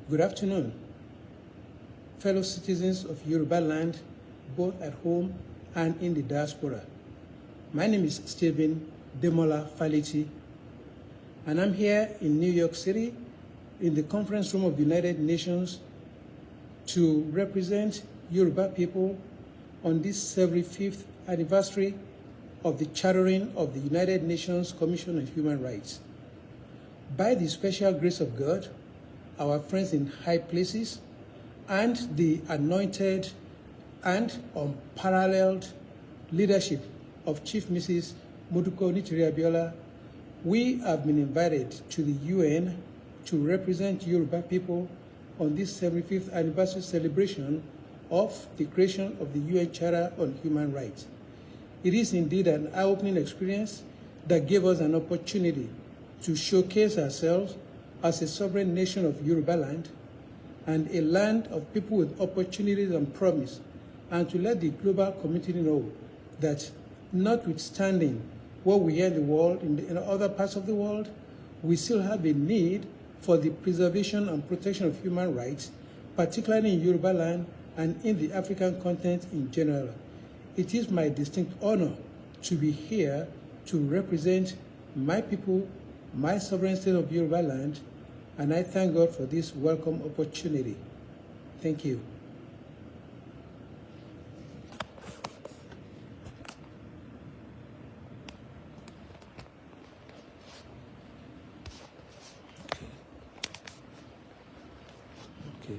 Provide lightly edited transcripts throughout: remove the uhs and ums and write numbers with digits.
Good afternoon, fellow citizens of Yoruba land, both at home and in the diaspora. My name is Stephen Demola Faleti, and I'm here in New York City in the conference room of the United Nations to represent Yoruba people on this 75th anniversary of the chartering of the United Nations Commission on Human Rights. By the special grace of God, our friends in high places, and the anointed and unparalleled leadership of Chief Mrs. Moduko Nichiri-Abiola, we have been invited to the UN to represent Yoruba people on this 75th anniversary celebration of the creation of the UN Charter on Human Rights. It is indeed an eye-opening experience that gave us an opportunity to showcase ourselves as a sovereign nation of Yoruba land and a land of people with opportunities and promise, and to let the global community know that notwithstanding what we hear in the world, in other parts of the world, we still have a need for the preservation and protection of human rights, particularly in Yoruba land and in the African continent in general. It is my distinct honor to be here to represent my people, my sovereign state of Yoruba land, and I thank God for this welcome opportunity. Thank you. Okay.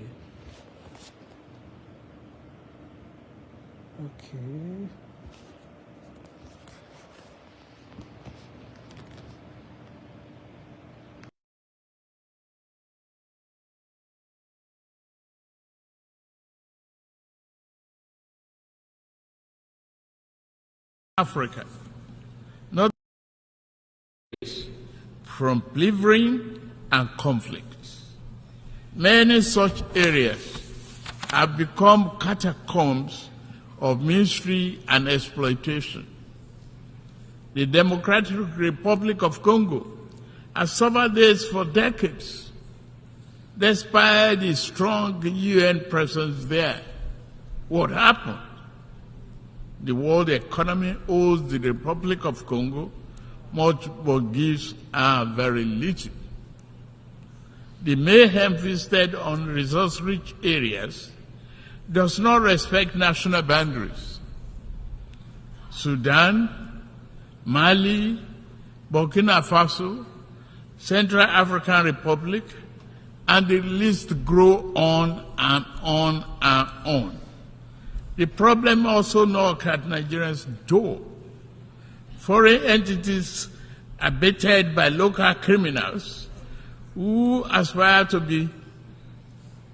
Africa, not from plundering and conflicts. Many such areas have become catacombs of misery and exploitation. The Democratic Republic of Congo has suffered this for decades. Despite the strong UN presence there, what happened? The world economy owes the Republic of Congo much, but gives her very little. The mayhem visited on resource-rich areas does not respect national boundaries. Sudan, Mali, Burkina Faso, Central African Republic, and the list grow on and on and on. The problem also knocks at Nigeria's door. Foreign entities abated by local criminals who aspire to be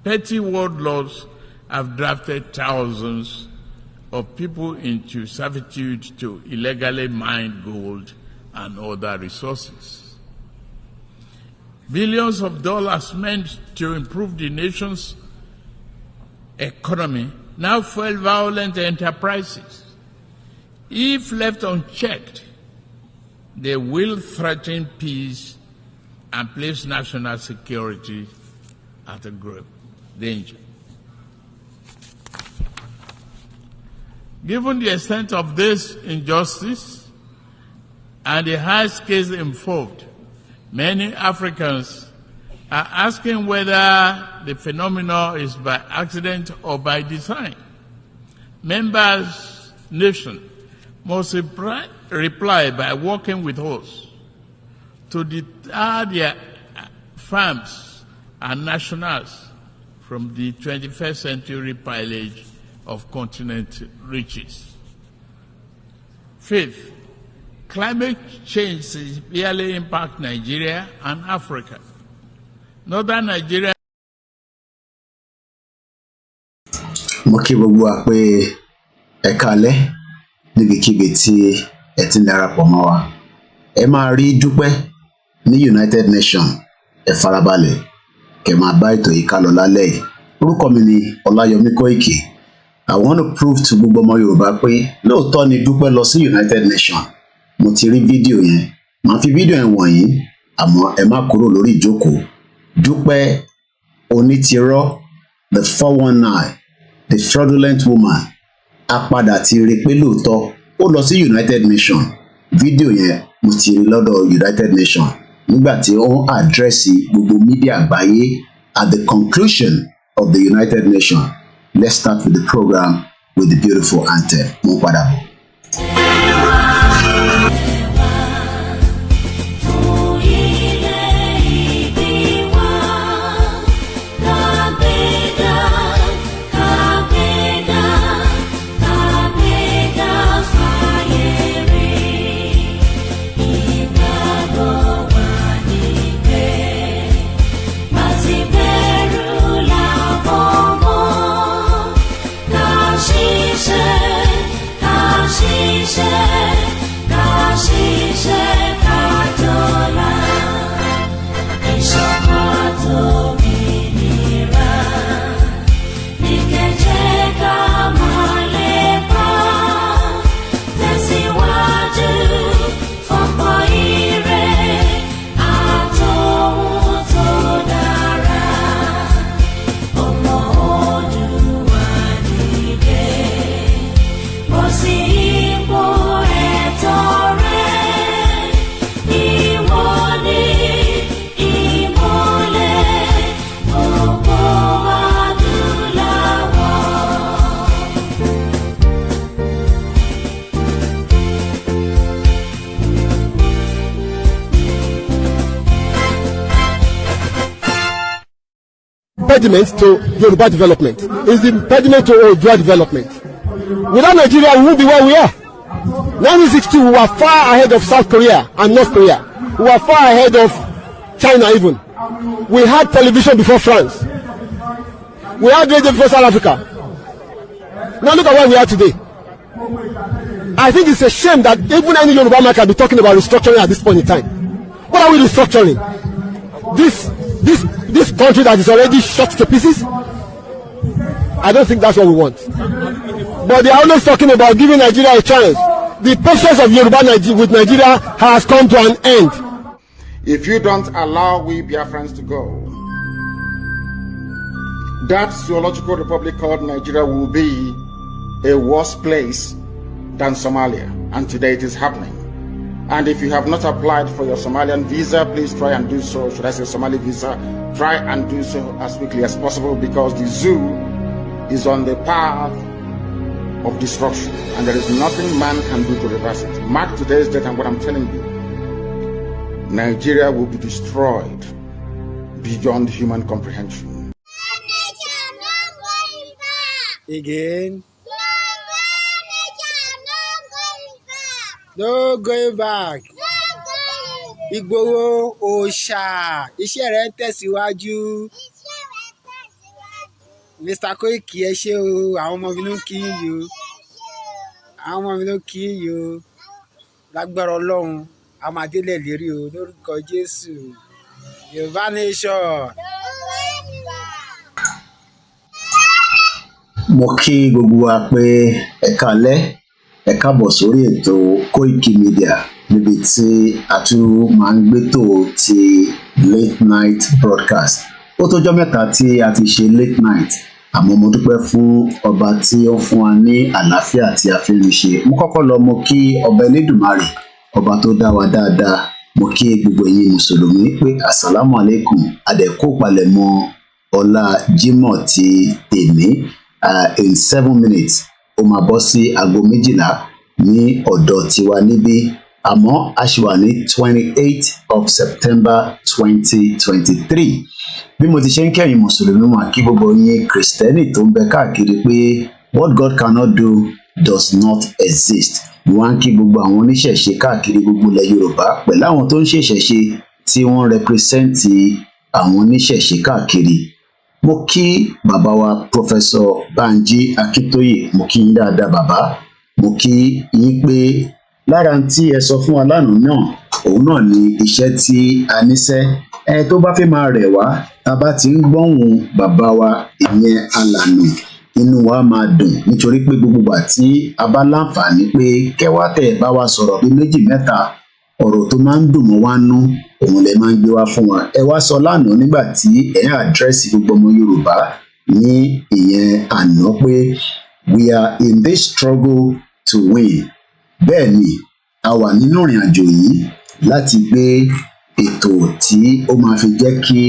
petty warlords have drafted thousands of people into servitude to illegally mine gold and other resources. Billions of dollars meant to improve the nation's economy now fuel violent enterprises. If left unchecked, they will threaten peace and place national security at a grave danger. Given the extent of this injustice and the high scales involved, many Africans are asking whether the phenomenon is by accident or by design. Members' nations must reply by working with us to deter their farms and nationals from the 21st century pillage of continent riches. Fifth, climate change severely impacts Nigeria and Africa. Northern Nigeria. Mo kí gbogbo wa pé ẹ káalẹ́ níbikíbi tí ẹ ti ń darapọ̀ mọ́ wa. Ẹ máa rí Dúpẹ́ ní United Nations. Ẹ farabalẹ̀ kẹ́ máa bá ètò yìí ká lọ lálẹ́ yìí. orúkọ mi ni Ọláyọmí Kóìkì. I want to prove to gbogbo ọmọ Yorùbá pé lóòótọ́ ni Dúpẹ́ lọ sí United Nations. Mo ti rí fídíò yẹn, màá fi fídíò yẹn wọ̀nyí, àmọ́ ẹ má kúrò lórí ìjókòó. Dúpẹ́ onítìrọ́, the 419, the fraudulent woman, apadà ti rí pé lóòótọ́ ó lọ sí United Nations. Fídíò yẹn mo ti rí lọ́dọ̀ United Nations nígbà tí ó ń àdírẹ́sì gbogbo mídíà àgbáyé at the conclusion of the United Nations. Let's start with the program with the beautiful anthem. Mo padà bọ̀. Impediment to Yoruba development. Is the impediment to Yoruba development. Without Nigeria, we won't be where we are. 1962, we were far ahead of South Korea and North Korea. We were far ahead of China even. We had television before France. We had radio before South Africa. Now look at where we are today. I think it's a shame that even any Yoruba man can be talking about restructuring at this point in time. What are we restructuring? This country that is already shot to pieces? I don't think that's what we want. But they are always talking about giving Nigeria a chance. The patience of Yoruba with Nigeria has come to an end. If you don't allow we Biafrans to go, that zoological republic called Nigeria will be a worse place than Somalia. And today it is happening. And if you have not applied for your Somalian visa, please try and do so. Should I say Somali visa? Try and do so as quickly as possible, because the zoo is on the path of destruction. And there is nothing man can do to reverse it. Mark today's date and what I'm telling you. Nigeria will be destroyed beyond human comprehension. Again. No going back. Ìgbòho òòṣà, iṣẹ́ rẹ̀ ń tẹ̀síwájú. Mr. Kóìkì ẹ ṣé o, àwọn ọmọ mi ló ń kí yín o. Àwọn ọmọ mi ló ń kí yín o. Lágbára Ọlọ́run, a máa délẹ̀ lérí o lórúkọ Jésù. Yorùbá nation. Mo kí gbogbo wa pé ẹ káalẹ́, ẹ káàbọ̀ sórí ètò Kóìkì Media níbi tí a tún máa ń gbétò ti late night broadcast. Ó tójọ́ mẹ́ta tí a ti ṣe late night, àmọ́ mo dúpẹ́ fún ọba tí ó fún wa ní àlàáfíà tí a fi ń ṣe. Mo kọ́kọ́ lọ mo kí ọba Elédùmarè, ọba tó dá wa dáadáa. Mo kí gbogbo ẹ̀yin mùsùlùmí pé àsàlámù aláìkùm, àdẹ̀kú palẹ̀mọ́ ọlá Jímọ̀ ti tèmi. In 7 minutes ó máa bọ́ sí aago 12 ní ọ̀dọ̀ tiwa níbí, àmọ́ a ṣì wà ní 28th of September 2023. Bí mo ti ṣe ń kẹ́yìn mùsùlùmí mà kí gbogbo yín kìrìsìtẹ́nì tó ń bẹ káàkiri pé what God cannot do does not exist. Wọ́n á kí gbogbo àwọn oníṣẹ̀ṣe káàkiri gbogbo ilẹ̀ Yorùbá pẹ̀lú àwọn tó ń ṣèṣẹ̀ṣe tí wọ́n rẹpírẹsẹ́ǹtì àwọn oníṣẹ̀ṣe káàkiri. Mo kí bàbá wa Professor Banji Akintoye, mo kí yín dáadáa bàbá. Mo kí yín pé lára tí ẹ sọ fún wa lánàá náà, òun náà ni iṣẹ́ tí a níṣẹ́. Tó bá fẹ́ máa rẹ̀ wá, a bá ti ń gbọ́hùn bàbá wa ìyẹn alànà inú wa máa dùn nítorí pé gbogbo ìgbà tí a bá láǹfààní pé kẹwàá tẹ̀ bá wa sọ̀rọ̀ bí méjì mẹ́ta ọ̀rọ̀ tó máa ń dùn mọ́ wá nú òun lè máa ń gbé wá fún wa. Ẹ wá sọ lánàá nígbà tí ẹ àdírẹ́sì gbogbo ọmọ Yorùbá ní ìyẹn àná pé we are in this struggle to win. Bẹ́ẹ̀ ni a wà nínú ìrìn àjò yìí láti gbé ètò tí ó máa fi jẹ́ kí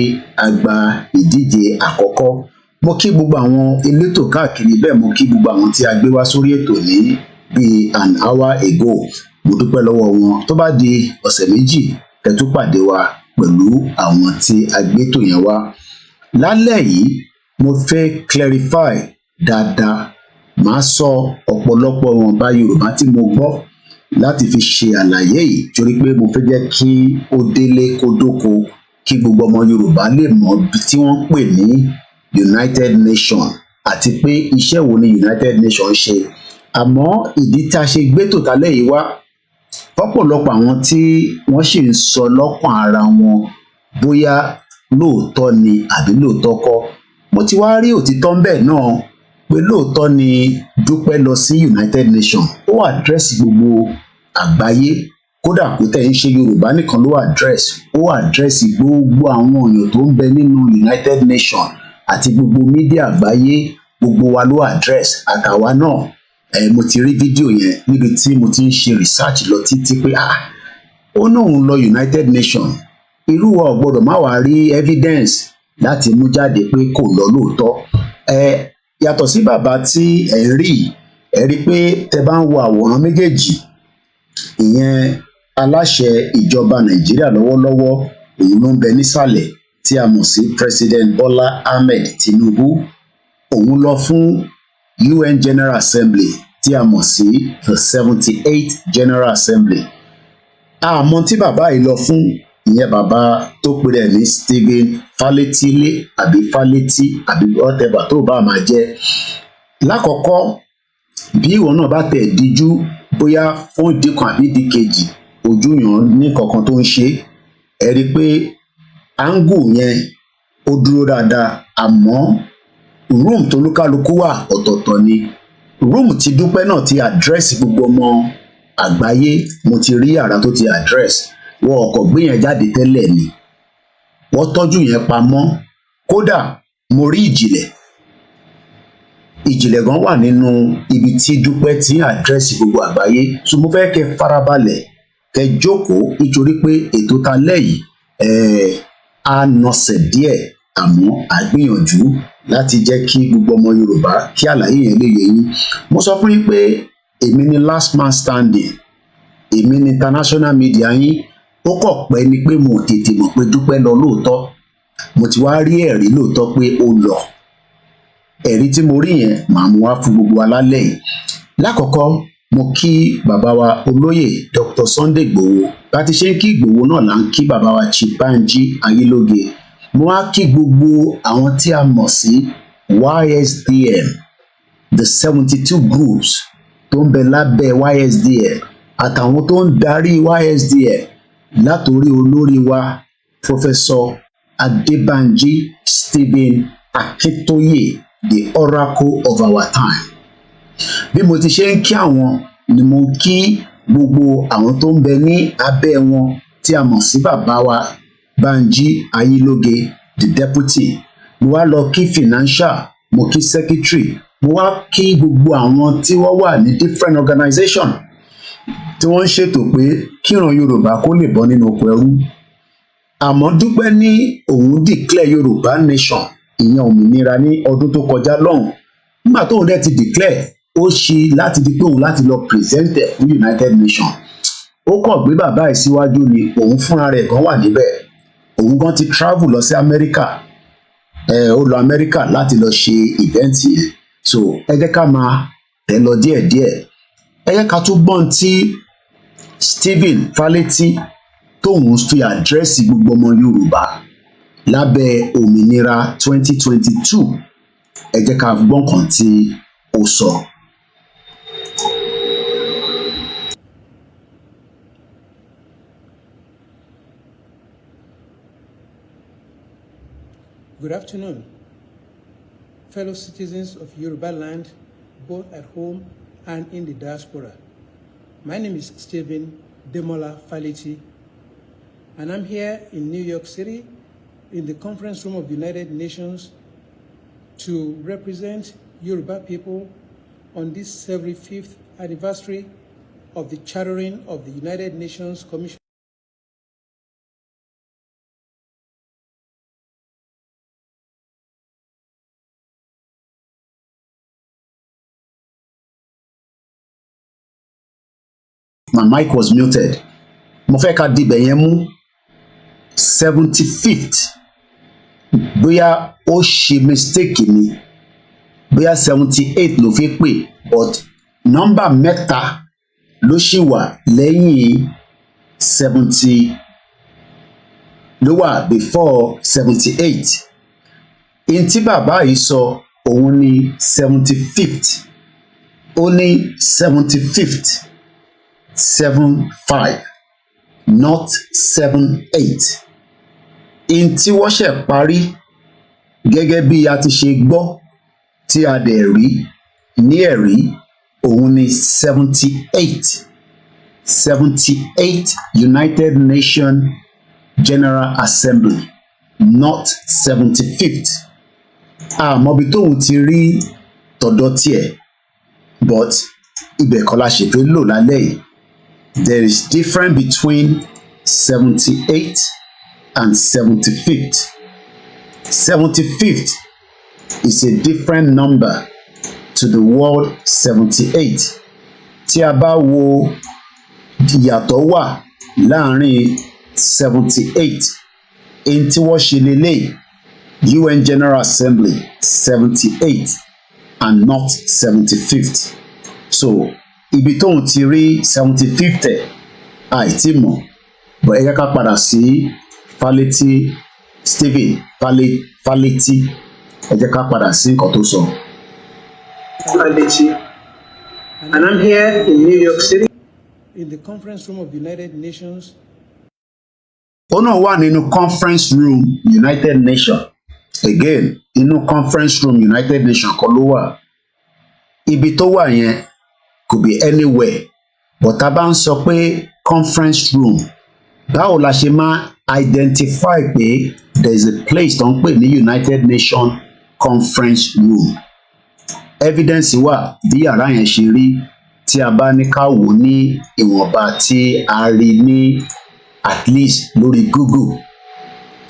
a gba ìdíje àkọ́kọ́. Mo kí gbogbo àwọn elétò káàkiri, bẹ́ẹ̀ mo kí gbogbo àwọn tí a gbé wá sórí ètò ní bíi an hour ago. Mo dúpẹ́ lọ́wọ́ wọn. Tó bá di ọ̀sẹ̀ méjì kẹ́ tún pàdé wa pẹ̀lú àwọn tí a gbé tò yẹn wá. Lálẹ́ yìí mo fẹ́ clarify dáadáa. Màá sọ ọ̀pọ̀lọpọ̀ ìwọ̀nba Yorùbá tí mo gbọ́ láti fi ṣe àlàyé yìí torí pé mo fẹ́ jẹ́ kí ó délé kó dóko kí gbogbo ọmọ Yorùbá lè mọ̀ bí tí wọ́n ń pè ní United Nations àti pé iṣẹ́ wo ni United Nations ṣe. Àmọ́ ìdí tí a ṣe gbé tòtálẹ̀ yìí wá, ọ̀pọ̀lọpọ̀ àwọn tí wọ́n sì ń sọ lọ́kàn ara wọn bóyá lóòótọ́ ni àbí lóòótọ́ kọ́. Mo ti wá rí òtítọ́ ńbẹ̀ náà pé lóòótọ́ ni Dúpẹ́ lọ sí United Nations. Ó àdírẹ́sì gbogbo àgbáyé, kódà kó tẹ̀ ń ṣe Yorùbá nìkan ló àdírẹ́sì. Ó àdírẹ́sì gbogbo àwọn èèyàn tó ń bẹ nínú United Nations àti gbogbo mídíà àgbáyé, gbogbo wa ló àdírẹ́sì àtàwa náà. Mo ti rí fídíò yẹn níbi tí mo ti ń ṣe research lọ títí pé ó náà ń lọ United Nations. Irú wa ò gbọdọ̀ má wàá rí evidence láti mú jáde pé kò lọ lóòótọ́. Yàtọ̀ sí bàbá tí ẹ rí pé tẹ bá ń wo àwòrán méjèèjì, ìyẹn aláṣẹ ìjọba Nàìjíríà lọ́wọ́lọ́wọ́ òun ló ń bẹ nísàlẹ̀ tí a mọ̀ sí President Bola Ahmed Tinubu. Òun lọ fún UN General Assembly tí a mọ̀ sí the 78th General Assembly. Àmọ́ tí bàbá yìí lọ fún, ìyẹn bàbá tó pe rẹ̀ ní Stephen Fálétílé àbí Fálétí àbí whatever tó bá máa jẹ́. Lákọ̀ọ́kọ́, bí ìwọ náà bá tẹ̀ díjú bóyá fún ìdí kan àbí ìdí kejì ojú yàn ní kankan tó ń ṣe, ẹ rí i pé áńgù yẹn ó dúró dáadáa, àmọ́ rúùmù tó lúkálukú wà ọ̀tọ̀ọ̀tọ̀ ni. Rúùmù tí Dúpẹ́ náà ti àdírẹ́sì gbogbo ọmọ àgbáyé, mo ti rí yàrá tó ti àdírẹ́sì. Wọn ọkọ̀ gbé yẹn jáde tẹ́lẹ̀ ni, wọ́n tọ́jú yẹn pamọ́. Kódà mo rí ìjìnlẹ̀ gan wà nínú ibi tí Dúpẹ́ ti àdírẹ́sì gbogbo àgbáyé. So mo fẹ́ kẹ́ farabalẹ̀ kẹ́ jókòó nítorí pé ètò talẹ́ yìí á nọsẹ̀ díẹ̀, àmọ́ a gbìyànjú láti jẹ́ kí gbogbo ọmọ Yorùbá kí àlàyé yẹn lè yé yín. Mo sọ fún yín pé èmi ni last man standing, èmi ni international media yín. Ó kọ̀ pẹ́ ni pé mo tètè mọ̀ pé Dúpẹ́ lọ lóòótọ́. Mo ti wá rí ẹ̀rí lóòótọ́ pé ó lọ. Ẹ̀rí tí mo rí yẹn màá mú wá fún gbogbo wa lálẹ́ yìí. Lákọ̀ọ́kọ́, mo kí bàbá wa olóyè Dr. Sunday Igboho. Bá ti ṣe ń kí Igboho náà là ń kí bàbá wa Chief Banji Ayélóge. Mo wá kí gbogbo àwọn tí a mọ̀ sí YSDM, the 72 groups tó ń bẹ lábẹ́ YSDM àtàwọn tó ń darí YSDM látòrí olórí wa Professor Adébánjí Stephen Akintoye, the oracle of our time. Bí mo ti ṣe ń kí àwọn ni mo kí gbogbo àwọn tó ń bẹ ní abẹ́ wọn tí a mọ̀ sí bàbá wa Banji Ayélóge, the deputy. Mo wá lọ kí financial, mo kí secretary, mo wá kí gbogbo àwọn tí wọ́n wà ní different organization tí wọ́n ń ṣètò pé kíran Yorùbá kó lè bọ́ nínú oko ẹrú. Àmọ́ Dúpẹ́ ní òun declare Yorùbá nation, ìyẹn òmìnira, ní ọdún tó kọjá lọ́hùn. Nígbà tóun dẹ̀ ti declare, ó ṣe láti di pé òun láti lọ present ẹ̀ fún United Nations. Ó kàn gbé bàbá ẹ̀ síwájú ni, òun fúnra rẹ̀ gan wà níbẹ̀. Òun gan ti travel lọ sí Amẹ́ríkà. Ó lọ Amẹ́ríkà láti lọ ṣe event yẹn. So ẹ jẹ́ ká máa tẹ̀ lọ díẹ̀díẹ̀. Ẹ jẹ́ ká tún gbọ́n tí Stephen Fálétí tóun fi àdírẹ́sì gbogbo ọmọ Yorùbá lábẹ́ òmìnira 2022. Ẹ jẹ́ ká gbọ́n kan tí ó sọ. Good afternoon, fellow citizens of Yoruba land, both at home and in the diaspora. My name is Stephen Demola Faliti, and I'm here in New York City in the conference room of the United Nations to represent Yoruba people on this 75th anniversary of the chartering of the United Nations Commission. My mic was muted. Mo fẹ́ ká dibẹ̀ yẹn mú 75th. Bóyá ó ṣe mistake ni. Bóyá 78 ló fi pè, but nọ́mbà mẹ́ta ló ṣì wà lẹ́yìn 70 ló wà before 78. In tí bàbá yìí sọ òun ni 75th. Ó ní 75th. 75, not 78. In tí wọ́n ṣẹ̀ parí gẹ́gẹ́ bí a ti ṣe gbọ́ tí a dẹ̀ rí ní ẹ̀rí òun ni 78. 78 United Nations General Assembly, not 75th. Àmọ́bi tóun ti rí tọ̀dọ̀ tiẹ̀, but ibẹ̀ kọ́ la ṣe fẹ́ lò lálẹ́ yìí. There is difference between 78 and 75th. 75th is a different number to the word 78. Tí a bá wo ìyàtọ̀ wà láàrin 78, èyí tí wọ́n ṣe lélẹ̀ UN General Assembly 78 and not 75th. So ibi tóun ti rí 75th àìtí mọ̀, but ẹ jẹ́ ká padà sí Faleti Stephen Faleti, ẹ jẹ́ ká padà sí nǹkan tó sọ. Faleti, and I'm here in New York City in the conference room of the United Nations. Ó náà wà nínú conference room United Nations. Again, inú conference room United Nations kọ́ ló wà. Ibi tó wà yẹn could be anywhere, but tá bá ń sọ pé conference room, báwo la ṣe máa identify pé there is a place tó ń pè ní United Nations conference room? Evidence wà bí yàrá yẹn ṣe rí tí a bá ní ká wò ní ìwọ̀nba tí a rí ní at least lórí Google,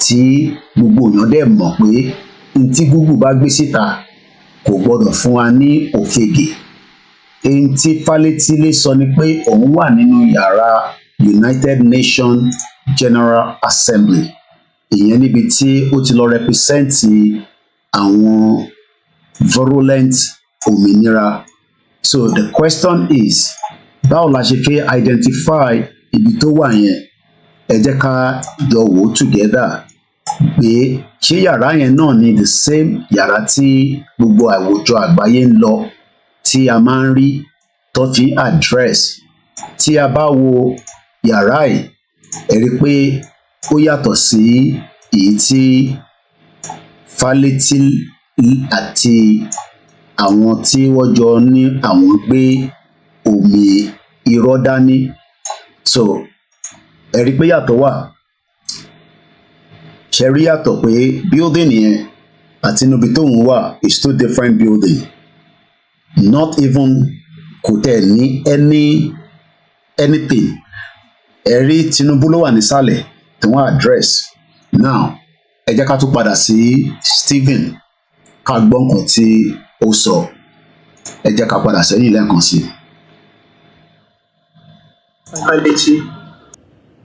tí gbogbo èèyàn dẹ̀ mọ̀ pé n tí Google bá gbé síta kò gbọdọ̀ fún wa ní òfegè. Èyí tí Faleti lè sọ ni pé òun wà nínú yàrá United Nations General Assembly, ìyẹn níbi tí ó ti lọ represent àwọn virulent òmìnira. So the question is, báwo la ṣe fẹ́ identify ibi tó wà yẹn? Ẹ jẹ́ ká jọ wò together pé ṣé yàrá yẹn náà ni the same yàrá tí gbogbo àwùjọ àgbáyé ń lọ tí a máa ń rí tó fi address. Tí a bá wo yàrá yìí, ẹ rí pé ó yàtọ̀ sí èyí tí Faleti àti àwọn tí wọ́n jọ ní àwọn gbé omi irọ́ dání. So ẹ rí pé yàtọ̀ wà. Ṣe rí yàtọ̀ pé building yẹn àti níbi tóun wà is two different building. Not even kò tẹ̀ ní anything. Ẹ rí Tinubu ló wà nísàlẹ̀ tí wọ́n address. Now ẹ jẹ́ ká tún padà sí Stephen ká gbọ́ nǹkan tí ó sọ. Ẹ jẹ́ ká padà sẹ́yìn lẹ́ẹ̀kan sí. Faleti,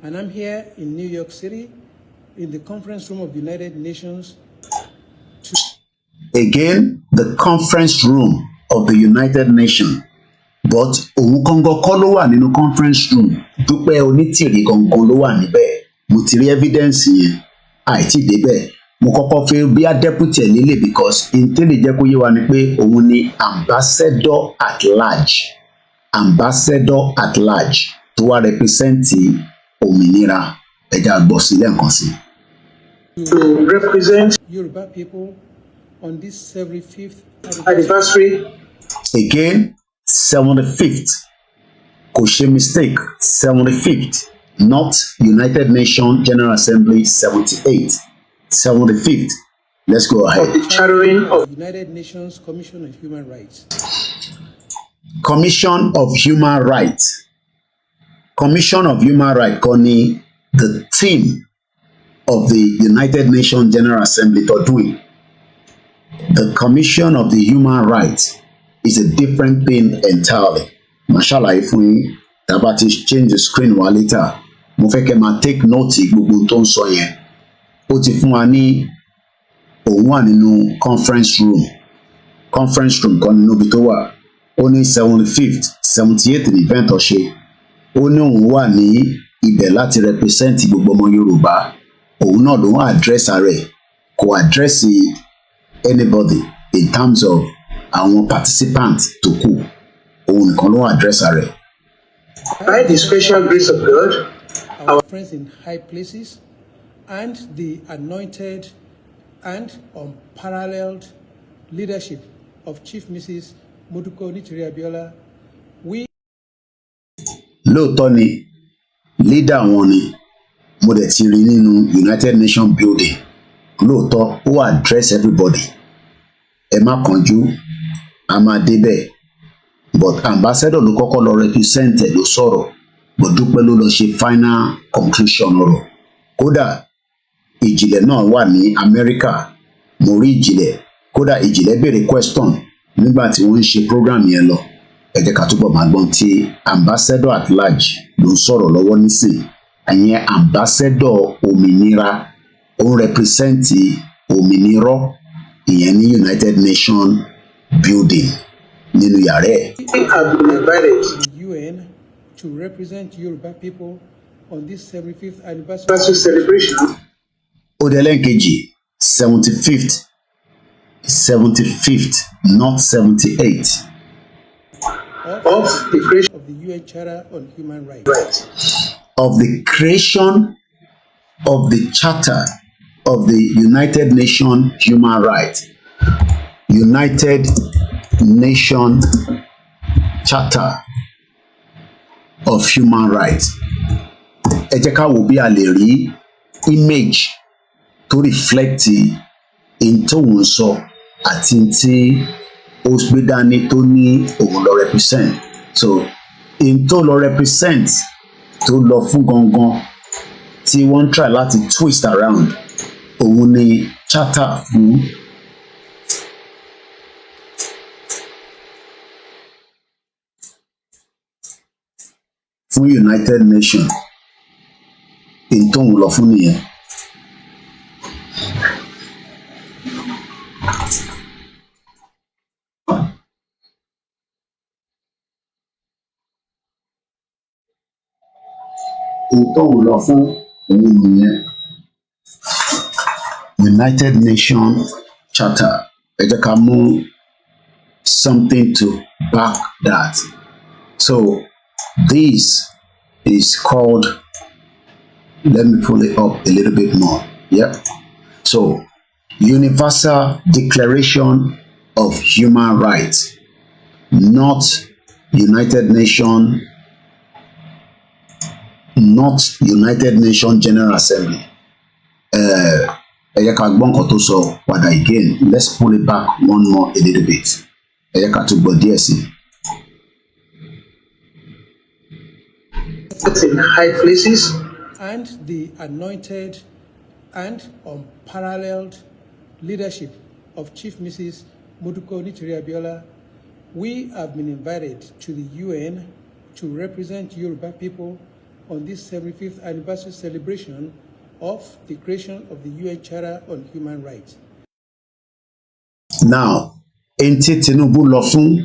and I'm here in New York City in the conference room of the United Nations. Again, the conference room of the United Nations, but òun gangan kọ́ ló wà nínú conference room. Dúpẹ́ Onítìrí gangan ló wà níbẹ̀. Mo ti rí evidence yẹn àìtí débẹ̀. Mo kọ́kọ́ fẹ́ bí a deputy ẹ̀ nílé because intel jẹ́ kó yé wa ni pé òun ni ambassador at large. Ambassador at large tó wá represent òmìnira. Ẹ jẹ́ á gbọ́ sí lẹ́ẹ̀kan sí. to represent Yoruba people on this 75th anniversary. Again, 75th. Kò ṣe mistake, 75th. Not United Nations General Assembly 78th. 75th. Let's go ahead. Of the chartering of the United Nations Commission on Human Rights. Commission of Human Rights. Commission of Human Rights kọ́ ni the theme of the United Nations General Assembly tọdún yìí. The Commission of the Human Rights is a different thing entirely. Màá ṣàlàyé fún yín tá bá ti change the screen wa later. Mo fẹ́ kẹ́ máa take note gbogbo tó ń sọ yẹn. Ó ti fún wa ní òun wà nínú conference room kan nínú ibi tó wà. Ó ní 75th 78th event ọ̀ṣẹ́. Ó ní òun wà ní ibẹ̀ láti represent gbogbo ọmọ Yorùbá. Òun náà ló ń address rẹ̀, kò address anybody in terms of àwọn participants tó kù. Òun nìkan ló ń address rẹ̀. By the special grace of God, our friends in high places, and the anointed and unparalleled leadership of Chief Mrs. Moduko Onitiri Abiola, we Lóòótọ́ ni leader wọn ni mo dẹ̀ ti rí nínú United Nations building. Lóòótọ́ ó address everybody. Ẹ má kánjú, a máa débẹ̀. But ambassador ló kọ́kọ́ lọ represent ẹ̀ ló sọ̀rọ̀. But Dúpẹ́ ló lọ ṣe final conclusion ọ̀rọ̀. Kódà Ìjìnlẹ̀ náà wà ní Amẹ́ríkà. Mo rí Ìjìnlẹ̀. Kódà Ìjìnlẹ̀ béèrè question nígbà tí wọ́n ń ṣe program yẹn lọ. Ẹ jẹ́ ká túbọ̀ máa gbọ́n tí ambassador at large ló ń sọ̀rọ̀ lọ́wọ́ nísìn. Àyẹn ambassador òmìnira ó ń represent òmìnirọ́ ìyẹn ní United Nations building nínú yàrá ẹ̀. We have been invited to the UN to represent Yoruba people on this 75th anniversary celebration. Ó dé lẹ́ǹkejì 75th not 78th. Of the creation of the UN Charter on Human Rights. Of the creation of the Charter of the United Nations Human Rights. United Nations Charter of Human Rights. Ẹ jẹ́ ká wò bí a lè rí image tó reflect in tó ń sọ àti tí ó gbé dání tó ní òun lọ represent. So in tó lọ represent tó lọ fún gangan tí wọ́n try láti twist around òun ni charter fún United Nations. In tó ń lọ fún nìyẹn. Tó ń lọ fún òun nìyẹn. United Nations Charter. Ẹ jẹ́ ká mú something to back that. So this is called, let me pull it up a little bit more. Yep. So Universal Declaration of Human Rights, not United Nations General Assembly. Ẹ jẹ́ ká gbọ́ nǹkan tó sọ padà again. Let's pull it back one more a little bit. Ẹ jẹ́ ká tún gbọ́ díẹ̀ sí. In high places, and the anointed and unparalleled leadership of Chief Mrs. Moduko Onitiri Abiola, we have been invited to the UN to represent Yoruba people on this 75th anniversary celebration of the creation of the UN Charter on Human Rights. Now, ẹni tí Tinubu lọ fún,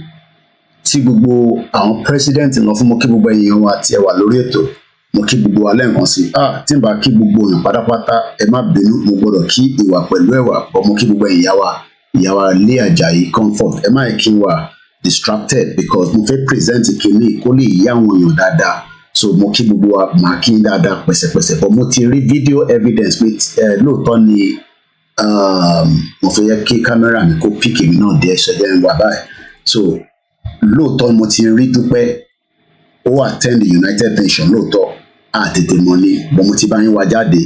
tí gbogbo àwọn president lọ fún, mo kí gbogbo èèyàn wa tí ẹ wà lórí ètò, mo kí gbogbo wa lẹ́ẹ̀kan sí. Tí n bá kí gbogbo èèyàn pátápátá, ẹ má bínú, mo gbọ́dọ̀ kí ìwà pẹ̀lú ẹwà, mo kí gbogbo ìyá wa Lé Àjàyí Comfort. Ẹ má kí wa distracted because mo fẹ́ present kìíní kó lè yí àwọn èèyàn dáadáa. so mo kí gbogbo wa máa kí dáadáa pẹ̀sẹ̀pẹ̀sẹ̀ but mo ti rí video evidence pé lóòótọ́ ni mo fẹ́ yẹ kí kámẹ́rà mi kó píkì mi náà díẹ̀ ṣẹ̀dẹ̀ ń wà báyìí so lóòótọ́ mo ti rí Dúpẹ́ ó attend the United Nations lóòótọ́ àtètè mọ́ ni but mo ti bá yín wá jáde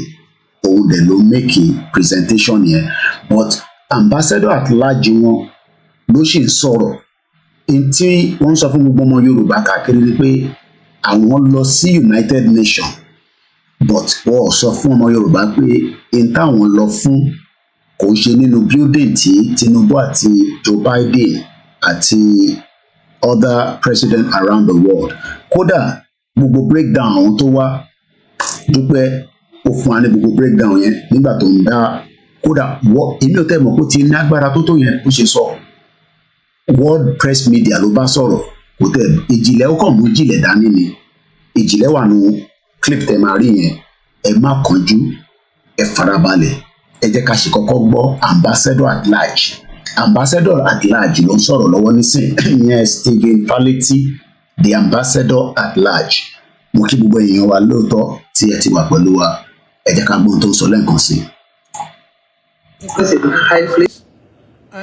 òun dẹ̀ ló make presentation yẹn but ambassador at large wọn ló sì ń sọ̀rọ̀ tí wọ́n sọ fún gbogbo ọmọ Yorùbá káàkiri ni pé àwọn lọ sí United Nations but wọ́n sọ fún ọmọ Yorùbá pé n táwọn lọ fún kò ń ṣe nínú building tí Tinubu àti Joe Biden àti other president around the world kódà gbogbo breakdown àwọn tó wá Dúpẹ́ ó fún wa ní gbogbo breakdown yẹn nígbà tó ń dá kódà èmi ò tẹ́ mọ̀ kó ti ní agbára tó yẹn ó ṣe sọ world press media ló bá sọ̀rọ̀ kò tẹ̀ ìjìnlẹ̀ ó kàn mú ìjìnlẹ̀ dání ni ìjìnlẹ̀ wà nù clip tẹ̀ máa rí yẹn ẹ má kánjú ẹ farabalẹ̀ ẹ jẹ́ ká ṣe kọ́kọ́ gbọ́ ambassador at large ló ń sọ̀rọ̀ lọ́wọ́ nísìnyí ìyẹn Stephen Faleti the ambassador at large mo kí gbogbo èèyàn wa lóòótọ́ tí ẹ ti wà pẹ̀lú wa ẹ jẹ́ ká gbọ́n tó ń sọ lẹ́ẹ̀kan sí.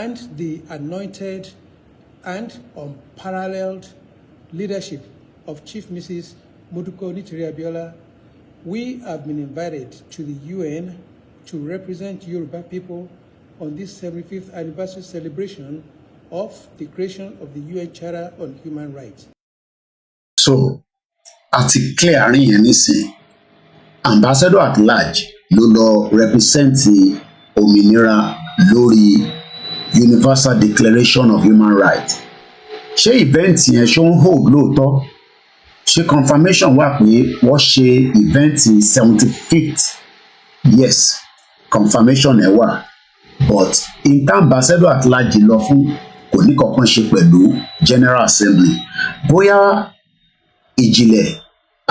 And the anointed and unparalleled leadership of Chief Mrs. Moduko Nitiri Abiola, we have been invited to the UN to represent Yoruba people on this 75th anniversary celebration of the creation of the UN Charter on Human Rights. So, àti clear àárín yẹn nísìn, ambassador at large ló lọ represent òmìnira lórí Universal Declaration of Human Rights. Ṣé event yẹn ṣó ń hold lóòótọ́? Ṣé confirmation wà pé wọ́n ṣe event 75th? Yes, confirmation ẹ̀ wà. But inter ambassador at large lọ fún kò ní kankan ṣe pẹ̀lú General Assembly. Bóyá ìjìnlẹ̀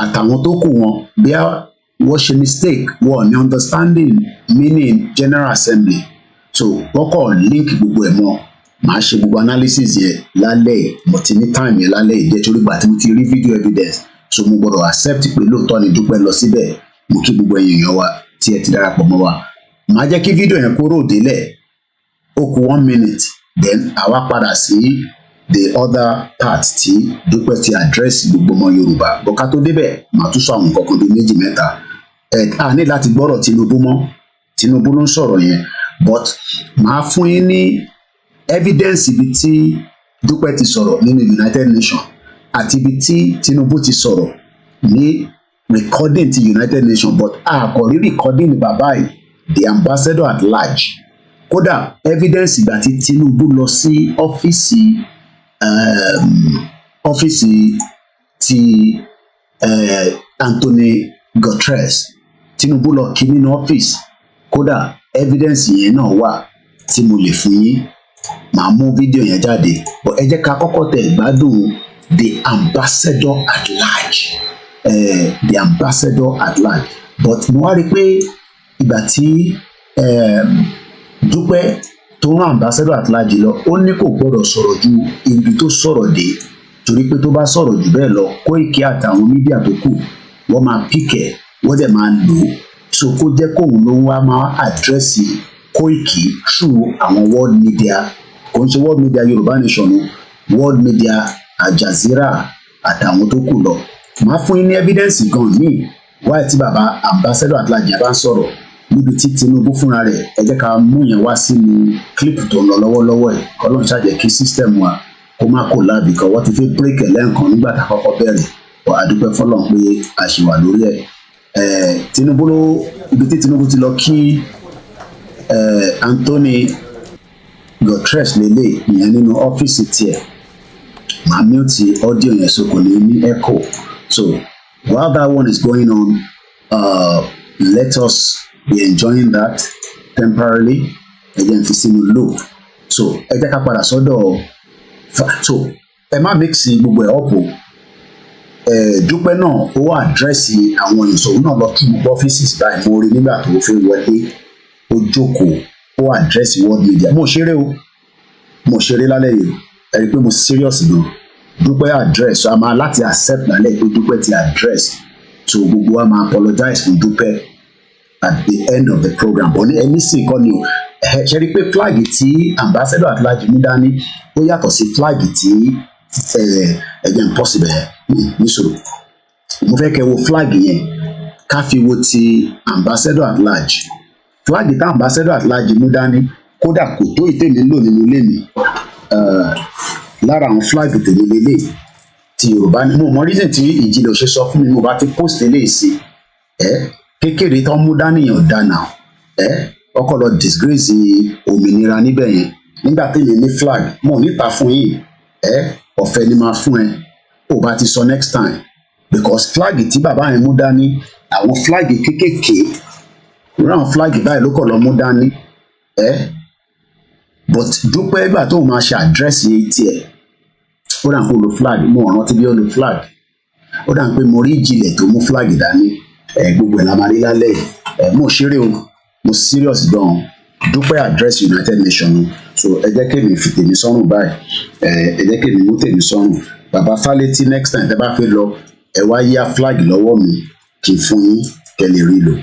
àtàwọn tó kù wọn bí wọ́n ṣe mistake wọ́n ní understanding meaning General Assembly. So wọ́n kọ́ link gbogbo ẹ̀ mọ́ màá ṣe gbogbo analysis yẹn lálẹ́ mo ti ní time yẹn lálẹ́ ìjẹ́ torí gbà tí mo ti rí video evidence so mo gbọ́dọ̀ accept pé lóòótọ́ ni Dúpẹ́ lọ síbẹ̀ mo kí gbogbo èèyàn wa tí ẹ ti darapọ̀ mọ́ wa màá jẹ́ kí video yẹn kúrò délẹ̀ ó kù 1 minute then àwa padà sí the other part tí Dúpẹ́ ti address gbogbo ọmọ Yorùbá bó ká tó débẹ̀ màá tún sọ àwọn nǹkan kan bíi méjì mẹ́ta a ní láti gbọ́rọ̀ Tinubu mọ́ Tinubu ló ń sọ̀rọ̀ yẹn but màá fún yín ní evidence ibi tí Dúpẹ́ ti sọ̀rọ̀ nínú United Nations àti ibi tí Tinubu ti sọ̀rọ̀ ní recording ti United Nations but àkọ́rí recording bàbá yìí the ambassador at large kódà evidence ìgbà tí Tinubu lọ sí ọ́fíìsì ti Anthony Guterres Tinubu lọ kí nínú ọ́fíìsì kódà evidence yẹn náà wà tí mo lè fún yín màá mú fídíò yẹn jáde but ẹ jẹ́ ká kọ́kọ́ tẹ̀ gbádùn the ambassador at large the ambassador at large but mo wá rí i pé ìgbà tí Dúpẹ́ tó rán ambassador at large lọ ó ní kò gbọ́dọ̀ sọ̀rọ̀ ju ibi tó sọ̀rọ̀ dé torí pé tó bá sọ̀rọ̀ jù bẹ́ẹ̀ lọ Koiki àtàwọn mídíà tó kù wọ́n máa píkẹ̀ wọ́n dẹ̀ máa lò ó so kó jẹ́ kóun ló wá máa àdírẹ́sì Koiki through àwọn world media kò ń ṣe world media Yorùbá Nation world media Al Jazeera àtàwọn tó kù lọ máa fún yín ní evidence gan míì wáyé tí bàbá ambassador at large bá ń sọ̀rọ̀ níbi tí Tinubu fúnra rẹ̀ ẹ jẹ́ ká mú yẹn wá sínú clip tó ń lọ lọ́wọ́lọ́wọ́ ẹ̀ Ọlọ́run ṣàjẹ́ kí system wa kó má kó láàbì kan wọ́n ti fi break ẹ̀ lẹ́ǹkan nígbà tá a kọ́kọ́ bẹ̀rẹ̀ wọ́n a dúpẹ́ fọ́lọ́run pé a ṣì wà lórí ẹ̀ Tinubu ló ibi tí Tinubu ti lọ kí Anthony Guterres lélẹ̀ ìyẹn nínú ọ́fíìsì tiẹ̀ màá mute audio yẹn so kò ní echo so while that one is going on let us be enjoying that temporarily ẹ jẹ́ n fi sínú loop so ẹ jẹ́ ká padà sọ́dọ̀ so ẹ má mix gbogbo ẹ̀ ọ̀pọ̀ Dúpẹ́ náà ó àdírẹ́sì àwọn ìṣòro náà lọ kí gbogbo ọ́fíìsì báyìí mo rí nígbà tó fi wọlé ó jókòó ó àdírẹ́sì world media mo ṣeré lálẹ́ yìí ẹ rí i pé mo serious gan Dúpẹ́ address, so a máa láti accept lálẹ́ pé Dúpẹ́ ti address, so gbogbo wa máa apologize fún Dúpẹ́ at the end of the program. But ní ẹni sì kọ́ ni o, ṣe rí pé flag tí ambassador at large mú dání ó yàtọ̀ sí flag tí ẹ̀jẹ̀ impossible níṣòro. Mo fẹ́ kẹ́ wo flag yẹn ká fi wo ti ambassador at large. Flag tí ambassador at large mú dání kódà kò tó ìtẹ̀lé lò nínú ilé mi. Lára àwọn flag tèmi lélẹ̀ ti Yorùbá ni mo mọ reason tí Ìjìnlẹ̀ ò ṣe sọ fún mi, mo bá ti post eléyìí sí kékeré tó mú dání yẹn ò dáná ọkọ lọ disgrace òmìnira níbẹ̀ yẹn. Nígbà tí èmi ní flag mo níta fún yìí ọ̀fẹ́ ni máa fún ẹ ò bá ti sọ next time, because flag tí bàbá yẹn mú dání àwọn flag kékèké irú àwọn flag báyìí ló kọ̀ lọ mú dání but Dúpẹ́ ìgbà tó máa ṣe àdírẹ́sì tiẹ̀ ó dà ń pé ó lo flag, mo rántí bí ó lo flag, ó dà ń pé mo rí Ìjìnlẹ̀ tó mú flag dání gbogbo ẹ̀ la máa rí lálẹ́ mo ṣeré o, mo serious gan. Dúpẹ́ address United Nations, so ẹ jẹ́ kémi fi tèmi sọ́rùn báyìí, ẹ jẹ́ kémi mú tèmi sọ́rùn. Bàbá Fálétí next time tẹ́ bá fẹ́ lọ ẹ wá yá flag lọ́wọ́ mi kí n fún yín kẹ́ lè rí lò.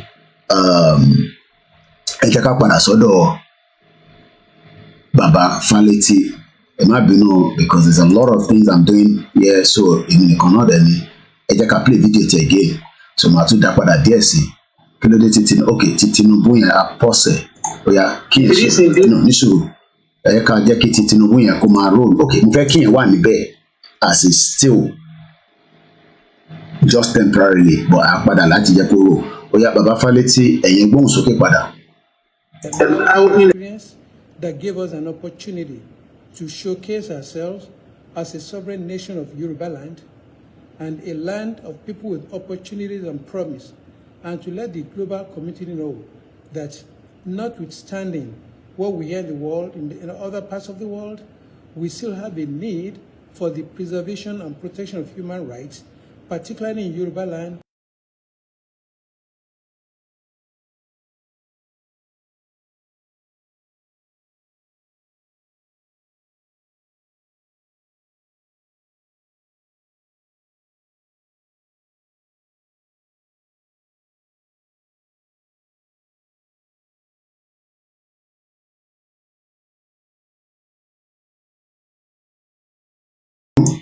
Ẹ jẹ́ ká padà sọ́dọ̀ Bàbá Fálétí. Ẹ má bínú because there's a lot of things I'm doing here, so èmi nìkan náà dẹ̀ ni. Ẹ jẹ́ ká play video ti again, so màá tún dá padà díẹ̀ sí kí ló dé tí Tinubu yẹn apọ́sẹ̀ bóyá kí yẹn ṣe níṣòro ẹ ká jẹ́ kí Tinubu yẹn kó máa roll. Mo fẹ́ kí yẹn wà níbẹ̀ as a still just temporarily, but a padà láti jẹ́ kó roll. Bóyá Bàbá Fálétí ẹ̀yin gbóhùn sókè padà. That gave us an opportunity to showcase ourselves as a sovereign nation of Yoruba land and a land of people with opportunities and promise, and to let the global community know that notwithstanding what we hear in the world, in other parts of the world, we still have a need for the preservation and protection of human rights, particularly in Yoruba land.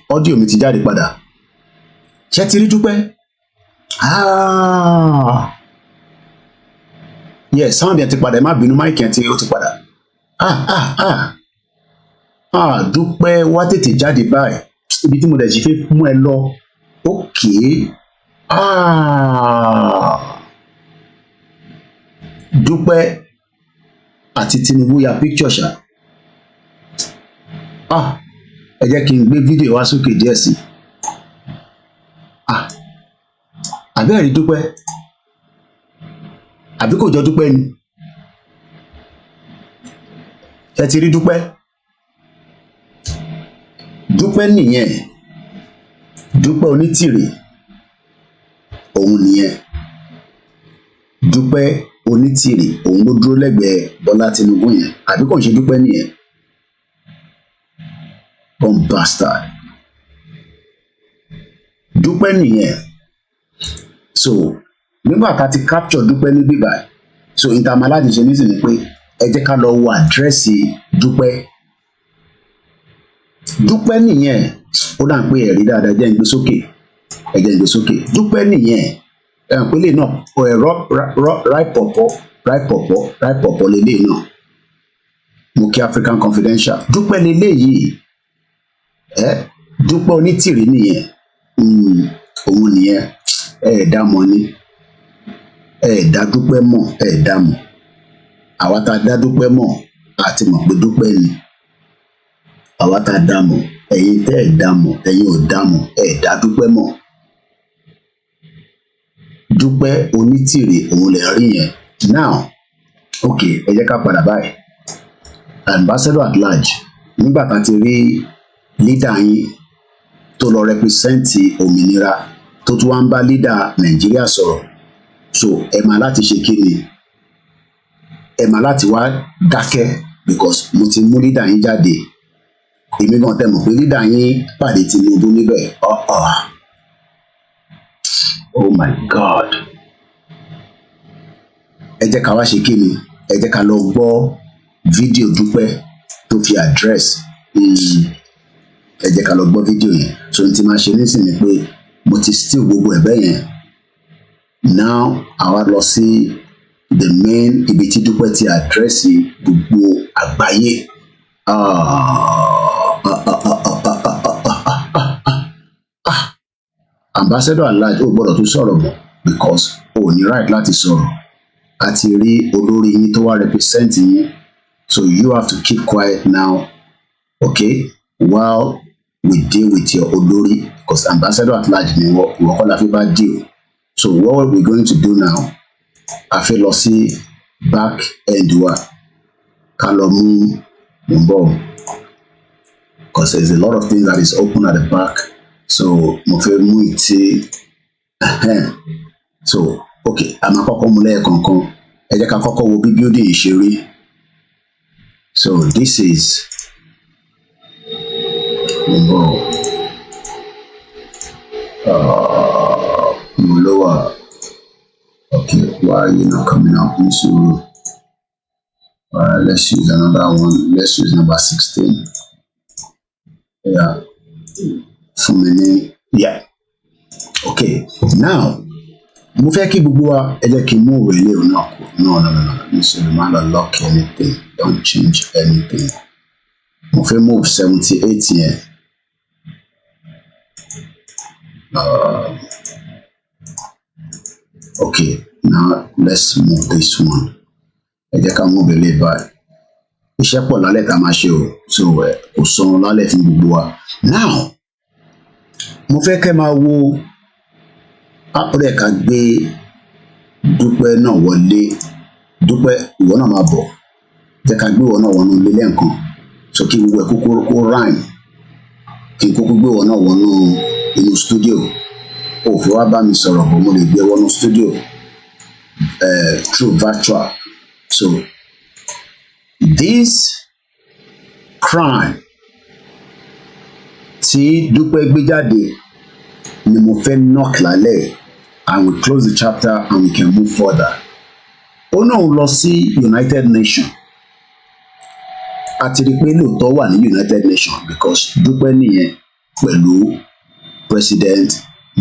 Audio mi ti jáde padà. Ṣé ti rí Dúpẹ́? Yes, sound yẹn ti padà, ẹ má bínú, mic yẹn ó ti padà. Dúpẹ́ wá tètè jáde báyìí. Ibi tí mo dẹ̀ sì fẹ́ mú ẹ lọ. Okay. Dúpẹ́ àti Tinubu ya picture ṣá. Ẹ jẹ́ kí n gbé fídíò wá sókè díẹ̀ sí. Àbẹ́ẹ̀ rí Dúpẹ́? Àbí kò jọ Dúpẹ́ ni? Ẹ ti rí Dúpẹ́? Dúpẹ́ nìyẹn. Dúpẹ́ Onítìrì òun nìyẹn. Dúpẹ́ Onítìrì òun ló dúró lẹ́gbẹ̀ẹ́ Bọ́lá Tinubu yẹn. Àbí kò ń ṣe Dúpẹ́ nìyẹn? Bomb bastard. Dúpẹ́ nìyẹn. So nígbà tá a ti capture Dúpẹ́ ní bíbá, so intermaladi ṣe nísìnyí pé ẹ jẹ́ ká lọ wo àdírẹ́sì Dúpẹ́. Dúpẹ́ nìyẹn. Ó dà ń pé ẹ̀rí dáadáa, jẹ́ ń gbé sókè. Ẹ jẹ́ ń gbé sókè. Dúpẹ́ nìyẹn. Pélé náà ráìpọ̀pọ̀ lélẹ̀ náà. Mo kí African Confidential. Dúpẹ́ lélẹ̀ yìí. Dúpẹ́ Onítìrì nìyẹn. Òun nìyẹn. Dá mọ̀ ni. Dá Dúpẹ́ mọ̀, dá mọ̀. Àwa tá a dá Dúpẹ́ mọ̀ àti mọ̀ pé Dúpẹ́ ni. Àwa tá a dá mọ̀, ẹ̀yin tẹ́ ẹ̀ dá mọ̀, ẹ̀yin ò dá mọ̀, dá Dúpẹ́ mọ̀. Dúpẹ́ Onítìrì òun lè rí yẹn. Now, okay, ẹ jẹ́ ká padà báyìí. Ambassador at large, nígbà tá a ti rí leader yín tó lọ represent òmìnira tó tún wá ń bá leader Nàìjíríà sọ̀rọ̀, so ẹ máa láti ṣe kí ni? Ẹ máa láti wá dákẹ́ because mo ti mú leader yín jáde èmi gan tẹ́ mọ̀ pé leader yín pàdé Tinubu níbẹ̀ oh my God ẹ jẹ́ ká wá ṣe kí ni ẹ jẹ́ ká lọ gbọ́ fídíò Dúpẹ́ tó fi address ẹ jẹ́ ká lọ gbọ́ fídíò yẹn so n ti máa ṣe nísìnyí pé mo ti steal gbogbo ẹ̀bẹ̀ yẹn now àwa lọ sí the main ibi tí Dúpẹ́ ti address gbogbo àgbáyé Ambassador Alhaji ó gbọ́dọ̀ tún sọ̀rọ̀ mọ́ because ó ní right láti sọ̀rọ̀ àti rí olórí yín tó wá represent yín so you have to keep quiet now okay while we deal with your olórí because Ambassador Alhaji ni ìwọ kọ́ la fi bá deal so what we're going to do now a fẹ́ lọ sí back end wa ká lọ mú bọ̀ because there's a lot of things that is open at the back so mo fẹ́ mú ìtì so okay a máa kọ́kọ́ mú lẹ́ẹ̀kọ̀ọ̀kan ẹ jẹ́ ká kọ́kọ́ wo bí building ṣe rí so this is lower okay why are you not coming up into let's use another one let's use number 16 yeah for me yeah okay now mo fẹ́ kí gbogbo wa ẹ jẹ́ kí n mú òwe ilé òun náà kù no nísìnyí má lọ lock anything don't change anything mo fẹ́ move 78 yẹn okay now let's move this one ẹ jẹ́ ká move ilé báyìí iṣẹ́ pọ̀ lálẹ́ tá a máa ṣe o so kò sọ̀rọ̀ lálẹ́ fún gbogbo wa now mo fẹ́ kẹ́ máa wo àpẹẹrẹ ká gbé Dúpẹ́ náà wọlé Dúpẹ́ ìwọ náà máa bọ̀ jẹ́ ká gbé ìwọ náà wọnú ilé lẹ́ǹkan so kí gbogbo ẹ̀ kó rhyme kí n kúkú gbé ìwọ náà wọnú inú studio ó fi wá bá mi sọ̀rọ̀ bọ̀ mo lè gbé wọnú studio through virtual so this crime tí Dúpẹ́ gbé jáde ni mo fẹ́ knock lálẹ́ and we close the chapter and we can move further. Ó náà lọ sí United Nations àti rí pé lóòótọ́ wà ní United Nations because Dúpẹ́ nìyẹn pẹ̀lú President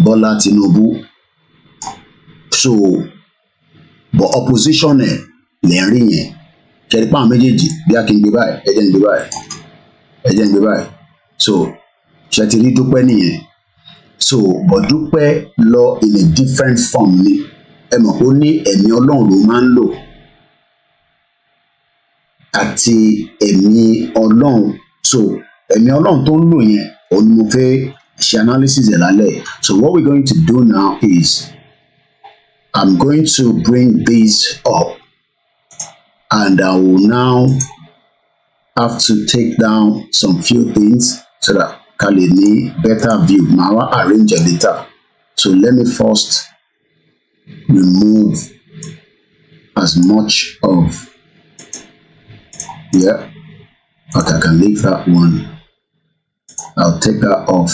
Bọ́lá Tinubu so but opposition ẹ̀ lè rí yẹn kẹ́rí pàmò méjèèjì bí a kì í gbé báyìí ẹ jẹ́ ń gbé báyìí so ṣe ti rí Dúpẹ́ nìyẹn so but Dúpẹ́ lọ in a different form ni ẹ mọ̀ ó ní ẹ̀mí Ọlọ́run ló máa ń lò àti ẹ̀mí Ọlọ́run so ẹ̀mí Ọlọ́run tó ń lò yẹn òun ni mo fẹ́ ṣe analysis ẹ̀ lálẹ́ so what we're going to do now is I'm going to bring this up and I will now have to take down some few things so that ká lè ní better view màá wá arrange it later so let me first remove as much of yeah okay I can leave that one I'll take that off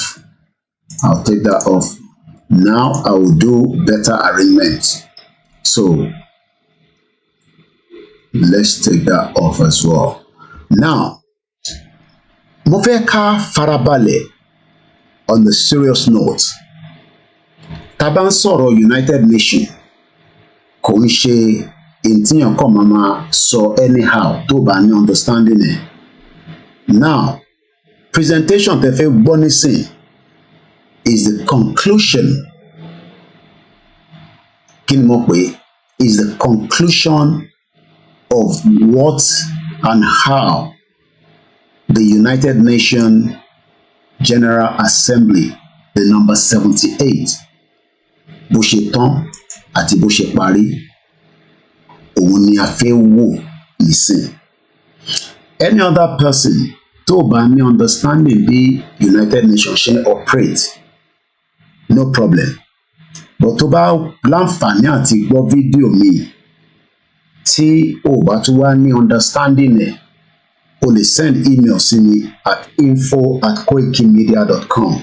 now I will do better arrangement so let's take that off as well now mo fẹ́ ká farabalẹ̀ on the serious note tá bá ń sọ̀rọ̀ United Nations kò ń ṣe ìtìyàn kan máa sọ anyhow tó bá ní understanding ẹ̀ now presentation tẹ́ fẹ́ gbọ́ nísìn is the conclusion kí ni mo pè is the conclusion of what and how the United Nations General Assembly the number 78 bó ṣe tán àti bó ṣe parí òun ni a fẹ́ wò nísìn any other person tó bá ní understanding bí United Nations ṣe operate no problem but tó bá láǹfààní àti gbọ́ fídíò mi tí ò bá tún wá ní understanding ẹ̀ only send email to me at info@koikimedia.com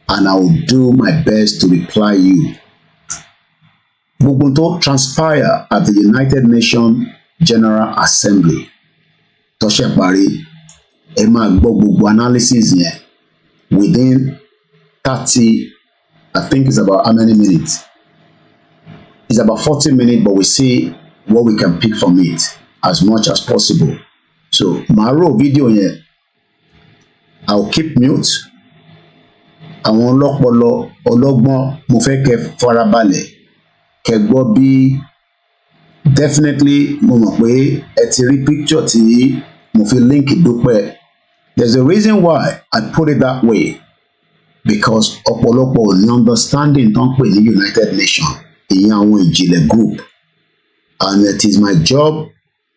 and I will do my best to reply you. Gbogbo tó transpire at the United Nations General Assembly tó ṣe parí, ẹ máa gbọ́ gbogbo analysis yẹn within 30, I think it's about how many minutes? It's about 40 minutes, but we see what we can pick from it as much as possible. So, màá rò video yẹn, I'll keep mute. Àwọn ọlọ́pọlọ ọlọ́gbọ́n mo fẹ́ kẹ́ farabalẹ̀ kẹ́ gbọ́ bí definitely mo mọ̀ pé ẹ ti rí picture tí mo fi link Dupe. There's a reason why I put it that way, because ọ̀pọ̀lọpọ̀ ò ní understanding tó ń pè ní United Nations, ìyẹn àwọn ìjìnlẹ̀ group, and it is my job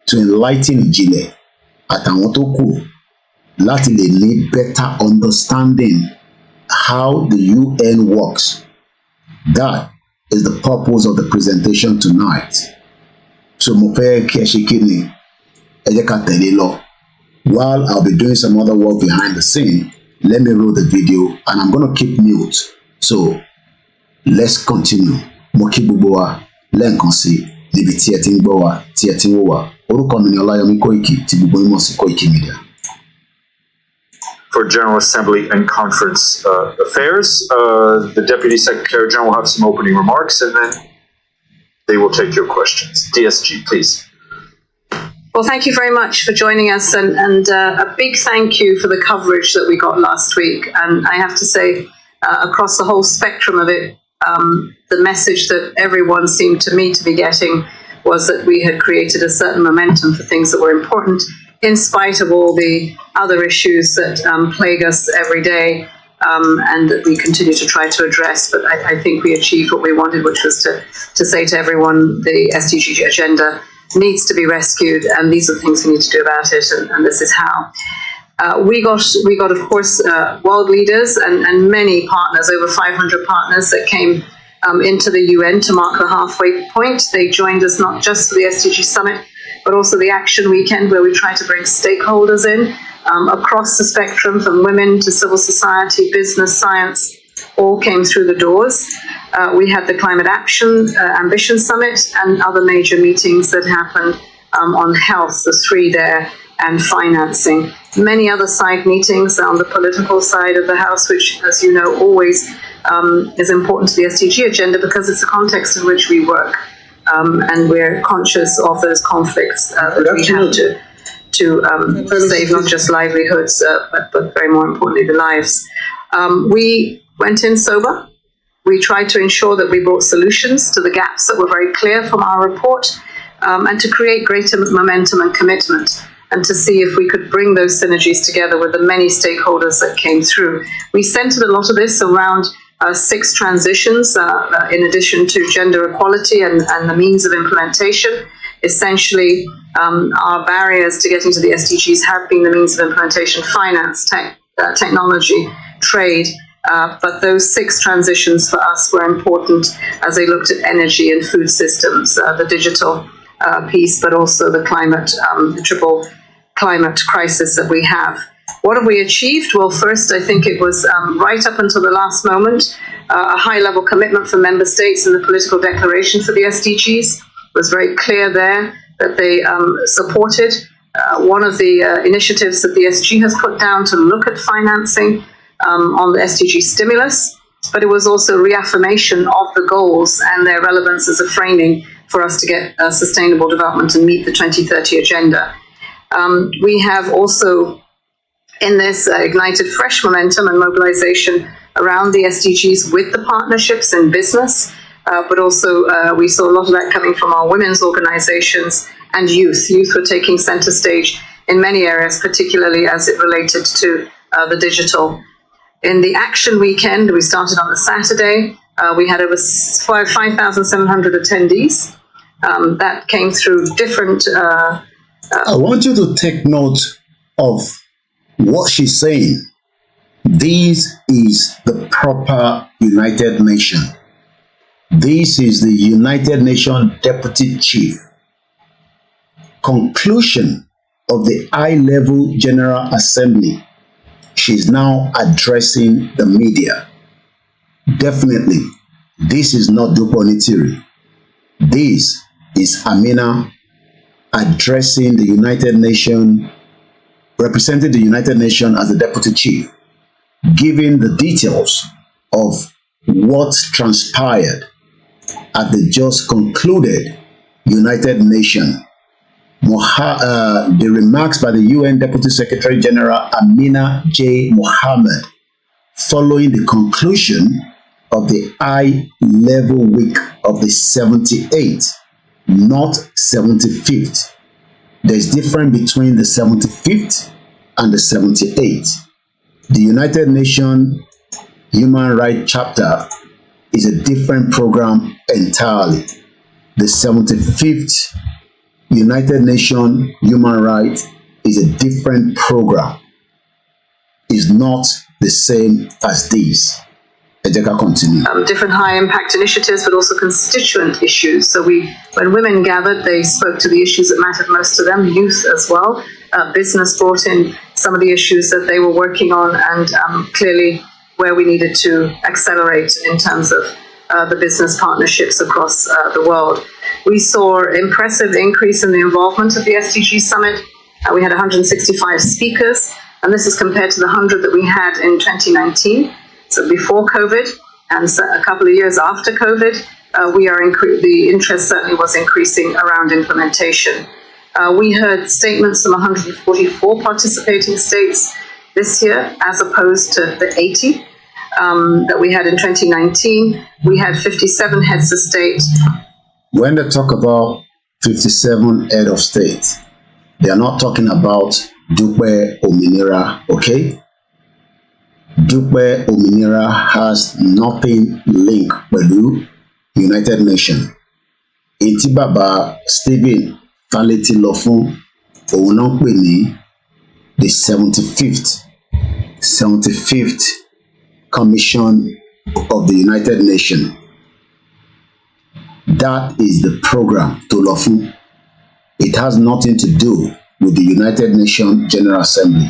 to enlighten ìjìnlẹ̀ àtàwọn tó kù láti lè ní better understanding how the UN works. That is the purpose of the presentation tonight. So mo fẹ́ kí ẹ ṣe kí ni, ẹ jẹ́ ká tẹ̀lé lọ. While I'll be doing some other work behind the scene, let me roll the video and I'm gonna keep mute. So let's continue. Mo kí gbogbo wa lẹ́ẹ̀kan sí níbi tí ẹ ti ń gbọ́ wa, tí ẹ ti ń wò wá. Orúkọ mi ni Ọláyọmí Koiki tí gbogbo yín mọ̀ sí Koiki Media. For General Assembly and Conference Affairs. The Deputy Secretary General will have some opening remarks and then they will take your questions. DSG, please. Well, thank you very much for joining us, and a big thank you for the coverage that we got last week. And I have to say, across the whole spectrum of it, the message that everyone seemed to me to be getting was that we had created a certain momentum for things that were important, in spite of all the other issues that plague us every day, and that we continue to try to address. But I think we achieved what we wanted, which was to say to everyone the SDG agenda needs to be rescued, and these are the things we need to do about it, and this is how. We got, of course, world leaders and many partners, over 500 partners that came into the UN to mark the halfway point. They joined us not just for the SDG Summit, but also the Action Weekend, where we try to bring stakeholders in across the spectrum, from women to civil society, business, science, all came through the doors. We had the Climate Ambition Summit and other major meetings that happened on health, the three there, and financing. Many other side meetings on the political side of the House, which, as you know, always is important to the SDG agenda because it's the context in which we work. And we're conscious of those conflicts that we have to save not just livelihoods, but very more importantly, the lives. We went in sober. We tried to ensure that we brought solutions to the gaps that were very clear from our report, and to create greater momentum and commitment, and to see if we could bring those synergies together with the many stakeholders that came through. We centered a lot of this around 6 transitions, in addition to gender equality and the means of implementation. Essentially, our barriers to getting to the SDGs have been the means of implementation: finance, technology, trade. But those 6 transitions for us were important as they looked at energy and food systems, the digital piece, but also the climate, the triple climate crisis that we have. What have we achieved? Well, first, I think it was right up until the last moment, a high-level commitment from member states in the political declaration for the SDGs. It was very clear there that they supported one of the initiatives that the SG has put down to look at financing on the SDG stimulus, but it was also reaffirmation of the goals and their relevance as a framing for us to get sustainable development and meet the 2030 agenda. We have also, in this, ignited fresh momentum and mobilization around the SDGs with the partnerships in business, but also we saw a lot of that coming from our women's organizations and youth. Youth were taking center stage in many areas, particularly as it related to the digital. In the Action Weekend, we started on a Saturday. We had over 5,700 attendees. That came through different... I want you to take note of what she's saying. This is the proper United Nations. This is the United Nations Deputy Chief. Conclusion of the high-level General Assembly. She's now addressing the media. Definitely, this is not Dupe Onitiri. This is Amina addressing the United Nations, representing the United Nations as the deputy chief, giving the details of what transpired at the just concluded United Nations. The remarks by the UN Deputy Secretary General Amina J. Mohammed following the conclusion of the high-level week of the 78th, not 75th. There's difference between the 75th and the 78th. The United Nations Human Rights Chapter is a different program entirely. The 75th United Nations Human Rights is a different program. It's not the same as this. Ejeka continue. Different high impact initiatives, but also constituent issues. So when women gathered, they spoke to the issues that mattered most to them, youth as well. Business brought in some of the issues that they were working on, and clearly where we needed to accelerate in terms of the business partnerships across the world. We saw impressive increase in the involvement of the SDG Summit. We had 165 speakers, and this is compared to the 100 that we had in 2019. So before COVID, and so a couple of years after COVID, the interest certainly was increasing around implementation. We heard statements from 144 participating states this year, as opposed to the 80 that we had in 2019. We had 57 heads of state. When they talk about 57 head of state, they are not talking about Dupe Ominira, okay? Dupe Ominira has nothing linked with United Nations. Eti Baba Stephen Faleti Lofun òun náà pè ní the 75th Commission of the United Nations. That is the program to Lofun. It has nothing to do with the United Nations General Assembly.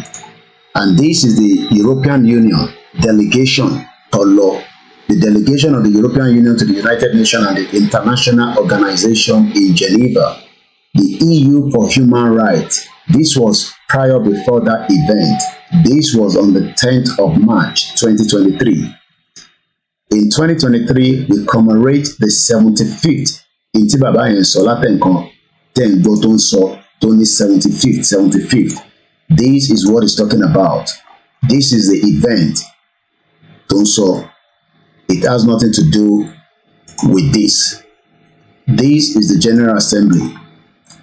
And this is the European Union delegation to law, the delegation of the European Union to the United Nations and the International Organization in Geneva, the EU for Human Rights. This was prior before that event. This was on the 10th of March, 2023. In 2023, we commemorate the 75th. In Tibaba and Solatenko, 10 Boton so Tony 75th. This is what it's talking about. This is the event. So it has nothing to do with this. This is the General Assembly.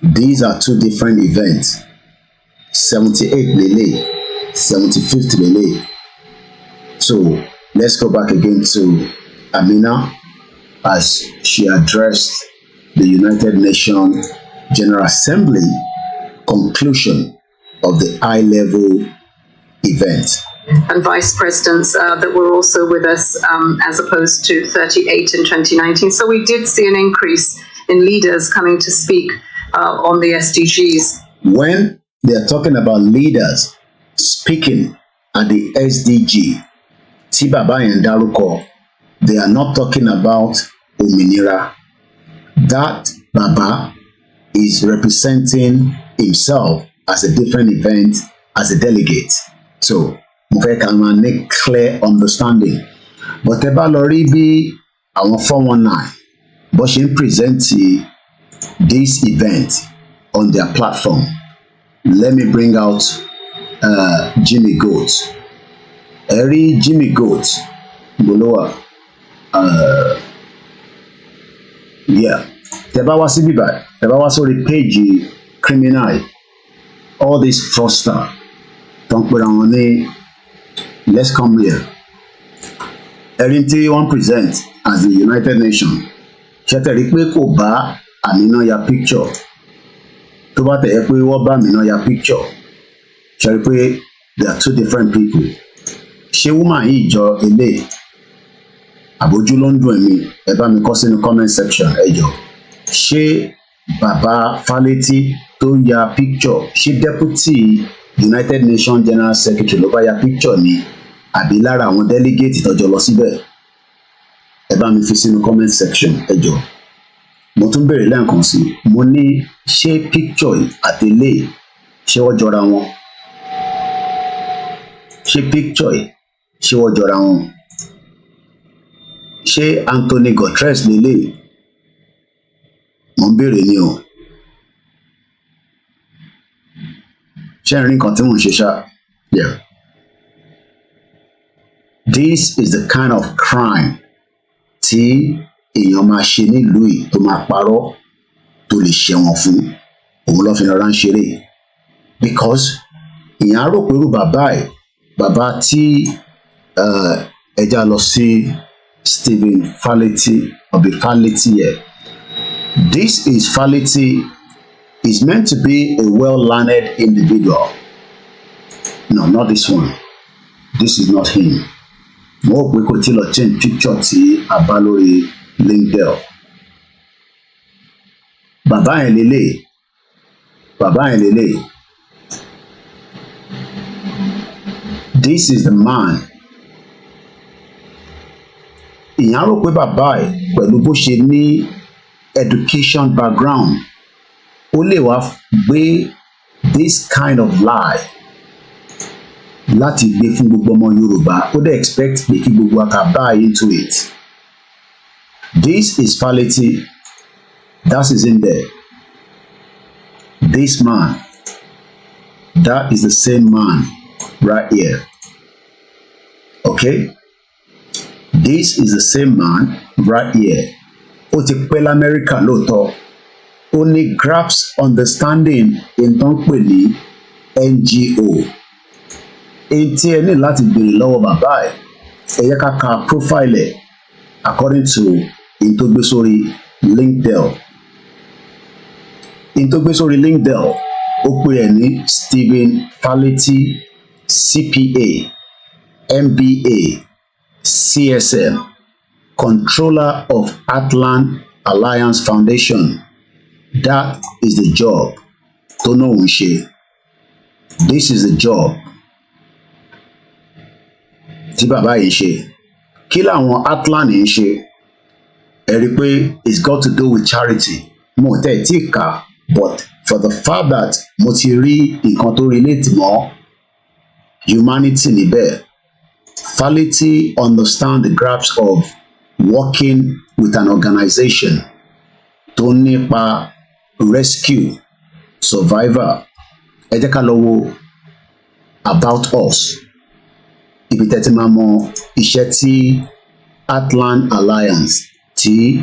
These are two different events. 78th Lele, 75th Lele. So let's go back again to Amina as she addressed the United Nations General Assembly conclusion of the high-level event. And vice presidents that were also with us, as opposed to 38 in 2019. So we did see an increase in leaders coming to speak on the SDGs. When they are talking about leaders speaking at the SDG, Tibaba and Daruko, they are not talking about Ominira. That Baba is representing himself as a different event, as a delegate. So, Mufe can make clear understanding. But Eba Lori be our 419, but she present this event on their platform. Let me bring out Jimmy Goat. Every Jimmy Goat, Boloa. Yeah. Teba wa sibi ba. Teba wa sorry page criminal. All this fraudster. Don't put on the let's come here. Everything one present as the United Nations. Ṣẹ̀tẹ̀rí pé kò bá Amina ya picture. Tó bá tẹ̀ pé wọ́n bá Amina ya picture. Ṣẹ̀rí pé they are two different people. Ṣé woman yìí jọ ilé? Àbójú ló ń dùn mí. Ẹ bá mi kọ sínú comment section ẹ jọ̀ọ́. Ṣé Bàbá Faleti tó ya picture ṣé deputy United Nations General Secretary ló bá ya picture ni àbí lára àwọn delegate tọ́jọ́ lọ síbẹ̀? Ẹ bá mi fi sínú comment section ẹ jọ̀ọ́. Mo tún bèrè lẹ́ẹ̀kan sí, mo ní ṣé picture àtẹlé ṣé wọ́n jọra wọn? Ṣé picture ṣé wọ́n jọra wọn? Ṣé Anthony Guterres lélẹ̀? Mo ń bèrè ni o. Ṣé ẹ rí nǹkan tí mò ń ṣe ṣá? Yeah. This is the kind of crime tí èèyàn máa ṣe nílùú yìí tó máa parọ́ tó lè ṣẹ̀wọ̀n fún. Òun ló fi rọra ń ṣeré. Because èèyàn á rò pé irú bàbá tí ẹja lọ sí Stephen Falaty ọ̀bí Falaty here. This is Falaty is meant to be a well-learned individual. No, not this one. This is not him. Mo rò pé kò tí lọ change picture tí a bá lórí LinkedIn. Bàbá yẹn lélẹ̀. This is the man. Ìyẹn rò pé bàbá ẹ̀ pẹ̀lú bó ṣe ní education background ó lè wá gbé this kind of lie láti gbé fún gbogbo ọmọ Yorùbá. Ó dẹ̀ expect pé kí gbogbo wa ká buy into it. This is Falaty. That is in there. This man, that is the same man right here. Okay? This is the same man right here. Ó ti pẹ́ l'Amẹ́ríkà lóòótọ́. Ó ní grasp understanding in tó ń pè ní NGO. Èyí tí ẹ ní láti béèrè lọ́wọ́ bàbá ẹ̀. Ẹ yẹ ká ka profile ẹ̀ according to in tó gbé sórí LinkedIn. In tó gbé sórí LinkedIn, ó pè ẹ̀ ní Stephen Falaty CPA, MBA, CSM, Controller of Atlant Alliance Foundation. That is the job tó náà ń ṣe. This is the job tí bàbá yìí ṣe. Kí làwọn Atlant ń ṣe? Ẹ rí i pé it's got to do with charity. Mo tẹ̀ tí kà, but for the fact that mo ti rí nǹkan tó relate mọ́ humanity níbẹ̀. Falaty understand the grasp of working with an organization tó nípa rescue, survivor. Ẹ jẹ́ ká lọ wo about us. Ibi tẹ́tí máa mọ iṣẹ́ tí Atlant Alliance tí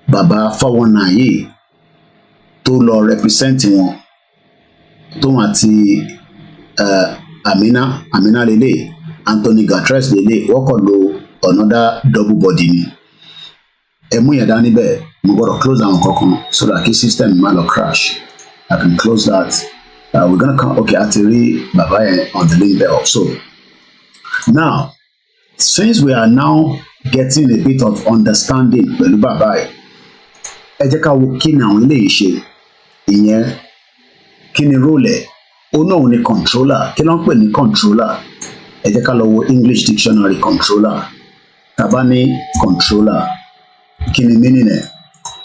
bàbá 419 yìí tó lọ represent wọn tóun àti Amina lélẹ̀, Anthony Guterres lélẹ̀, wọ́n kàn lo another double body ni. Ẹ mú yẹn dání bẹ́ẹ̀, mo gbọ́dọ̀ close àwọn kankan so that kí system má lọ crash. I can close that. We're gonna come. Okay, àti rí bàbá yẹn on the link there also. Now, since we are now getting a bit of understanding pẹ̀lú bàbá yìí, ẹ jẹ́ ká wo kí ni àwọn eléyìí ṣe. Ìyẹn kí ni role ẹ̀? Ó náà ní controller. Kí ló ń pè ní controller? Ẹ jẹ́ ká lọ wo English dictionary controller. Tá bá ní controller, kí ni meaning ẹ̀?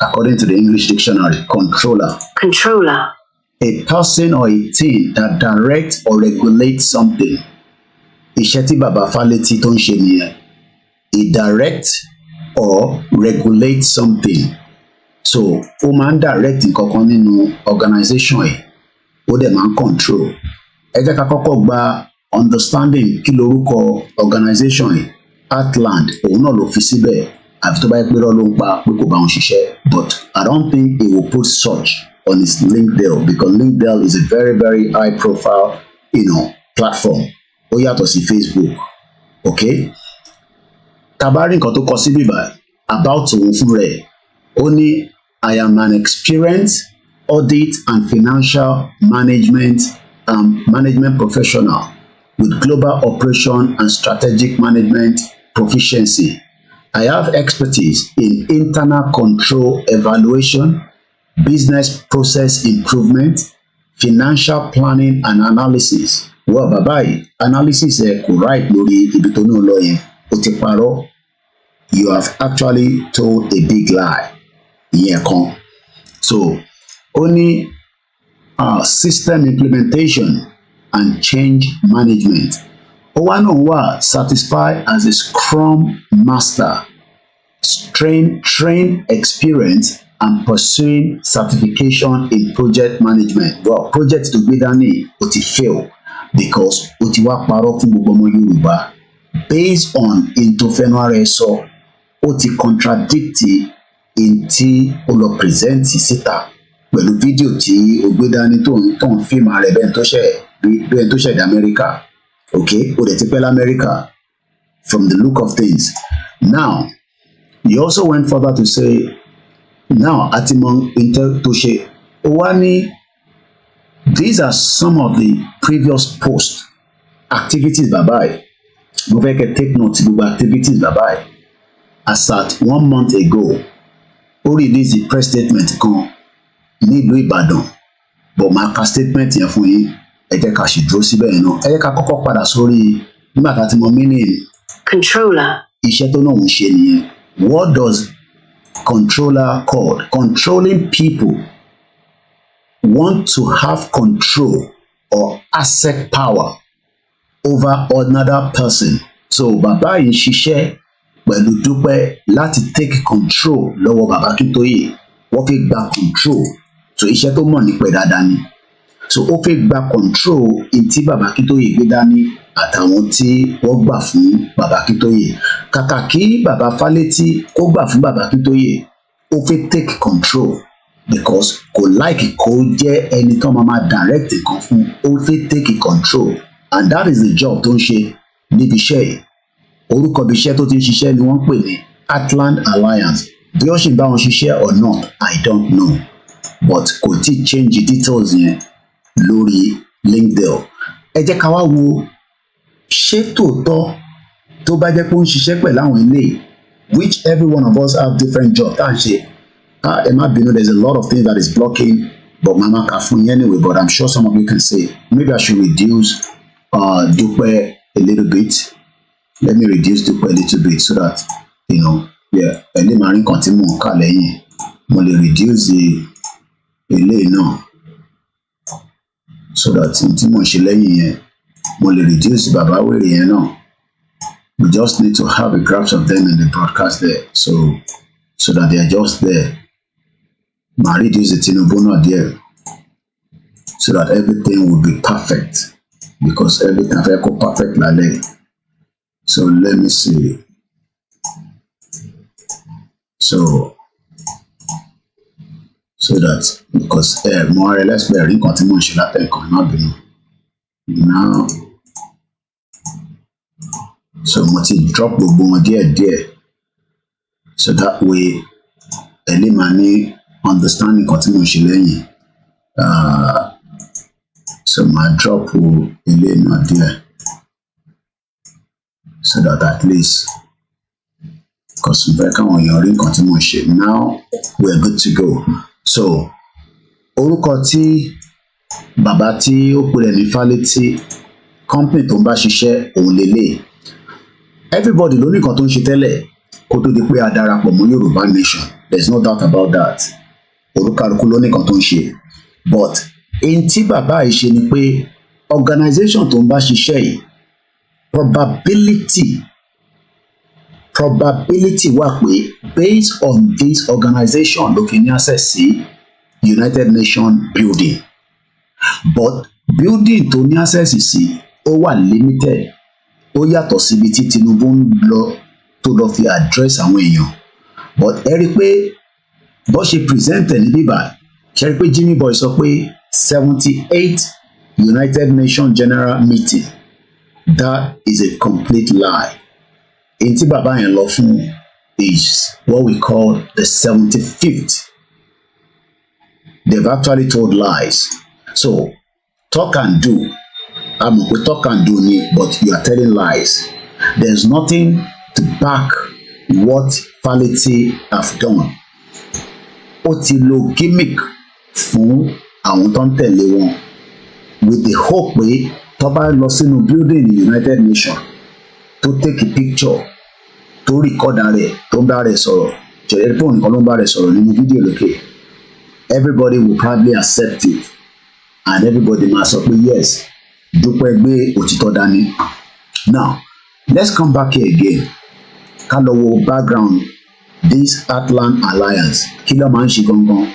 According to the English dictionary, controller. Controller. A person or a thing that directs or regulates something. Iṣẹ́ tí bàbá Falaty tó ń ṣe nìyẹn. He directs or regulates something. So ó máa ń direct nǹkan kan nínú organization ẹ̀. Ó dẹ̀ máa ń control. Ẹ jẹ́ ká kọ́kọ́ gba understanding kí lorúkọ organization ẹ̀. Atlant, òun náà ló fi síbẹ̀. Àfi tó bá yẹ pé irọ́ ló ń pa pé kò bá wọn ṣiṣẹ́. But I don't think he will put such on his LinkedIn because LinkedIn is a very, very high profile, platform. Ó yàtọ̀ sí Facebook. Okay? Tabari nǹkan tó kọ sí bíbá about òun fún rẹ̀. Ó ní I am an experienced audit and financial management professional with global operation and strategic management proficiency. I have expertise in internal control evaluation, business process improvement, financial planning and analysis. Well, bàbá yìí analysis ẹ kò right lórí ibi tó ní lọ yẹn, ó ti parọ́. You have actually told a big lie. Ìyẹn kan. So, only system implementation and change management. Ó wá náà wà satisfied as a Scrum Master, train experience and pursuing certification in project management. Well, project tó gbé dání ó ti fail because ó ti wá parọ́ fún gbogbo ọmọ Yorùbá based on into February sọ ó ti contradict in tí ó lọ present síta pẹ̀lú fídíò tí ó gbé dání tó ń fíìmù rẹ̀ bẹ́ẹ̀ tó ṣẹ̀ dé Amẹ́ríkà. Okay, ó dẹ̀ ti pẹ́ l'Amẹ́ríkà from the look of things. Now, he also went further to say, now Atimon Intel Toshe Owani, these are some of the previous post activities bye-bye. Mo fẹ́ kẹ́ take note gbogbo activities bye-bye. As at 1 month ago, ó release the press statement kan ní ìlú Ìbàdàn, but máa ka statement yẹn fún yín. Ẹ jẹ́ ká ṣì dúró síbẹ̀ yẹn náà. Ẹ jẹ́ ká kọ́kọ́ padà sórí nígbà tá a ti mọ meaning. Controller. Iṣẹ́ tó náà ń ṣe nìyẹn. What does controller called? Controlling people want to have control or asset power over another person. So bàbá yìí ń ṣiṣẹ́ pẹ̀lú Dúpẹ́ láti take control lọ́wọ́ bàbá Akíntóyè. Wọ́n fi gba control. So iṣẹ́ tó mọ̀ nípa dáadáa ni. So ó fẹ́ gba control tí bàbá Akíntóyè gbé dání àtàwọn tí wọ́n gbà fún bàbá Akíntóyè. Kàkà kí bàbá Fálétí ó gbà fún bàbá Akíntóyè, ó fẹ́ take control because kò like kó jẹ́ ẹni tó máa direct nǹkan fún, ó fẹ́ take control, and that is the job tó ń ṣe níbi iṣẹ́ yìí. Orúkọ ibi iṣẹ́ tó ti ń ṣiṣẹ́ ni wọ́n ń pè ní Atlant Alliance. Bí ó ṣì ń bá wọn ṣiṣẹ́ or not, I don't know, but kò tí change the details yẹn lórí LinkedIn. Ẹ jẹ́ ká wá wo ṣé tòótọ́ tó bá jẹ́ pé ó ń ṣiṣẹ́ pẹ̀lú àwọn ilé, which every one of us have different job tá à ń ṣe. Ẹ má bínú, there's a lot of things that is blocking, but mama kà fún yín anyway, but I'm sure some of you can say maybe I should reduce Dupe a little bit. Let me reduce Dupe a little bit so that yeah, ẹ lè máa rí nǹkan tí mò ń kà lẹ́yìn. Mo lè reduce ilé náà so that tí mò ń ṣe lẹ́yìn yẹn mo lè reduce bàbá wèrè yẹn náà. We just need to have a graph of them in the broadcast there, so that they are just there. Màá reduce the Tinubu náà there so that everything will be perfect, because everything fẹ́ kó perfect lálẹ́. So let me see. So that because more or less bẹ̀rẹ̀ nǹkan tí mò ń ṣe látẹ̀kàn má bínú. Now, so mo ti drop gbogbo wọn díẹ̀ so that way ẹ lè máa ní understanding nǹkan tí mò ń ṣe lẹ́yìn. So màá drop ilé náà díẹ̀ so that at least because mo fẹ́ káwọn èèyàn rí nǹkan tí mò ń ṣe. Now we are good to go. So orúkọ tí bàbá tí ó pè rẹ̀ ní Fálétí, company tó ń bá ṣiṣẹ́ òun lélẹ̀. Everybody ló ní nǹkan tó ń ṣe tẹ́lẹ̀ kó tó di pé a darapọ̀ mọ́ Yorùbá Nation. There is no doubt about that. Olúkálùkù ló ní nǹkan tó ń ṣe. But èyí tí bàbá yìí ṣe ni pé organization tó ń bá ṣiṣẹ́ yìí, probability wà pé based on this organization ló fi ní access sí United Nations building, but building tó ní access sí ó wà limited. Ó yàtọ̀ síbi tí Tinubu ń lọ tó lọ fi address àwọn èèyàn. But ẹ rí i pé bó ṣe present ní bíbá, ṣe rí i pé Jimmy Boy sọ pé 78 United Nations General Meeting. That is a complete lie. Èyí tí bàbá yẹn lọ fún is what we call the 75th. They've actually told lies. So talk and do. We talk and do ni, but you are telling lies. There's nothing to back what Fálétí have done. ó ti lo gimmick fún àwọn tó ń tẹ̀lé wọn with the hope pé tó bá lọ sínú building United Nations tó take a picture tó record rẹ̀ tó ń bá rẹ̀ sọ̀rọ̀ jẹ̀rẹ̀ tó nìkan ló ń bá rẹ̀ sọ̀rọ̀ nínú fídíò lókè everybody will probably accept it and everybody máa sọ pé yes Dúpẹ́ gbé òtítọ́ dání. Now let's come back here again ká lọ wo background this Heartland Alliance kí ló máa ń ṣe gangan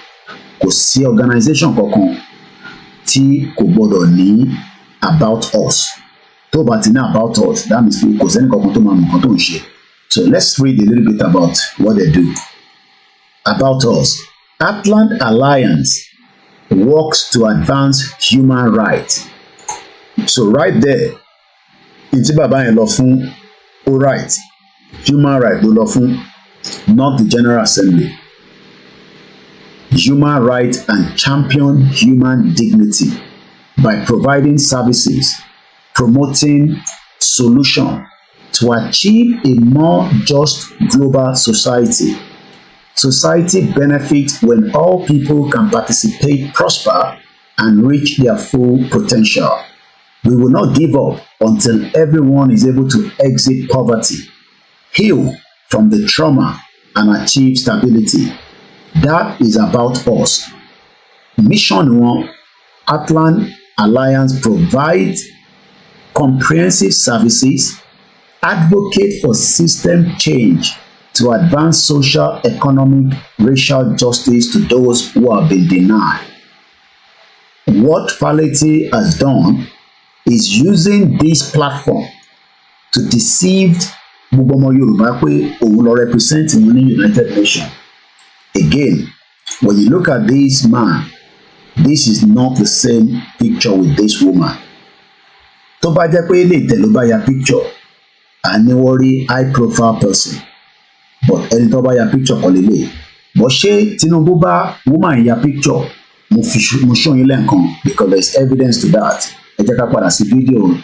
kò sí organisation kankan tí kò gbọdọ̀ ní about us tó bá ti ní about us that means pé kò sẹ́ni kankan tó máa mọ̀ nǹkan tó ń ṣe. So let's read a little bit about what they do. About us. Heartland Alliance works to advance human rights. So right there, ìtí bàbá yẹn lọ fún all right, human right ló lọ fún, not the General Assembly. Human rights and champion human dignity by providing services, promoting solution to achieve a more just global society. Society benefits when all people can participate, prosper, and reach their full potential. We will not give up until everyone is able to exit poverty, heal from the trauma, and achieve stability. That is about us. Mission 1, Heartland Alliance provides comprehensive services, advocate for system change to advance social, economic, racial justice to those who have been denied. What Faleti has done is using this platform to deceive gbogbo ọmọ Yorùbá pé òun lọ represent wọn ní United Nations. Again, when you look at this man, this is not the same picture with this woman. Tó bá jẹ́ pé ilé ìtẹ̀ ló bá ya picture, àní wọ́n rí high profile person, but ẹni tó bá ya picture kọ́ lélẹ̀. But ṣé Tinubu bá woman ya picture? Mo show yín lẹ́ǹkan because there is evidence to that. Ẹ jẹ́ ká padà sí fídíò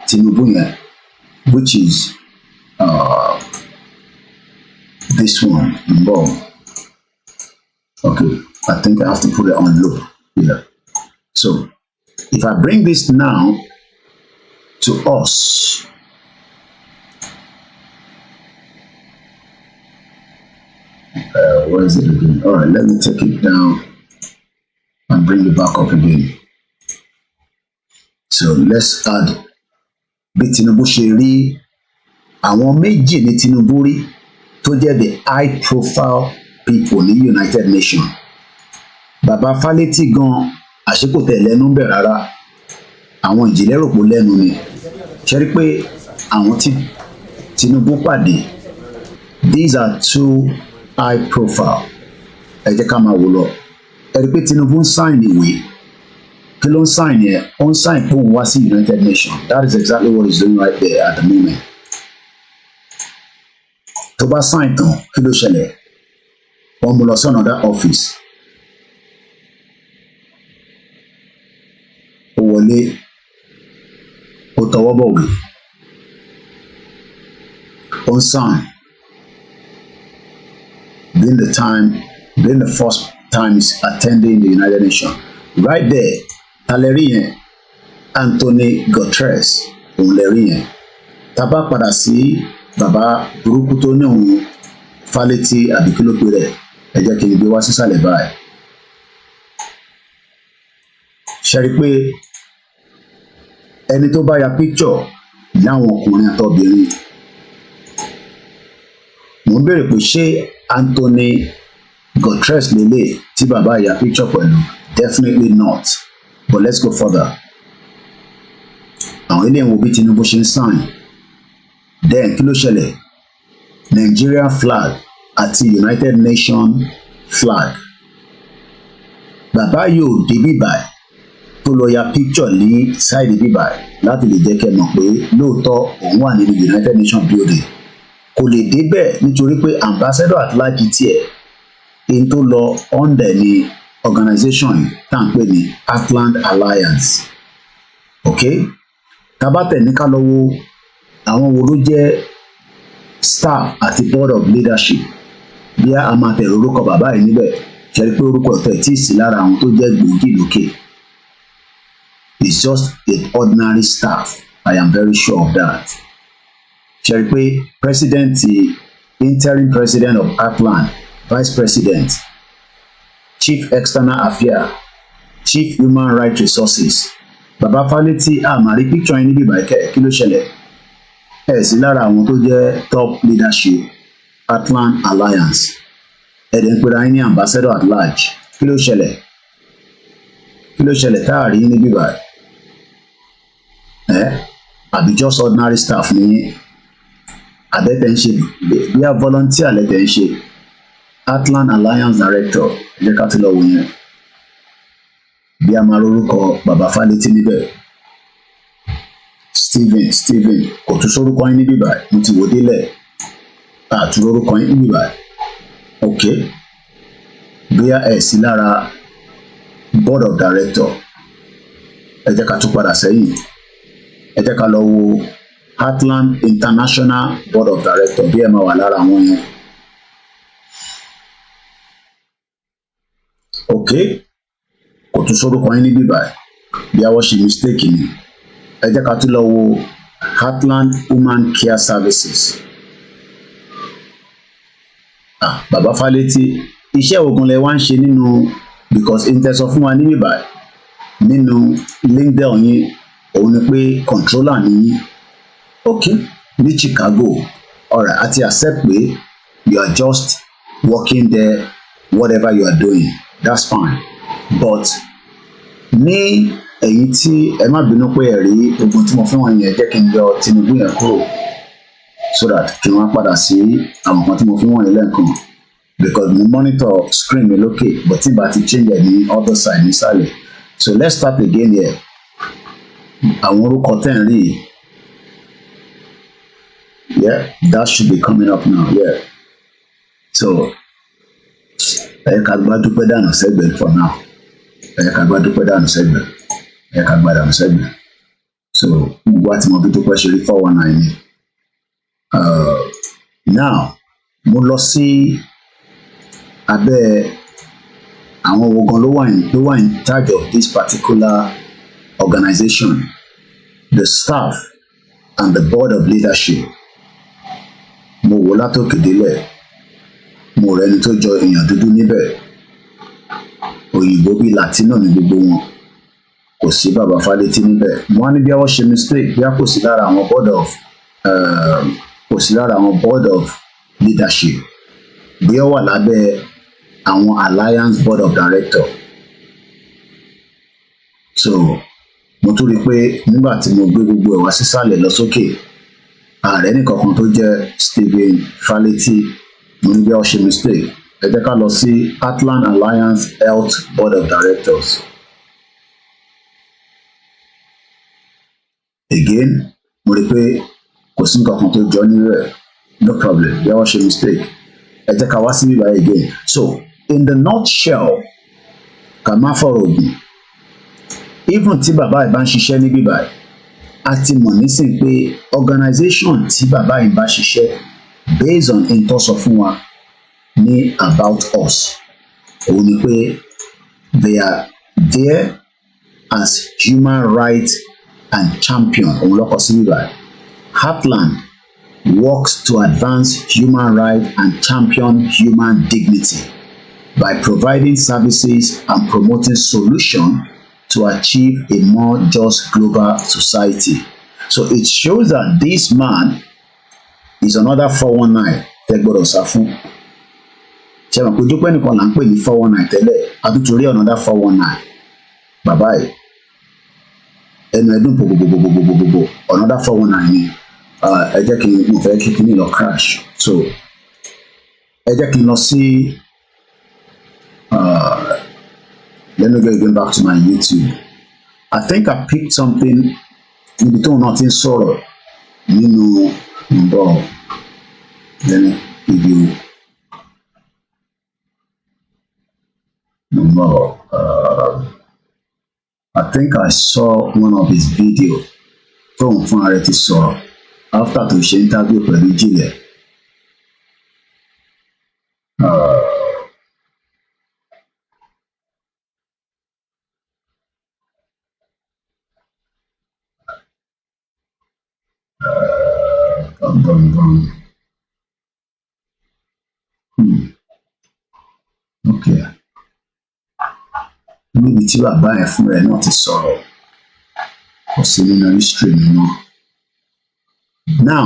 Tinubu yẹn, which is this one. Okay, I think I have to put it on low. Yeah. So if I bring this now to us, where is it again? All right, let me take it down and bring it back up again. So let's add bí Tinubu ṣe rí àwọn méjì ní Tinubu rí tó jẹ́ the high profile people ní United Nations. Bàbá Faleti gan àṣekò tẹ̀ lẹ́nu bẹ̀ rárá, àwọn ìjìnlẹ̀ rò pé lẹ́nu ni. Ṣé rí pé àwọn tí Tinubu pàdé, these are two high profile. Ẹ jẹ́ ká máa wò lọ. Ẹ rí pé Tinubu ń sign ìwé. Kí ló ń sign yẹn? Ó ń sign pé òun wá sí United Nations. That is exactly what he's doing right there at the moment. Tó bá sign tán, kí ló ṣẹlẹ̀? Wọ́n mú lọ sí another office. Ó wọlé, ó tọwọ́ bọ̀wé. Ó ń sign. During the first time he's attending the United Nations. Right there, taleri yẹn, Anthony Guterres, òun lè rí yẹn. Tá bá padà sí bàbá burúkú tó ní òun Faleti àbí kí ló pè rẹ̀, ẹ jẹ́ kí n gbé wá sísàlẹ̀ báyìí. Ṣé rí pé ẹni tó bá ya picture láwọn ọkùnrin àtọbìnrin, mo ń béèrè pé ṣé Anthony Guterres lélẹ̀ tí bàbá ya picture pẹ̀lú? Definitely not. But let's go further. Àwọn ilé ìwọ̀n bí Tinubu ṣe ń sign. Then kí ló ṣẹlẹ̀? Nigerian flag àti United Nations flag. Bàbá yóò débí báyìí tó lọ ya picture ní side débí báyìí láti lè jẹ́ kẹ́ mọ̀ pé lóòótọ́ òun wà nínú United Nations building. Kò lè débẹ̀ nítorí pé ambassador at large tiẹ̀ in tó lọ under ní organization tá ń pè ní Heartland Alliance. Okay? Tabatẹ̀ ní ká lọ wo àwọn wo ló jẹ́ staff àti board of leadership bí a máa tẹ̀rọ orúkọ bàbá yìí níbẹ̀. ṣe rí pé orúkọ ọ̀tẹ̀ tí ì sí lára àwọn tó jẹ́ gbòógì lókè. It's just an ordinary staff. I am very sure of that. ṣe rí pé interim president of Atlant, vice president, chief external affairs, chief human rights resources. Bàbá Fálétí àmàrí picture yín níbi ìbàkẹ́ kí ló ṣẹlẹ̀? Ẹ̀ sí lára àwọn tó jẹ́ top leadership Atlant Alliance. Ẹ̀dẹ̀ ń pera yín ní ambassador at large. Kí ló ṣẹlẹ̀? Kí ló ṣẹlẹ̀ táàrí yín níbí báyìí? Àbí just ordinary staff ní àbẹ́tẹ̀ ń ṣe bí a volunteer lẹ́tẹ̀ ń ṣe Atlant Alliance director ẹ̀jẹ̀ ká ti lọ wò yẹn. Bí a máa lórúkọ bàbá Fálétí níbẹ̀. Stephen kò tún sórúkọ yín níbí báyìí, mo ti wò délẹ̀ àtún lórúkọ yín níbí báyìí. Ok, bóyá ẹ̀ sí lára board of director, ẹ jẹ́ ká tún padà sẹ́yìn, ẹ jẹ́ ká lọ wo Atlant International board of director bí ẹ máa wà lára wọn yẹn. Ok, kò tún sórúkọ yín níbí báyìí, bí a wọ́n ṣe mistake ni. Ẹ jẹ́ ká tún lọ wo Atlant Human Care Services. Bàbá Fálétí, iṣẹ́ ogun lẹ wá ń ṣe nínú, because n tẹ́ sọ fún wa níbí báyìí nínú LinkedIn yín òun ni pé controller ni yín. Ok, ní Chicago, alright, àti accept pé you are just working there, whatever you are doing, that's fine. But ní èyí tí ẹ má bínú pé ẹ rí ogun tí mo fẹ́ wọ̀nyí ẹ jẹ́ kí n yọ Tinubu yẹn kúrò so that kí wọ́n padà sí àwọn kan tí mo fi wọ̀nyí lẹ́ẹ̀kan, because mo monitor screen mi lókè but tí bá ti change ẹ̀ ní other side nísàlẹ̀. So let's start again here. Àwọn orúkọ tẹ́ ń rí yìí, yeah, that should be coming up now, yeah. So ẹ ká gbá Dúpẹ́ dànù sẹ́gbẹ̀ẹ́ for now, ẹ ká gbá Dúpẹ́ dànù sẹ́gbẹ̀ẹ́, ẹ ká gbá dànù sẹ́gbẹ̀ẹ́. So gbogbo àti mo bí Dúpẹ́ ṣe rí 419 ni. Now mo lọ sí abẹ́ àwọn wo gan ló wà in charge of this particular organization, the staff and the board of leadership. Mo wò látòkè délẹ̀, mo rẹ́ni tó jọ èèyàn dúdú níbẹ̀, òyìnbó bíi Latino ní gbogbo wọn, kò sí bàbá Fálétí níbẹ̀. Mo wá ní bí wọ́n ṣe mistake, bí a kò sí lára àwọn board of leadership, bí ó wà lábẹ́ àwọn Alliance board of director. So mo tún rí i pé nígbà tí mo gbé gbogbo ẹ̀ wá sísàlẹ̀ lọ sókè, ààrẹ nìkankan tó jẹ́ Stephen Fálétí, mo ní bí wọ́n ṣe mistake. Ẹ jẹ́ ká lọ sí Atlant Alliance Health board of directors. Again, mo rí i pé kò sí nǹkan tó jọ nínú ẹ̀, no problem, bí wọ́n ṣe mistake. Ẹ jẹ́ ká wá sí bíbá again. So in the nutshell, ká má fọ̀rọ̀ ògùn, even tí bàbá yìí bá ń ṣiṣẹ́ ní bíbá yìí, a ti mọ̀ nísìnyí pé organization tí bàbá yìí bá ṣiṣẹ́ based on in tó sọ fún wa ní about us, òun ni pé they are there as human rights and champion. Òun lọ́kọ̀ sí bíbá yìí. Atlant works to advance human rights and champion human dignity by providing services and promoting solutions to achieve a more just global society. So it shows that this man is another 419 tẹ́ gbọ́dọ̀ sá fún. Ṣé wọn kò Dúpẹ́ nìkan là ń pè ní 419 tẹ́lẹ̀, àtúntòrí another 419. Bàbá yìí ẹnu ẹdún gbogbogbogbogbogbogbò another 419 ni. Ẹ jẹ́ kí n mo fẹ́ kí kíní lọ crash. So ẹ jẹ́ kí n lọ sí let me go again back to my YouTube. I think I picked something níbi tóun náà ti ń sọ̀rọ̀ nínú ǹbọ̀. Let me give you ǹbọ̀. I think I saw one of his videos tóun fún ara ti sọ̀rọ̀ after tó ṣe interview pẹ̀lú Ìjìnlẹ̀. Okay. Níbi tí bàbá ẹ̀ fún rẹ̀ náà ti sọ̀rọ̀ kò sí nínú history nínú. Now,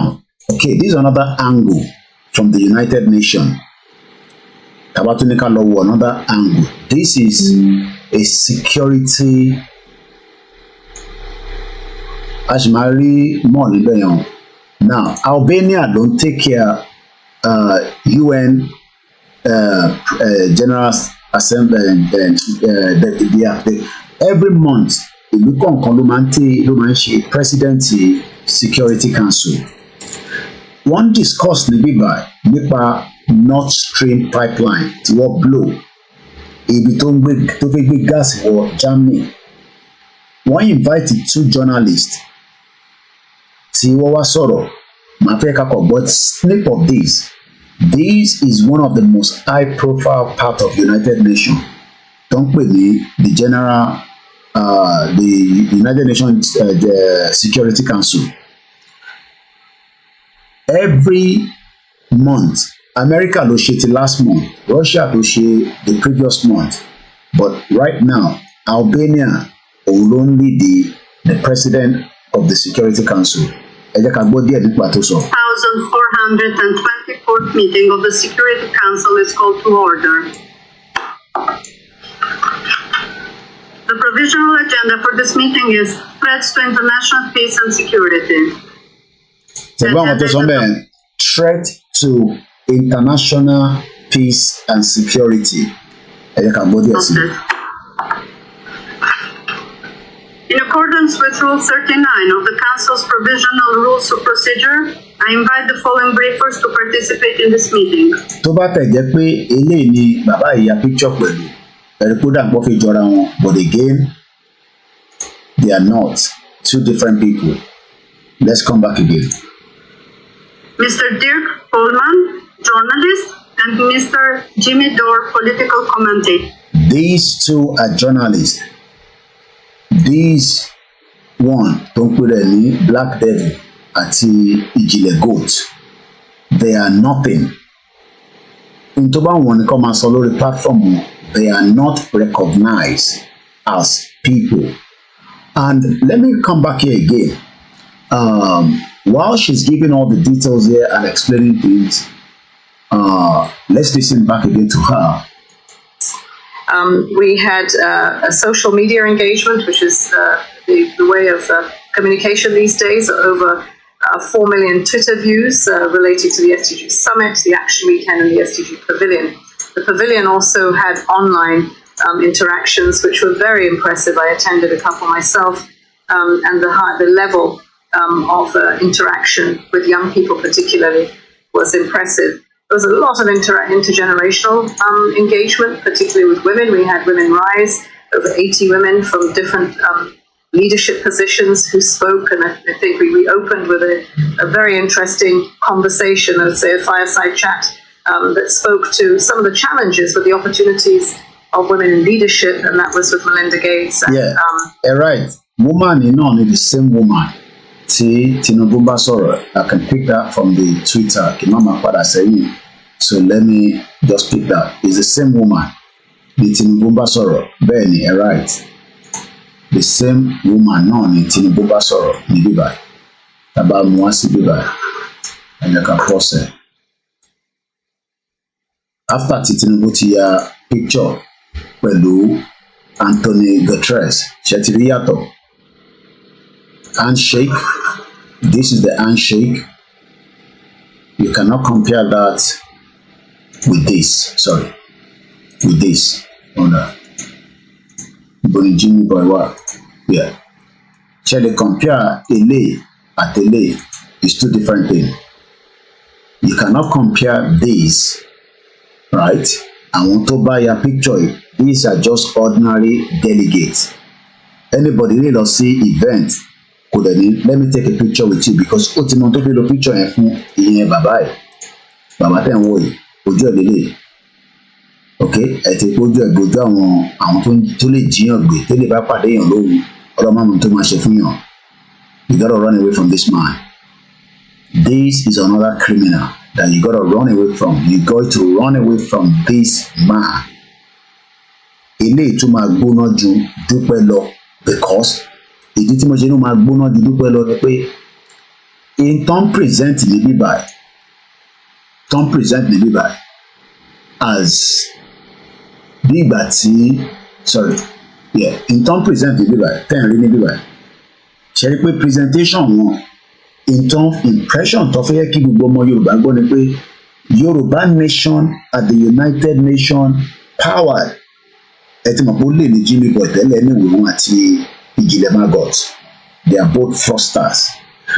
okay, this is another angle from the United Nations. Tabatunika Law, another angle. This is a security. Ashmari Monibeyon. Now, Albania don't take care UN General Assembly every month. Ìlú kọ̀ọ̀kan ló máa ń ṣe Presidency Security Council. Wọ́n discuss nípa Nord Stream pipeline tí wọ́n blow ibi tó fẹ́ gbé gas wọ Germany. Wọ́n invite 2 journalists tí wọ́n wá sọ̀rọ̀. Màá fẹ́ kakọ̀ but snip of this. This is one of the most high profile part of United Nations. Don't pè ní the general the United Nations the Security Council. Every month, America ló ṣe ti last month, Russia ló ṣe the previous month, but right now, Albania will only be the president of the Security Council. Ẹ jẹ́ ká gbọ́ díẹ̀ nípa tó sọ. 1424th meeting of the Security Council is called to order. The provisional agenda for this meeting is threats to international peace and security. Threat to international peace and security. In accordance with Rule 39 of the Council's Provisional Rules of Procedure, I invite the following briefers to participate in this meeting. Tó bá tẹ̀ jẹ́ pé eléyìí ni bàbá ìyá picture pẹ̀lú ẹ̀rí kó dà pọ̀ fi jọra wọn, but again they are not two different people. Let's come back again. Mr. Dirk Polman, journalist, and Mr. Jimmy Dore, political commentator. These two are journalists. These one tó ń pè rẹ̀ ní Black Devil àti Ìjìnlẹ̀ Goat. They are nothing. In tó bá wọn ní kó máa sọ lórí platform wọn, they are not recognized as people. And let me come back here again. While she's giving all the details here and explaining things, let's listen back again to her. We had a social media engagement, which is the way of communication these days. Over 4 million Twitter views related to the SDG Summit, the Action Weekend, and the SDG Pavilion. The Pavilion also had online interactions, which were very impressive. I attended a couple myself, and the level of interaction with young people particularly was impressive. There was a lot of intergenerational engagement, particularly with women. We had Women Rise, over 80 women from different leadership positions who spoke, and I think we opened with a very interesting conversation, I would say a fireside chat, that spoke to some of the challenges with the opportunities of women in leadership, and that was with Melinda Gates. And, right. Woman is not the same woman. Tinubu bá sọ̀rọ̀, I can pick that from the Twitter. Kimama padà sẹ́yìn. So let me just pick that. It's the same woman. The Tinubu bá sọ̀rọ̀. Bẹ́ẹ̀ni, right. The same woman náà ni Tinubu bá sọ̀rọ̀ ní bíbá. Tàbá mú wá sí bíbá. Ẹ̀yẹ kan pọ̀sẹ̀. After tí Tinubu ti ya picture pẹ̀lú Anthony Guterres, ṣe ti rí yàtọ̀. Handshake. This is the handshake. You cannot compare that with this. Sorry. With this. Bonnie Jimmy Boy what? Yeah. Shall they compare Ele at Ele is two different things. You cannot compare this, right? I want to buy a picture. These are just ordinary delegates. Anybody really does see event. Let me take a picture with you because ó ti mọ tó fi lo picture yẹn fún ìyẹn bàbá ẹ̀. Bàbá tẹ̀ ń wò yìí, ojú ẹ̀ lélẹ̀. Okay, ẹ̀ ti kójú ẹ̀ gbójú àwọn tó lè jiyàn gbé tó lè bá pàdé èèyàn lóru ọlọ́mọ tó máa ṣe fún yàn. You gotta run away from this man. this is another criminal that you got to run away from. You got to run away from this man. Eléyìí tún máa gbóná ju Dúpẹ́ lọ, because ìdí tí mo ṣe ní máa gbóná ju Dúpẹ́ lọ ni pé in turn present ní bíbá as bí ìgbà tí in turn present ní bíbá ten rí ní bíbá ṣe rí pé presentation wọn in turn impression tó fẹ́ yẹ kí gbogbo ọmọ Yorùbá gbọ́ ni pé Yorùbá nation at the United Nations powered. Ẹ ti mọ̀ pé ó lè ní Jimmy Boy tẹ́lẹ̀ ní ìwé wọn àti Ìjìnlẹ̀ Margot. They are both fraudsters,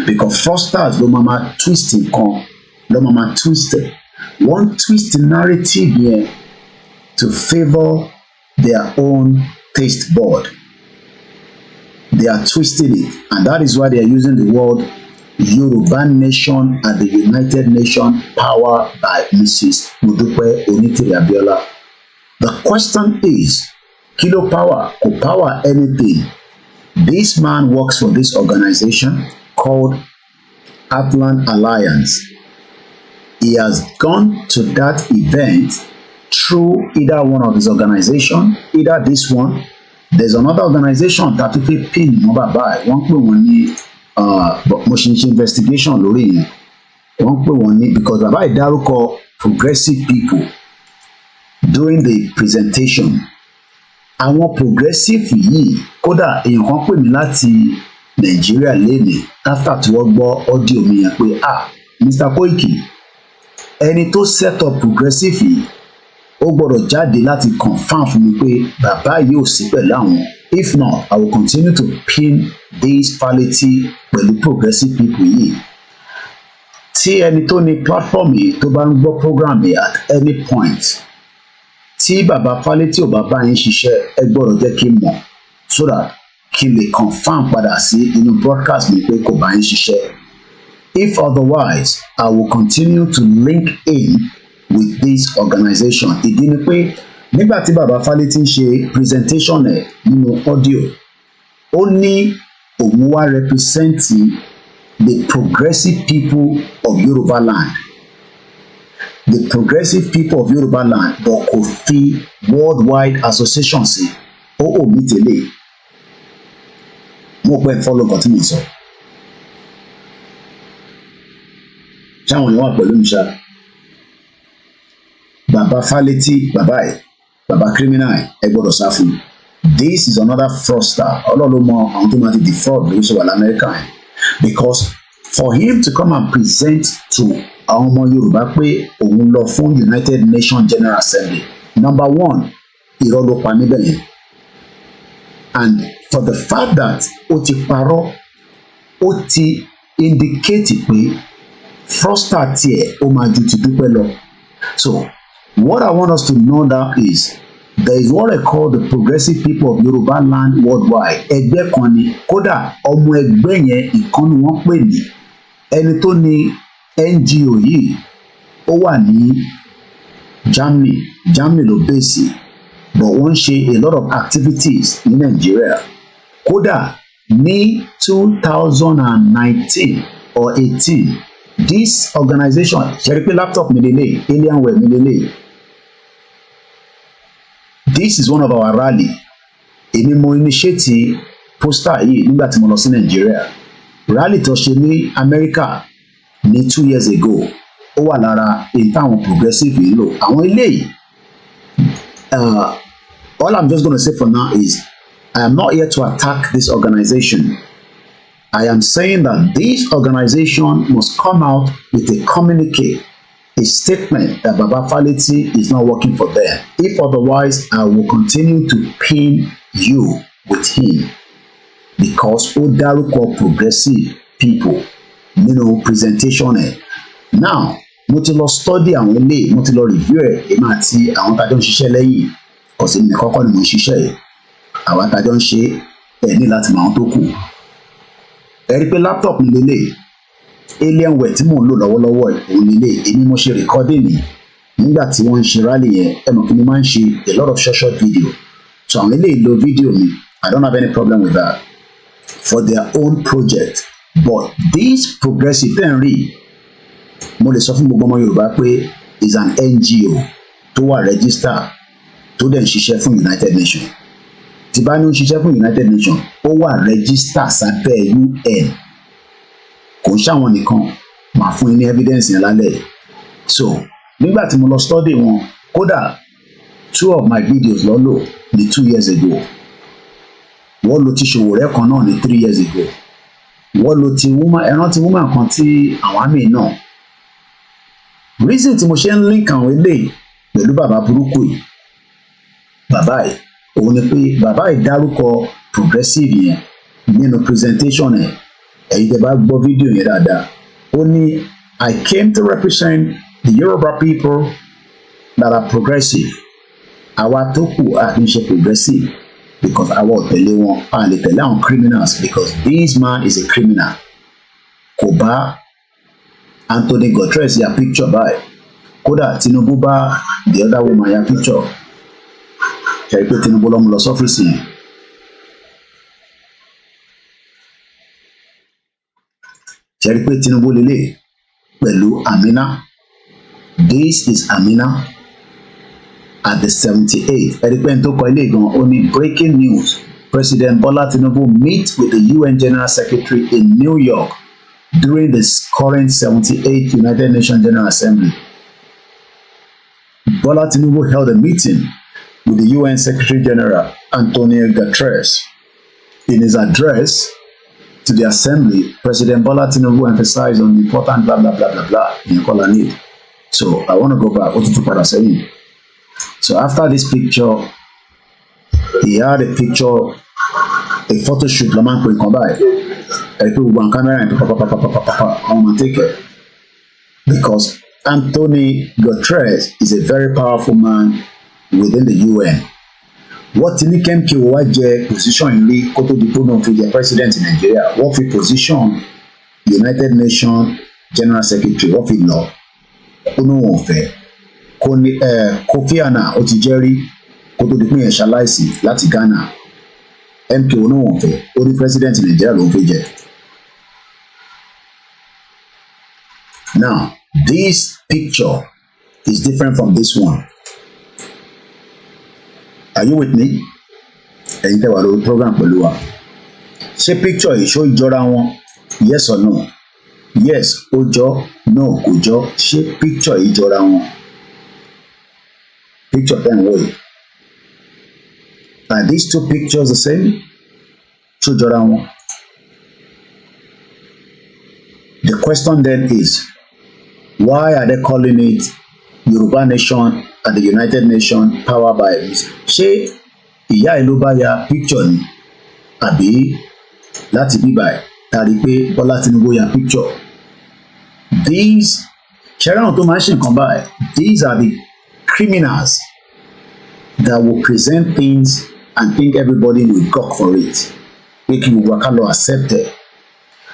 because fraudsters ló máa twist nǹkan, ló máa twist it. One twist narrative yẹn to favour their own taste board. They are twisting it, and that is why they are using the word Yoruba nation at the United Nations powered by Mrs. Modupe Onitiri Abiola. The question is, kilo power or power anything? This man works for this organization called Atlant Alliance. He has gone to that event through either one of his organization, either this one. There's another organization that we pin number by one pé wọ́n ní motion investigation lórí yẹn. Wọ́n pé wọ́n ní because bàbá ìdárúkọ progressive people during the presentation. Àwọn progressive yìí kódà èèyàn kan pè mí láti Nàìjíríà lénìí after tí wọ́n gbọ́ audio mi yẹn pé Mr. Koiki ẹni tó set up progressive yìí ó gbọ́dọ̀ jáde láti confirm fún mi pé bàbá yìí ò sí pẹ̀lú àwọn. If not, I will continue to pin this quality pẹ̀lú progressive people yìí. Tí ẹni tó ní platform yìí tó bá ń gbọ́ program yìí at any point, tí bàbá Fálétí ò bá bá yín ṣiṣẹ́ ẹ gbọ́dọ̀ jẹ́ kí n mọ̀ so that kí n lè confirm padà sí inú broadcast mi pé kò bá yín ṣiṣẹ́. If otherwise, I will continue to link in with this organization. Ìdí ni pé nígbà tí bàbá Fálétí ń ṣe presentation ẹ̀ nínú audio, ó ní òun wá represent the progressive people of Yoruba land. The progressive people of Yoruba land, but kò fi worldwide association sí. Ó mi tẹ́lẹ̀. Mo pẹ́ follow nǹkan tí mo sọ. Ṣáwọn èèyàn wà pẹ̀lú mi ṣá. Bàbá Fálétí, bàbá criminal ẹ gbọ́dọ̀ sá fún. This is another fraudster. Ọlọ́run mọ àwọn tó máa ti defraud lórí ṣe wà l'Amẹ́ríkà. Because for him to come and present to àwọn ọmọ Yorùbá pé òun lọ fún United Nations General Assembly, number one, irọ́ ló pa níbẹ̀ yẹn. And for the fact that ó ti parọ́, ó ti indicate pé fraudster tiẹ̀ ó máa ju ti Dúpẹ́ lọ. So what I want us to know now is there is what I call the progressive people of Yoruba land worldwide. Ẹgbẹ́ kan ni, kódà ọmọ ẹgbẹ́ yẹn ìkànnì wọ́n pè ní ẹni tó ní NGO yìí ó wà ní Germany ló bèsì, but wọ́n ṣe a lot of activities ní Nigeria. Kódà ní 2019 or 18, this organization ṣe rí pé laptop mi lélẹ̀, Alienware mi lélẹ̀. This is one of our rally. Èmi mo initiate poster yìí nígbà tí mo lọ sí Nigeria. Rally tó ṣe ní America ní 2 years ago. Ó wà lára èyí táwọn progressive yìí lò. Àwọn eléyìí, all I'm just going to say for now is I am not here to attack this organization. I am saying that this organization must come out with a communique, a statement that Baba Fálétí is not working for them. If otherwise, I will continue to pin you with him because ó dárúkọ progressive people nínú presentation ẹ̀. Now, mo ti lọ study àwọn ilé, mo ti lọ review ẹ̀, èmi àti àwọn tájọ́ ń ṣiṣẹ́ lẹ́yìn, kọ̀sí mi kọ́kọ́ ni mo ń ṣiṣẹ́ ẹ̀. Àwọn tájọ́ ń ṣe ẹ̀ ní láti mọ àwọn tó kù. Ẹ rí pé laptop mi lélẹ̀, Alienware tí mò ń lò lọ́wọ́lọ́wọ́ òun lélẹ̀, èmi mo ṣe recording ni nígbà tí wọ́n ń ṣe rally yẹn. Ẹ mọ̀ kí ni máa ń ṣe a lot of short video. So àwọn eléyìí lo video mi, I don't have any problem with that for their own project. But this progressive ten rí mo lè sọ fún gbogbo ọmọ Yorùbá pé is an NGO tó wà register tó dẹ̀ ń ṣiṣẹ́ fún United Nations. Tí bá ní ó ń ṣiṣẹ́ fún United Nations ó wà register sábẹ́ UN, kò ń ṣàwọn nìkan, màá fún yín ní evidence yẹn lálẹ́. So nígbà tí mo lọ study wọn, kódà 2 of my videos lọ lò ní 2 years ago, wọ́n lo ti Ṣòwòrẹ́ kan náà ní 3 years ago, wọ́n lo ti woman, ẹran ti woman kan tí àwọn àmì náà. Reason tí mo ṣe ń link àwọn eléyìí pẹ̀lú bàbá burúkú yìí, bàbá yìí, òun ni pé bàbá yìí dárúkọ progressive yẹn nínú presentation ẹ̀, ẹ̀yin tẹ́ bá gbọ́ fídíò yẹn dáadáa, ó ní I came to represent the Yoruba people that are progressive. Àwa tó kù a kì í ṣe progressive because àwa ò tẹ̀lé wọn, a lè tẹ̀lé àwọn criminals because this man is a criminal. Kò bá Anthony Guterres ya picture báyìí, kódà Tinubu bá the other woman ya picture. Ṣé pé Tinubu ló mú lọ sọ́fíìsì yẹn? Ṣé pé Tinubu lélẹ̀ pẹ̀lú Amina? This is Amina at the 78th. Ẹ̀rípẹ́ tó kọ ilé gan, ó ní breaking news. President Bola Tinubu meets with the UN General Secretary in New York during the current 78th United Nations General Assembly. Bola Tinubu held a meeting with the UN Secretary General Antonio Guterres. In his address to the Assembly, President Bola Tinubu emphasized on the important blah, blah, blah, blah, blah in Kolani. So I want to go back. What did you say? So after this picture, he had a picture, a photo shoot. Laman could come by. I put one camera and I'm gonna take it because Anthony Guterres is a very powerful man within the UN. What in the KMK was position in the Koto Dipono to the president in Nigeria? What we position United Nations General Secretary? What we know? Uno ọ̀fẹ́ Kofi Annan ó ti jẹ́rí kó tó di pín ẹ̀ṣá láìsí láti Ghana. MK uno ọ̀fẹ́ ó ní president Nigeria ló ń fẹ́ jẹ. Now this picture is different from this one. Are you with me? Ẹ̀yin tẹ́ wà lórí program pẹ̀lú wa. Ṣé picture yìí ṣó jọra wọn? Yes or no? Yes, ó jọ, no, kò jọ. Ṣé picture yìí jọra wọn? Picture ten wò yìí. Are these two pictures the same? Ṣó jọra wọn? The question then is, why are they calling it Yoruba Nation at the United Nations powered by ṣé ìyá ìlú bá ya picture ni àbí láti bíbá ẹ̀ tàbí pé Bọ́lá Tinubu ya picture? These ṣẹ́ráhùn tó máa ń ṣe nǹkan báyìí, these are the criminals that will present things and think everybody will gawk for it. Pé kí gbogbo aká lọ accept it.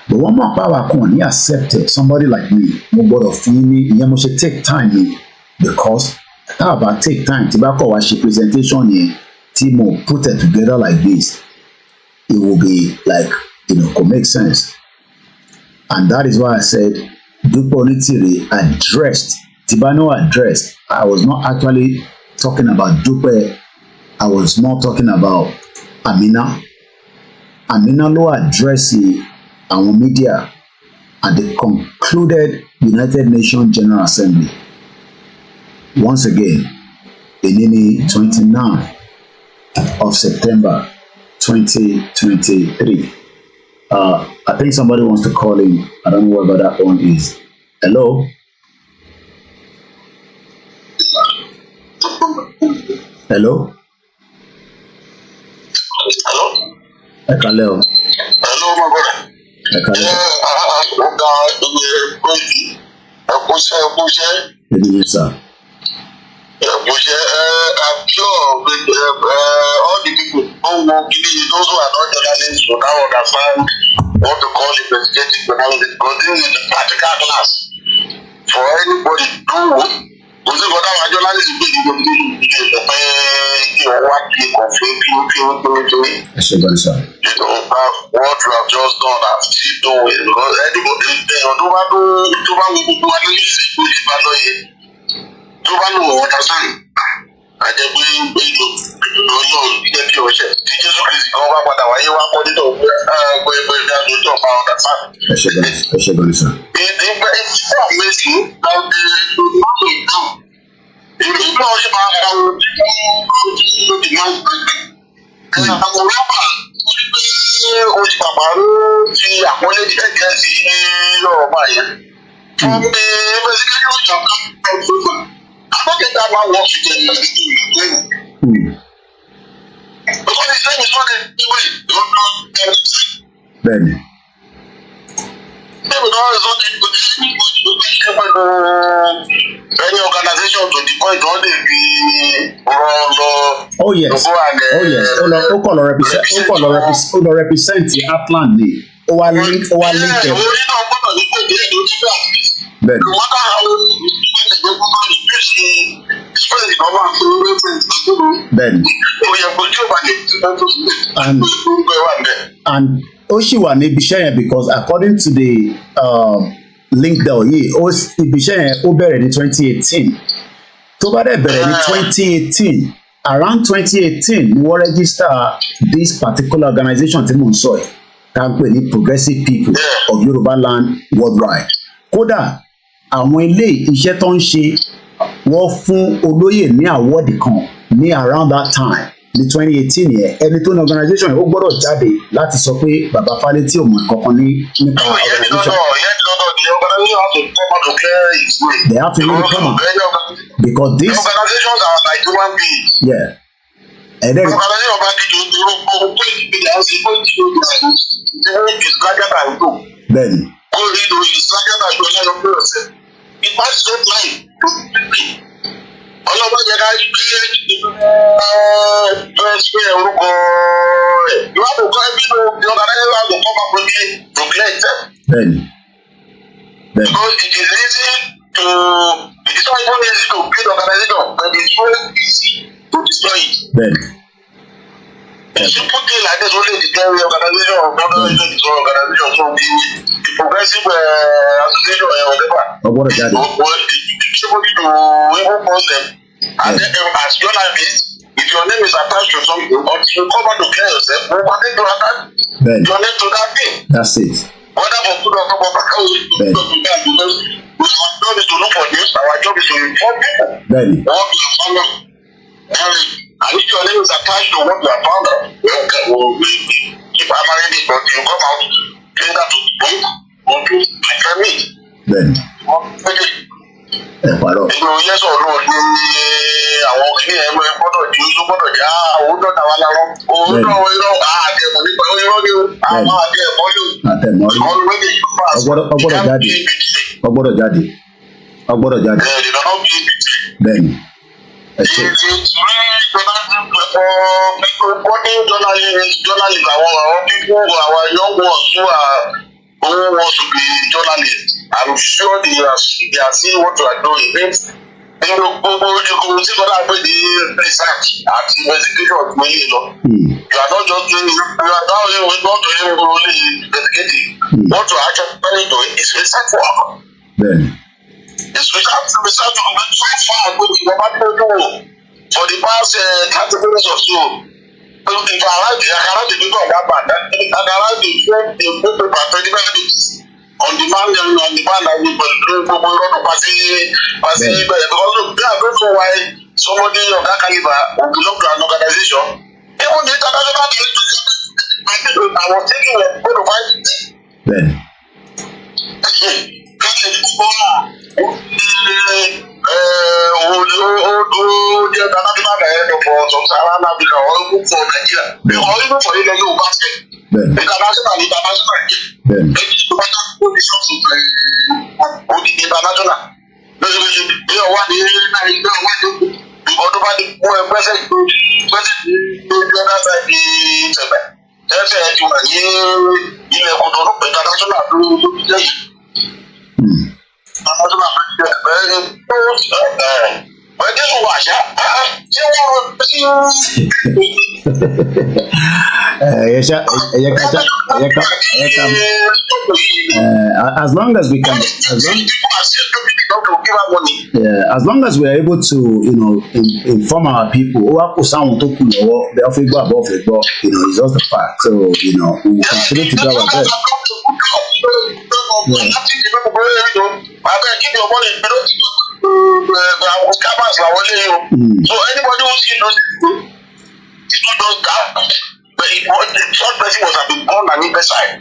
But wọ́n mọ̀ pàwọ́ kan ní accept it. Somebody like me, mo gbọ́dọ̀ fún yín ní ìyẹn mo ṣe take time ni because tá a bá take time tí bá kọ̀ wá ṣe presentation yẹn tí mo put it together like this, it will be like, could make sense. And that is why I said Dupe Onitiri addressed, Tibano addressed. I was not actually talking about Dupe. I was more talking about Amina. Amina lo address our media at the concluded United Nations General Assembly. Once again, in 29th of September 2023. I think somebody wants to call in. I don't know whether that one is. Hello? Hello? Hello? Hello? Hello, my brother. Good evening, sir. I'm sure with all the people who work, those who are not journalists will now understand what to call investigative journalism, because this is the practical class for anybody to kò sí nǹkan táwọn àjọ láti gbé ìdìbò ní ìlú pé kí wọ́n wá kí kọ̀ọ̀fin kí ẹ ṣe gan sir. what you have just done and still doing because anybody èèyàn tó bá wo gbogbo wa ní ìsìnkú ìbá lọ́yẹ̀ tó bá lò wọ́n ọ̀dà sáyìn àjẹgbé ìlú yóò jẹ́ kí ọ̀ṣẹ́ tí Jésù Kristi kan bá padà wáyé wá kọ́ nínú gbogbo ìdá lójọ́ bá ọ̀dà sáyìn. ẹ ṣe gan sir. Ìgbà ìfúnpá méjì láti ìlú ìlú ìlú náà ṣe máa ń àwọn ìlú náà gbẹgbẹ. Àwọn rọ́bà ó ti bàbá fi àpọ́nlé ní kẹ̀kẹ́ sí ọ̀rọ̀ báyìí. From the investigation of the akọ́kẹ́ta máa wọ̀ sí jẹ́ ìlú ìlú. Because the same is not the way you do everything. Bẹ́ẹ̀ni. Any organization to the point wọ́n lè fi lọ. Oh yes. Ó kọ̀ lọ represent Atlant ni. Ó wá link ẹ̀. Orí náà gbọ́dọ̀ ní kò díẹ̀ lórí bí àti. Bẹ́ẹ̀ni. No matter how ìgbàlẹ̀ gbogbo máa ń gbé sí express ìjọba àti reference ìdúró. Bẹ́ẹ̀ni. Òye kò tí ò bá lè ti bá tó sí. And ó ṣì wà ní ibi iṣẹ́ yẹn because according to the link there yìí ibi iṣẹ́ yẹn ó bẹ̀rẹ̀ ní 2018 tó bá dẹ̀ bẹ̀rẹ̀ ní 2018 around 2018 ni wọ́n register this particular organization tí mò ń sọ yìí tá à ń pè ní Progressive People of Yoruba Land Worldwide kódà àwọn ilé iṣẹ́ tó ń ṣe wọ́n fún olóyè ní àwọ́dì kan ní around that time ní 2018 yẹn ẹni tó ní organisation yẹn ó gbọ́dọ̀ jáde láti sọ pé bàbá Fálétí ò mọ̀ kankan nípa organisation. They have to really come out because this. Organizations are like human beings. Yeah. And then. Bẹ́ẹ̀ni. Ọlọ́pàá jẹ́ ká rí bí ẹgbẹ́ orúkọ rẹ̀. You have to go every day the organization has to come up with to clear itself. Bẹ́ẹ̀ni. Because it is not even easy to build organization but it's so easy to destroy it. Bẹ́ẹ̀ni. A simple thing like this only declare the organization or organization so the progressive association or whatever. Ọgbọ́dọ̀ jáde. Somebody to even post them. And then as journalists, if your name is attached to something, or you come out to clear yourself, we want to attach your name to that thing. That's it. Whether for good or for bad, we have done is to look for this. Our job is to inform people what we have found out. And if your name is attached to what we have found out, we keep hammering it, but you come out, say that to the point, or to confirm it. Ìgbìmọ̀ yẹn sọ̀rọ̀ náà ní àwọn kìnìún ẹ̀mọ́ ẹ̀ gbọ́dọ̀ di oṣù gbọ́dọ̀ di owó dọ̀tà wa lárọ́ owó náà irọ́ àdẹ̀mọ̀ nípa irọ́ ni o àwọn àdẹ̀mọ̀ ni o ìkọlù méjì yìí fà ọgbọ́dọ̀ jáde. Bẹ́ẹ̀ni. Ẹ ṣe. Journalist àwọn people our young ones who wants to be journalists. I'm sure they are seeing what you are doing. Nínú gbogbo ojúkòrò tí Bọ́lá pè ní research àti investigation tó yé lọ. You are not just doing only investigating. What you are actually doing is research work. It's research to go so far with the government for the past 30 minutes or so. If I cannot be on that band, I cannot be the paper for 25 minutes. On demand and we will go to Pasi, because they are grateful why somebody of that caliber who belong to an organization. Even the international I was thinking of going to find it. As long as we can, as long as we are able to, inform our people, it's just the fact. So, we will continue to do our best. So anybody who sees those those guys, but the third person was been born on either side.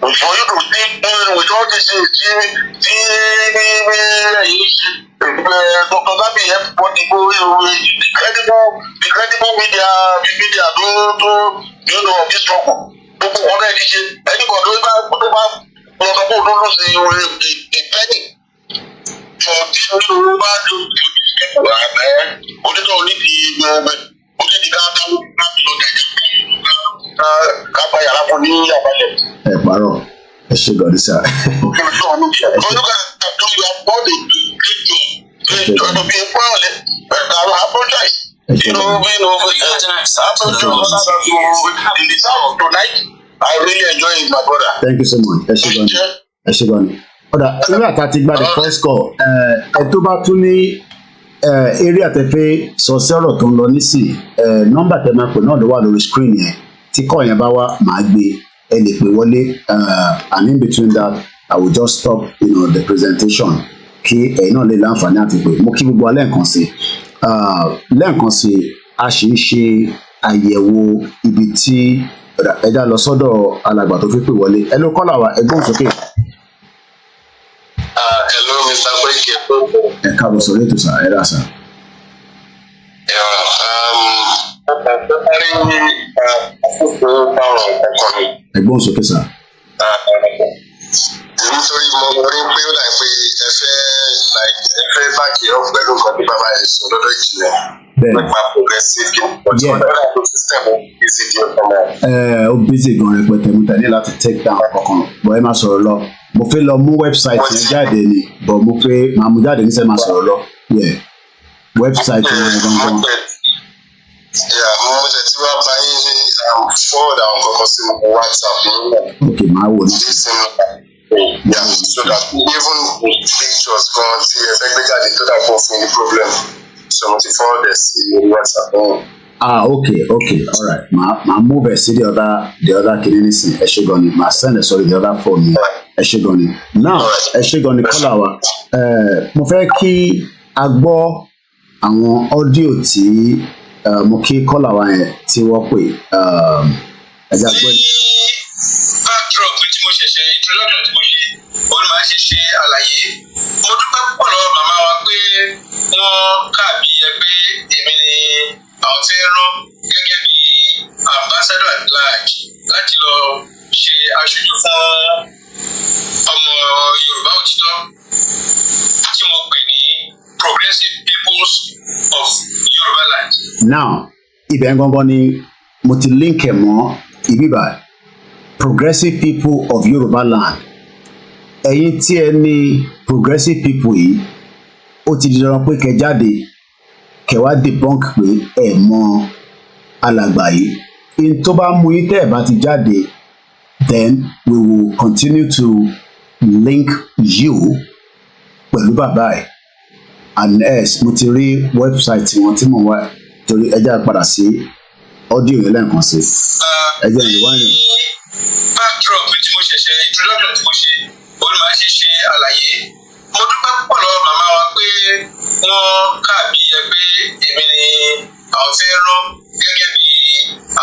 For you to think with all this Dr. Gabi everybody go the credible media do this trouble. Anybody don't say a penny. For this Yoruba to people, only the I really enjoy it, my brother. Thank you so much. Nígbà tá a ti gba the first call, tó bá tún ní area tẹ́ fẹ́ sọ sí ọ̀rọ̀ tó ń lọ nísìnyí, nọ́mbà tẹ́ máa pè náà ló wà lórí screen yẹn, tí call yẹn bá wá máa gbé, ẹ lè pè wọlé, and in between that I will just stop the presentation kí ẹ̀yin náà lè láǹfààní àti pé mo kí gbogbo lẹ́ẹ̀kan sí a sì ń ṣe àyẹ̀wò ibi tí ẹja lọ sọ́dọ̀ alàgbà tó fi pè wọlé. Ẹ ló kọ́là wa ẹgbọ́n sókè. Hello, Mr. Kweke. Ẹ káàbọ̀ sórí ètò sà, ẹ rà sà. Ẹgbọ́n sókè sà. Nítorí mo rí pé ó dà pé ẹ fẹ́ báàkì ọ̀f pẹ̀lú nǹkan tí bàbá yẹn sọ lọ́dọ̀ ìjìnlẹ̀ nípa progressive system ó bísí gan rẹpẹtẹ mo tẹ̀lé láti take down ọkàn bọ́ ẹ máa sọ̀rọ̀ lọ. Mo fẹ́ lọ mú website yẹn jáde ni, but mo fẹ́ máa mú jáde níṣẹ́ máa sọ̀rọ̀ lọ. Website yẹn gangan. Mo tẹ̀ tí wàá bá yín ní forward àwọn kankan sí WhatsApp yín náà. Ok, máa wò ní. So that even pictures kan tí ẹ fẹ́ gbé jáde tó dà fún fún ní problem. So mo ti forward ẹ̀ sí WhatsApp náà. Okay, all right. Ma move it to the other kidney. Eshigoni. Ma send it sorry the other phone. Eshigoni. Now, Eshigoni call our. Mo fẹ́ kí a gbọ́ àwọn audio tí mo kí call our yẹn tí wọ́n pè. Ẹja gbọ́. Backdrop tí mo ṣẹ̀ṣẹ̀ introduction tí mo ṣe, òun máa ṣe àlàyé. Mo dúpẹ́ púpọ̀ lọ́wọ́ màmá wa pé wọ́n kàbí ẹgbẹ́ èmi ni àwọn fẹ́ rán gẹ́gẹ́ bí ambassador at large láti lọ ṣe aṣojú fún ọmọ Yorùbá òtítọ́ tí mo pè ní progressive peoples of Yoruba land. Now, ibẹ̀ gangan ni mo ti link ẹ̀ mọ́ ibi báyìí. Progressive people of Yoruba land. Ẹ̀yin tí ẹ ní progressive people yìí, ó ti di dandan pé kẹ́ jáde kẹwàá debunk pé ẹ mọ alàgbà yìí. In tó bá mú yín tẹ́ ẹ bá ti jáde, then we will continue to link you pẹ̀lú bàbá ẹ̀. And mo ti rí website wọn tí mo wá torí ẹ jẹ́ padà sí audio yẹn lẹ́ẹ̀kan sí. Ẹ jẹ́ ìwá yẹn. Backdrop tí mo ṣẹ̀ṣẹ̀ introduction tí mo ṣe, òun máa ṣe àlàyé. Mo dúpẹ́ púpọ̀ lọ́wọ́ màmá wa pé wọ́n kàbí ẹgbẹ́ èmi ni àwọn fẹ́ rán gẹ́gẹ́ bí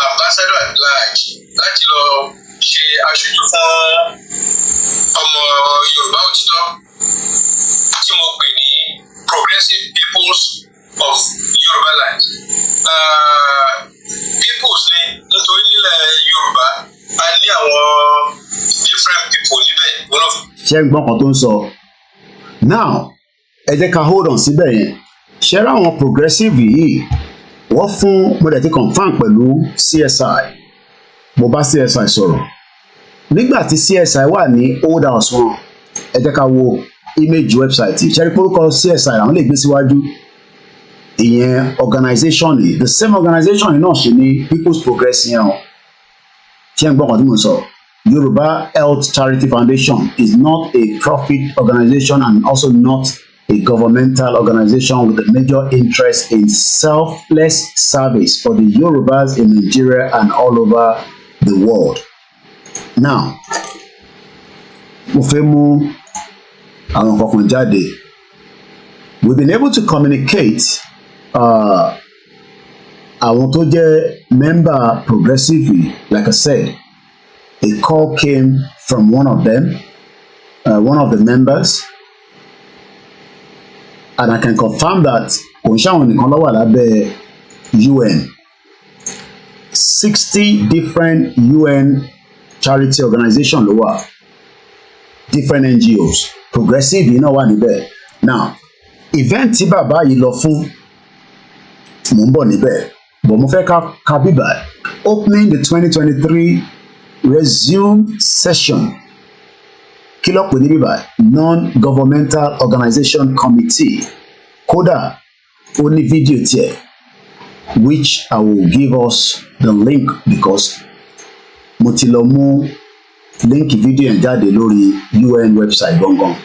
ambassador at large láti lọ ṣe aṣojú fún ọmọ Yorùbá òtítọ́ tí mo pè ní progressive peoples of Yoruba land. Peoples ni nítorí nílẹ̀ Yorùbá a ní àwọn different people níbẹ̀. Ṣé ń gbọ́n kan tó ń sọ? Now, ẹ jẹ́ ká hold on síbẹ̀ yẹn. Ṣé ra àwọn progressive yìí wọ́n fún mo dẹ̀ ti confam pẹ̀lú CSI. Mo bá CSI sọ̀rọ̀. Nígbà tí CSI wà ní old house wọn, ẹ jẹ́ ká wo image website ṣẹ́rí pórúkọ CSI àwọn lè gbé síwájú ìyẹn organization yìí the same organization yìí náà ṣe ní People's Progress yẹn o tí ẹ ń gbọ́ kan tí mo sọ Yoruba Health Charity Foundation is not a profit organization and also not a governmental organization with a major interest in selfless service for the Yorubas in Nigeria and all over the world. Now, mo fẹ́ mú àwọn kankan jáde. We've been able to communicate àwọn tó jẹ́ member progressively, like I said, a call came from one of them, one of the members, and I can confirm that kò ń ṣàwọn nìkan ló wà lábẹ́ UN. 60 different UN charity organizations ló wà, different NGOs, progressive yìí náà wà níbẹ̀. Now, event tí bàbá yìí lọ fún mò ń bọ̀ níbẹ̀, but mo fẹ́ ká bíbà opening the 2023 resume session kí ló pè ní bíbà non-governmental organization committee kódà ó ní fídíò tiẹ̀ which I will give us the link because mo ti lọ mú link fídíò yẹn jáde lórí UN website gangan.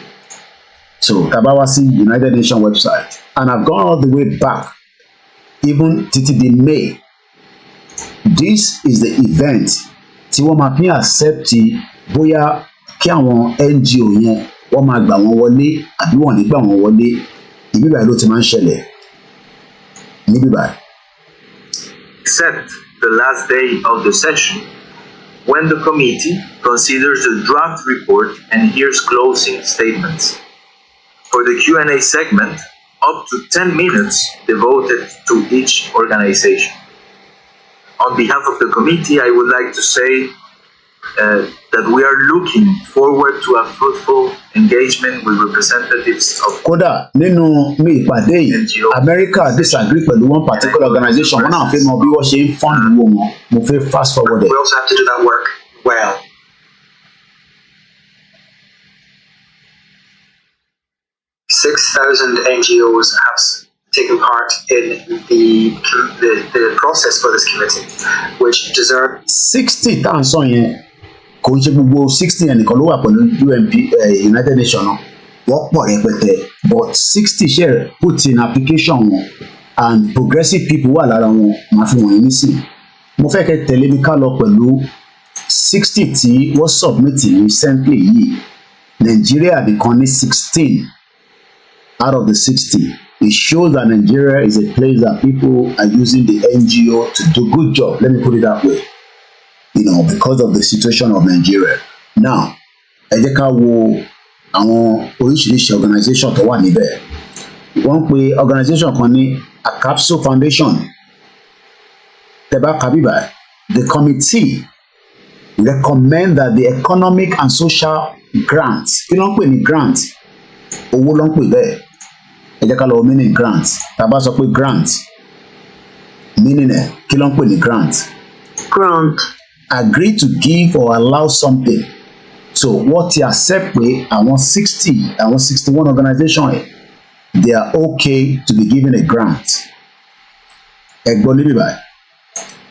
So tàbá wá sí United Nations website and I've gone all the way back even títí di May. This is the event tí wọ́n máa fi accept bóyá kí àwọn NGO yẹn wọ́n máa gbà wọ́n wọlé àbí wọ́n ní gbà wọ́n wọlé. Ibi báyìí ló ti máa ń ṣẹlẹ̀ níbí báyìí. Except the last day of the session, when the committee considers the draft report and hears closing statements. For the Q&A segment, up to 10 minutes devoted to each organization. On behalf of the committee, I would like to say that we are looking forward to a fruitful engagement with representatives of. Kódà nínú mi ìpàdé yìí, America disagree pẹ̀lú one particular organization. Wọ́n náà fẹ́ mọ bí wọ́n ṣe ń fund owó wọn. Mo fẹ́ fast forward it. We also have to do that work well. $6,000 NGOs have taken part in the process for this committee, which deserve 60 tá à ń sọ yẹn kò ń ṣe gbogbo 60 yẹn nìkan ló wà pẹ̀lú United Nations náà wọ́n pọ̀ rẹpẹtẹ but 60 ṣe put in application wọn and progressive people wà lára wọn máa fi wọ̀nyí nísìn. Mo fẹ́ kẹ́ tẹ̀lé mi ká lọ pẹ̀lú 60 tí wọ́n submit recently yìí. Nigeria nìkan ní 16 out of the 60. It shows that Nigeria is a place that people are using the NGO to do good job. Let me put it that way. You know, because of the situation of Nigeria. Now, ẹ jẹ́ ká wo àwọn oríṣiríṣi organization tó wà níbẹ̀. Wọ́n pe organization kan ní Acapso Foundation. Tẹ́bá Kabiba, the committee recommend that the economic and social grants, kí ló ń pè ní grant? Owó ló ń pè bẹ́ẹ̀. Ẹ jẹ́ ká lọ meaning grant. Tàbá sọ pé grant meaning ẹ̀ kí ló ń pè ní grant? Grant. Agree to give or allow something. So wọ́n ti accept pé àwọn 60 àwọn 61 organization they are okay to be given a grant. Ẹ̀gbọ́n níbí báyìí.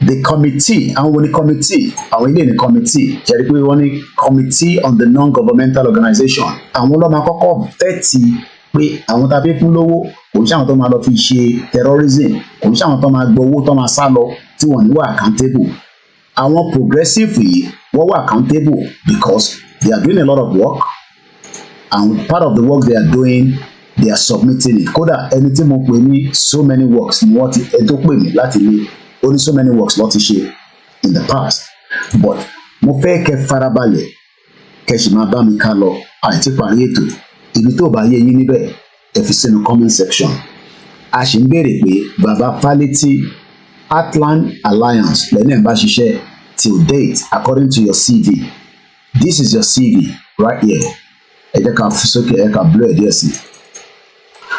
The committee àwọn wo ni committee àwọn ilé ní committee jẹ́rìí pé wọ́n ní committee on the non-governmental organization àwọn ló máa kọ́kọ́ fẹ́ẹ̀tì pé àwọn tá a fẹ́ fún lówó kò ń ṣàwọn tó máa lọ fi ṣe terrorism kò ń ṣàwọn tó máa gbowó tó máa sá lọ tí wọ́n ní wà accountable. Àwọn progressive yìí wọ́n wà accountable because they are doing a lot of work and part of the work they are doing they are submitting it. Kódà ẹni tí mo pè ní so many works ni wọ́n ti ẹ tó pè mí láti lé only so many works lọ́ ti ṣe in the past but mo fẹ́ kẹ́ farabalẹ̀ kẹ́ sì máa bá mi ká lọ àìtí parí ètò ibi tó bá yé yín níbẹ̀ ẹ fi sínú comment section. A sì ń béèrè pé baba Faleti Heartland Alliance lẹ́nu ẹ̀ bá ṣiṣẹ́ till date according to your CV. This is your CV right here. Ẹ jẹ́ ká fi sókè ẹ ká blur díẹ̀ sí.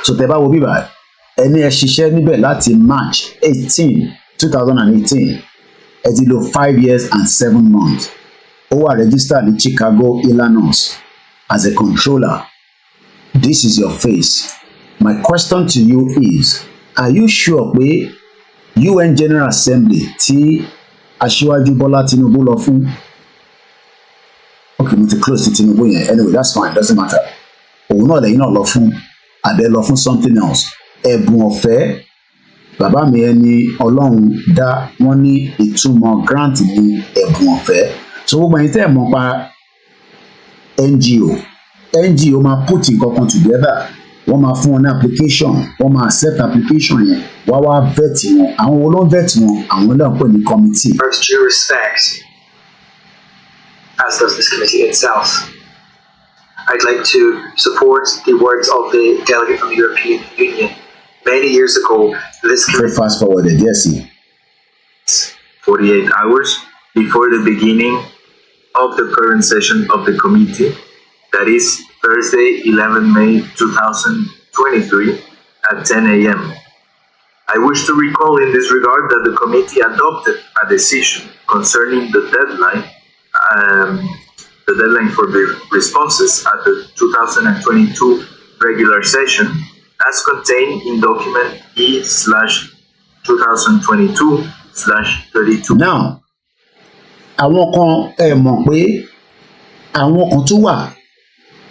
So tẹ́ bá wo bíbá ẹni ẹ ṣiṣẹ́ níbẹ̀ láti March 18, 2018 ẹ ti lò 5 years and 7 months. Ó wà registered ní Chicago, Illinois. as a controller. This is your face. My question to you is, are you sure pé UN General Assembly tí Aṣíwájú Bọ́lá Tinubu lọ fún? Okay, mo ti close to Tinubu yẹn. Anyway, that's fine, doesn't matter. Òun náà lẹ́yìn náà lọ fún, àbẹ́ lọ fún something else. Ẹ̀bùn ọ̀fẹ́, bàbá mi ẹni Ọlọ́run dá, wọ́n ní ìtumọ̀ grant ní ẹ̀bùn ọ̀fẹ́. So gbogbo ẹ̀yin tẹ́ ẹ̀ mọ̀ pa NGO máa put nǹkan kan together, wọ́n máa fún wọn ní application, wọ́n máa accept application yẹn, wá wá vet wọn, àwọn wo ló ń vet wọn, àwọn náà pè ní committee. With due respect, as does this committee itself, I'd like to support the words of the delegate from the European Union. Many years ago, this committee... Fast forwarded, yes. 48 hours before the beginning of the current session of the committee, that is Thursday, 11 May 2023 at 10 a.m. I wish to recall in this regard that the committee adopted a decision concerning the deadline for the responses at the 2022 regular session as contained in document E/2022/32. Now, àwọn kan mọ̀ pé àwọn kan tún wà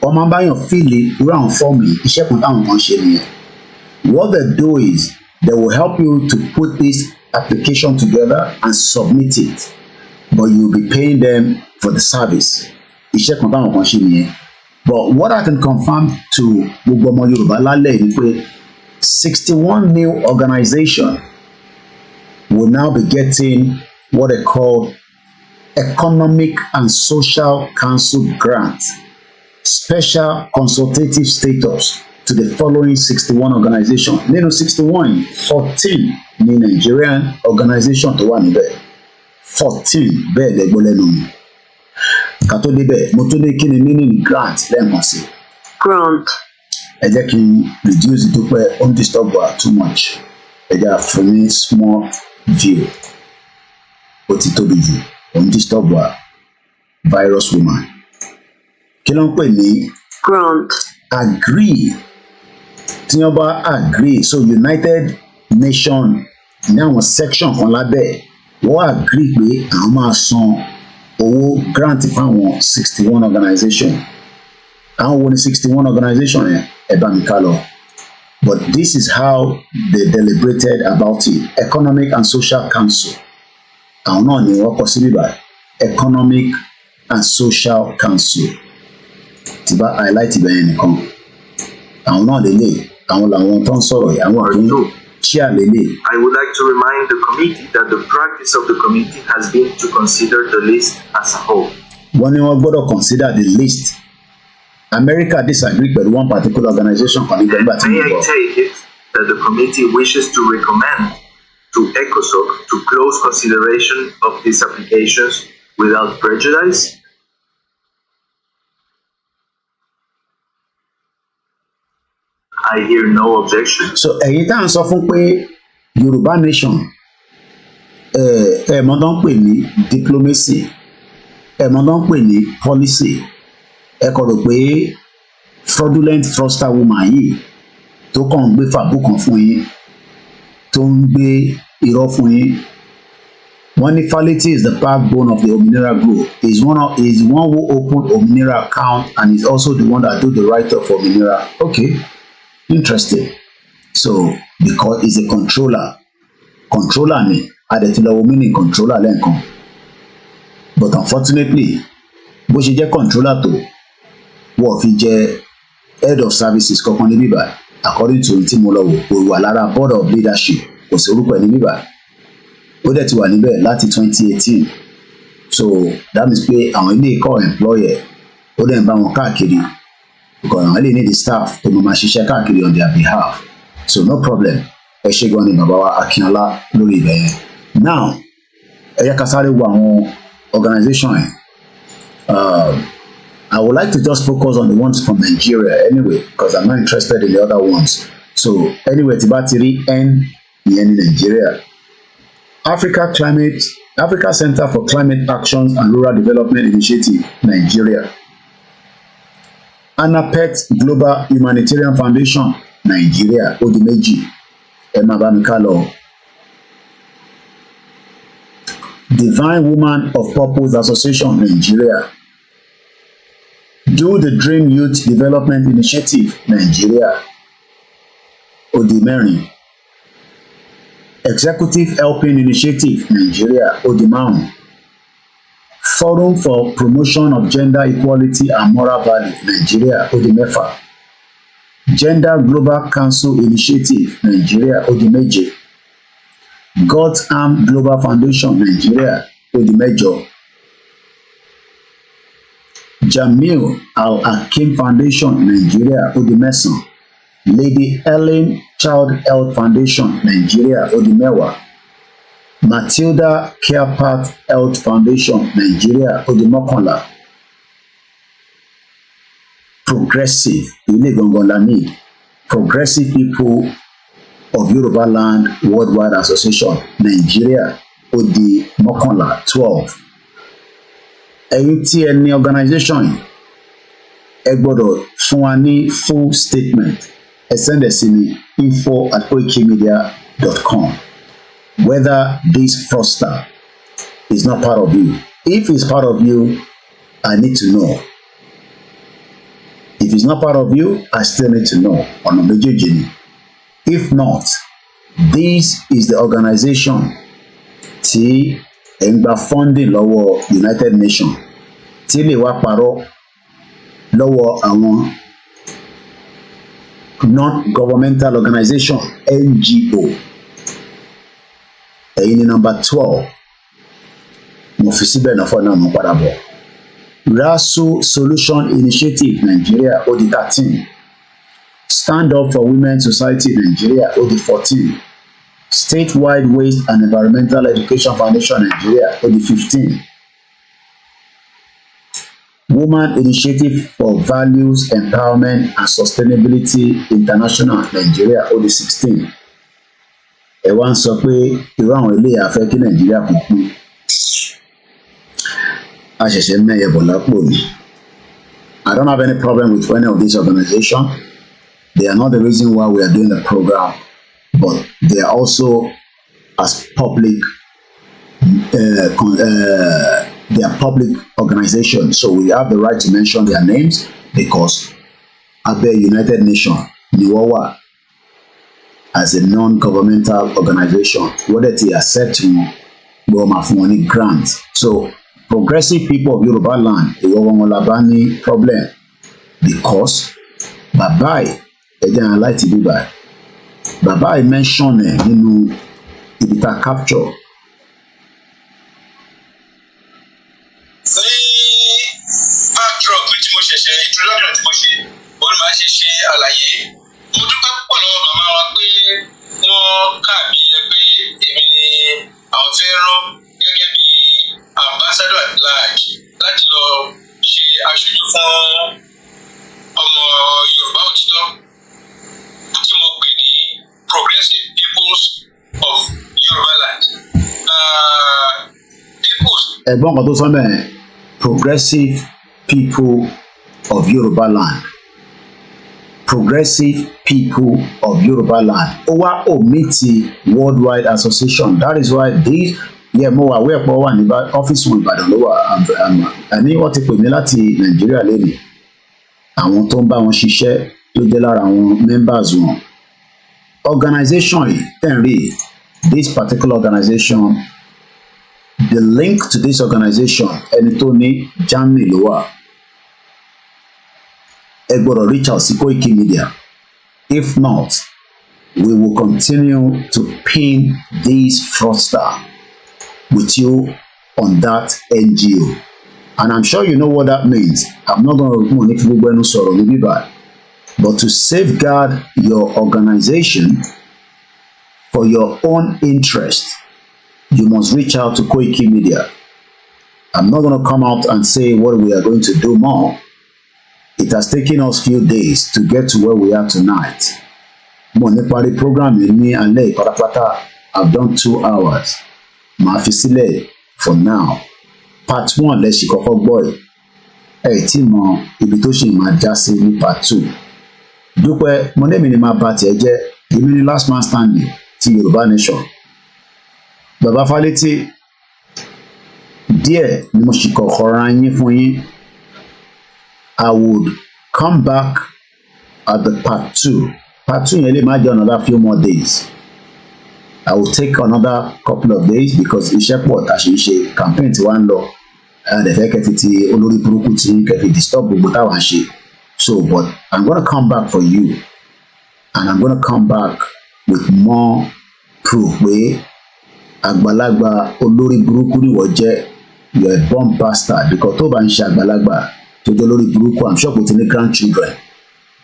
ọmọ báyọ̀ fìlì irú àwọn fọ́ọ̀mù yìí, iṣẹ́ kan táwọn kan ṣe nìyẹn. What they do is they will help you to put this application together and submit it, but you will be paying them for the service. Iṣẹ́ kan táwọn kan ṣe nìyẹn. But what I can confirm to gbogbo ọmọ Yorùbá lálẹ́ ni pé 61 new organizations will now be getting what they call Economic and Social Council grant, special consultative status to the following 61 organizations. Nínú 61, 14 ní Nigerian organization tó wà níbẹ̀. 14 bẹ́ẹ̀ lẹ́gbọ́n lẹ́nu mi. Ká tó débẹ̀, mo tún ní kí ni meaning grant lẹ́ẹ̀kan sí. Grant. Ẹ jẹ́ kí n reduce Dupe undisturb wa too much. Ẹ jẹ́ fún mi small view. Ó ti tóbi jù. Undisturb wa virus woman. Kí ló ń pè ní grant? Agree. Tí wọ́n bá agree, so United Nations ní àwọn section kan lábẹ́ wọ́n agree pé àwọn máa san owó grant fáwọn 61 organization. Àwọn wo ni 61 organization yẹn? Ẹ bá mi ká lọ. But this is how they deliberated about it. Economic and Social Council. Àwọn náà ni wọ́n kọ sí bíbá Economic and Social Council. Tí bá highlight ibẹ̀ yẹn nìkan. Àwọn náà lélẹ̀, àwọn làwọn tó ń sọ̀rọ̀ yìí, àwọn àdúgbò ṣíà lélẹ̀. I would like to remind the committee that the practice of the committee has been to consider the list as a whole. Wọ́n ní wọ́n gbọ́dọ̀ consider the list. America disagree pẹ̀lú one particular organization kan nígbà tí May wọ́n I bọ̀. take it that the committee wishes to recommend to ECOSOC to close consideration of these applications without prejudice? I hear no objection. So ẹ̀yin tá à ń sọ fún pé Yorùbá nation mọ̀ tó ń pè ní diplomacy, mọ̀ tó ń pè ní policy, ẹ kọ̀ rò pé fraudulent fraudster woman yìí tó kàn ń gbé fàbú kan fún yín, tó ń gbé irọ́ fún yín. Wọ́n ní Fality is the backbone of the Òmìnira group. Is one who opened Òmìnira account and is also the one that do the write-up for Òmìnira. Okay, interesting. So because he's a controller ni adẹ̀tìlọ́wọ́ meaning controller lẹ́ẹ̀kan. But unfortunately, bó ṣe jẹ́ controller tó wọ́n fi jẹ́ head of services kankan ní bíbá according to tí mo lọ wò kò wà lára board of leadership, kò sí orúkọ ẹ̀ ní bíbá. Ó dẹ̀ ti wà níbẹ̀ láti 2018. So that means pé àwọn ilé ẹ̀kọ́ employer ó dẹ̀ ń bá wọn káàkiri because àwọn ilé need the staff tó máa ṣiṣẹ́ káàkiri on their behalf. So no problem. Ẹ ṣé gan ni bàbá wa Akínọlá lórí ibẹ̀ yẹn. Now ẹ yẹ ká sáré wo àwọn organization yẹn. I would like to just focus on the ones from Nigeria anyway because I'm not interested in the other ones. So anyway, tí bá ti rí N ìyẹn ní Nigeria. Africa Center for Climate Actions and Rural Development Initiative, Nigeria. Anapet Global Humanitarian Foundation Nigeria ó di méjì ẹ máa bá mi ká lọ. Divine Woman of Purpose Association Nigeria, Do the Dream Youth Development Initiative Nigeria ó di mẹ́rin. Executive Helping Initiative Nigeria ó di márùn. Forum for Promotion of Gender Equality and Moral Value Nigeria ó di mẹ́fà. Gender Global Council Initiative Nigeria ó di méje. God's Arm Global Foundation Nigeria ó di mẹ́jọ. Jamil Al-Hakim Foundation Nigeria ó di mẹ́sàn-án. Lady Ellen Child Health Foundation Nigeria ó di mẹ́wàá. Matilda Care Path Health Foundation Nigeria ó di mọ́kànlá. Progressive ilé gangan la need. Progressive People of Yoruba Land Worldwide Association Nigeria ó di mọ́kànlá 12. Ẹ̀yin tí ẹ ní organisation yìí ẹ gbọ́dọ̀ fún wa ní full statement. Ẹ send ẹ sí mi info@koikimedia.com whether this fraudster is not part of you. If it's part of you, I need to know. If it's not part of you, I still need to know. Ọ̀nà méjèèjì ni. If not, this is the organization tí ẹ̀ ń gba funding lọ́wọ́ United Nations tí lè wá parọ́ lọ́wọ́ àwọn non-governmental organization NGO. Ẹ̀yin ni number 12. Mo fi síbẹ̀ náà fọ́ náà mo padà bọ̀. Rasu Solution Initiative Nigeria ó di 13. Stand Up for Women Society Nigeria ó di 14. Statewide Waste and Environmental Education Foundation Nigeria ó di 15. Woman Initiative for Values, Empowerment and Sustainability International Nigeria ó di 16. Ẹ wá ń sọ pé irú àwọn ilé àfẹ́ kí Nàìjíríà kò kú. A ṣẹ̀ṣẹ̀ mẹ́yẹ bọ̀ lápò ni. I don't have any problem with any of these organizations. They are not the reason why we are doing the program, but they are also as public. They are public organizations, so we have the right to mention their names because abẹ́ United Nations ni wọ́n wà as a non-governmental organization. Wọ́n dẹ̀ ti accept wọn bí wọ́n máa fún wọn ní grant. So Progressive People of Yoruba Land ìwọ wọn la bá ní problem because bàbá ẹ̀ ẹ̀jẹ̀ hàn láti bíbá bàbá ẹ̀ mention ẹ̀ nínú ibi tá a capture. Backdrop tí mo ṣẹ̀ṣẹ̀ introduction tí mo ṣe olùmọ̀ ṣe ṣe àlàyé mo dúpẹ́ púpọ̀ lọ́wọ́ màmá wa pé wọ́n káàbí ẹgbẹ́ èmi ni àwọn fẹ́ rán gẹ́gẹ́ bí ambassador at large láti lọ ṣe aṣojú fún ọmọ Yorùbá òtítọ́ tí mo pè ní Progressive Peoples of Yoruba Land. Ẹ̀gbọ́n kan tó sọ bẹ́ẹ̀ Progressive People of Yoruba Land. Progressive People of Yoruba Land. Ó wá omiti Worldwide Association. That is why this mo wà wẹ́ẹ̀pọ̀ wà ní ọ́fíìsì wọn Ìbàdàn ló wà. Àní wọ́n ti pè mí láti Nàìjíríà lẹ́nu. Àwọn tó ń bá wọn ṣiṣẹ́ tó jẹ́ lára àwọn members wọn. Organization yìí tẹ̀ ń rí this particular organization. The link to this organization ẹni tó ní Germany ló wà. Ẹ gbọ́dọ̀ reach out sí Koiki Media. If not, we will continue to pin this fraudster with you on that NGO. And I'm sure you know what that means. I'm not going to mọ̀ ní fi gbogbo ẹnu sọ̀rọ̀ níbí báyìí. But to safeguard your organization for your own interest, you must reach out to Koiki Media. I'm not going to come out and say what we are going to do more. It has taken us few days to get to where we are tonight. Mo ní parí program ní alẹ́ ìparapata. I've done 2 hours. Màá fi sílẹ̀ for now. Part 1 lẹ́sìn kọ́kọ́ gbọ́ ẹ̀. ẹ tí mọ ibi tó ṣì máa já sí ní part 2. Dúpẹ́ mo ní èmi ni máa bá tiẹ̀ jẹ́, èmi ni last man standing ti Yorùbá nation. Bàbá Fálétí díẹ̀ ni mo ṣì kọ̀ọ̀kan ra yín fún yín. I would come back at the part 2. Part 2 yẹn lè má jẹ́ another few more days. I will take another couple of days because iṣẹ́ pọ̀ tá a ṣe ń ṣe campaign tí wàá ń lọ. Ẹ̀fẹ́ kẹfì ti olórí burúkú tí kẹfì disturb gbogbo táwa ń ṣe. So but I'm gonna come back for you and I'm gonna come back with more proof pé àgbàlagbà olórí burúkú ni wọ́n jẹ́. You are a born bastard because tó bá ń ṣe àgbàlagbà tó jẹ́ olórí burúkú, I'm sure kò ti ní grandchildren.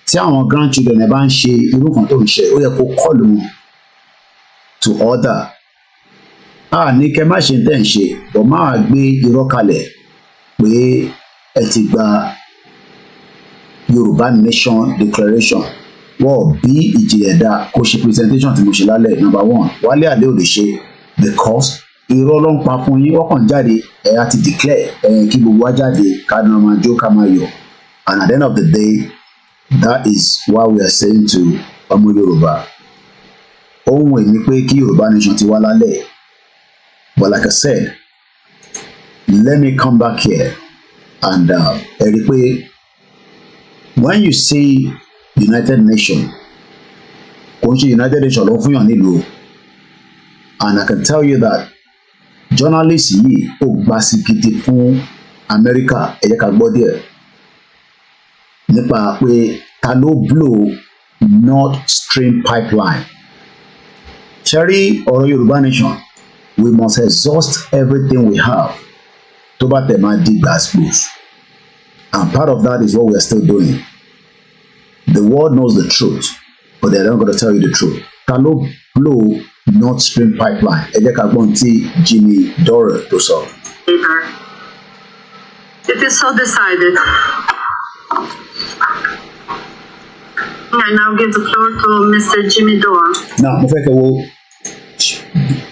Tí àwọn grandchildren ẹ bá ń ṣe irú kan tó ń ṣe, ó yẹ kó kọlù wọn to order. Ní kẹ́ má ṣe tẹ̀ ń ṣe, but máa gbé irọ́ kalẹ̀ pé ẹ ti gba Yorùbá Nation Declaration. Wọ́n bí ìjìnlẹ̀ dá kó ṣe presentation tí mo ṣe lálẹ́ number 1. Wálé Àdé ò lè ṣe because irọ́ ló ń pa fún yín. Wọ́n kàn jáde ẹ̀ á ti declare kí gbogbo wa jáde ká ní ọmọ ajó ká máa yọ̀. And at the end of the day, that is why we are saying to ọmọ Yorùbá, ohun èmi pé kí Yorùbá Nation ti wá lálẹ́. But like I said, let me come back here and ẹ rí i pé when you see United Nations, kò ń ṣe United Nations ló fún yàn nílùú. And I can tell you that journalist yìí ò gbà sí gidi fún America. Ẹ jẹ́ ká gbọ́ díẹ̀ nípa pé ta ló blow Nord Stream pipeline. Ṣẹ́rí ọ̀rọ̀ Yorùbá Nation, we must exhaust everything we have tó bá tẹ̀ máa di gbàgbós. And part of that is what we are still doing. The world knows the truth, but they're not going to tell you the truth. Ta ló blow Nord Stream pipeline? Ẹ jẹ́ ká gbọ́n tí Jimmy Dore tó sọ. It is so decided. I now give the floor to Mr. Jimmy Dore. Now, mo fẹ́ kẹ́ wo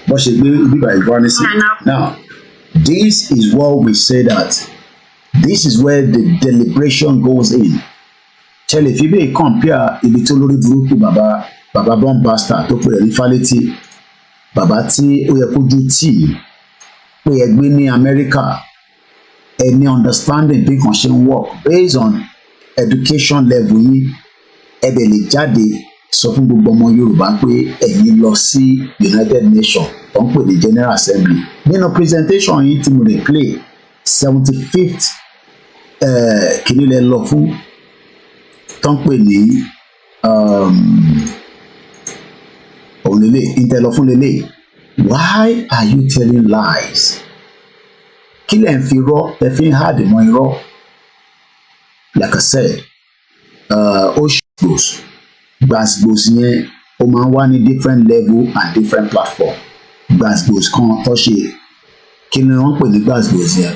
bó ṣe gbé bíbá ìgbà ní sí. Now, this is what we say that this is where the deliberation goes in. Ṣẹlẹ̀ fi bẹ́ẹ̀ compare ibi tó lórí burúkú bàbá born bastard tó pè é ní Fálétí, bàbá tí ó yẹ kójú tí ó yẹ gbé ní Amẹ́ríkà, ẹni understanding bí kan ṣe ń work based on education level yín, ẹ dẹ̀ lè jáde sọ fún gbogbo ọmọ Yorùbá pé ẹ̀yin lọ sí United Nations tó ń pè ní General Assembly. Nínú presentation yìí tí mo lè play 75th kìíní lẹ lọ fún tó ń pè ní òun lélẹ̀ ìtẹ̀lọ fún lélẹ̀. Why are you telling lies? Kí lẹ̀ ń fi irọ́ ẹ fi ń hàdì mọ́ irọ́? Like I said, ó ṣùgbọ́s gbàsgbòs yẹn ó máa ń wá ní different level and different platform. Gbàsgbòs kan tó ṣe kí ni wọ́n pè ní gbàsgbòs yẹn?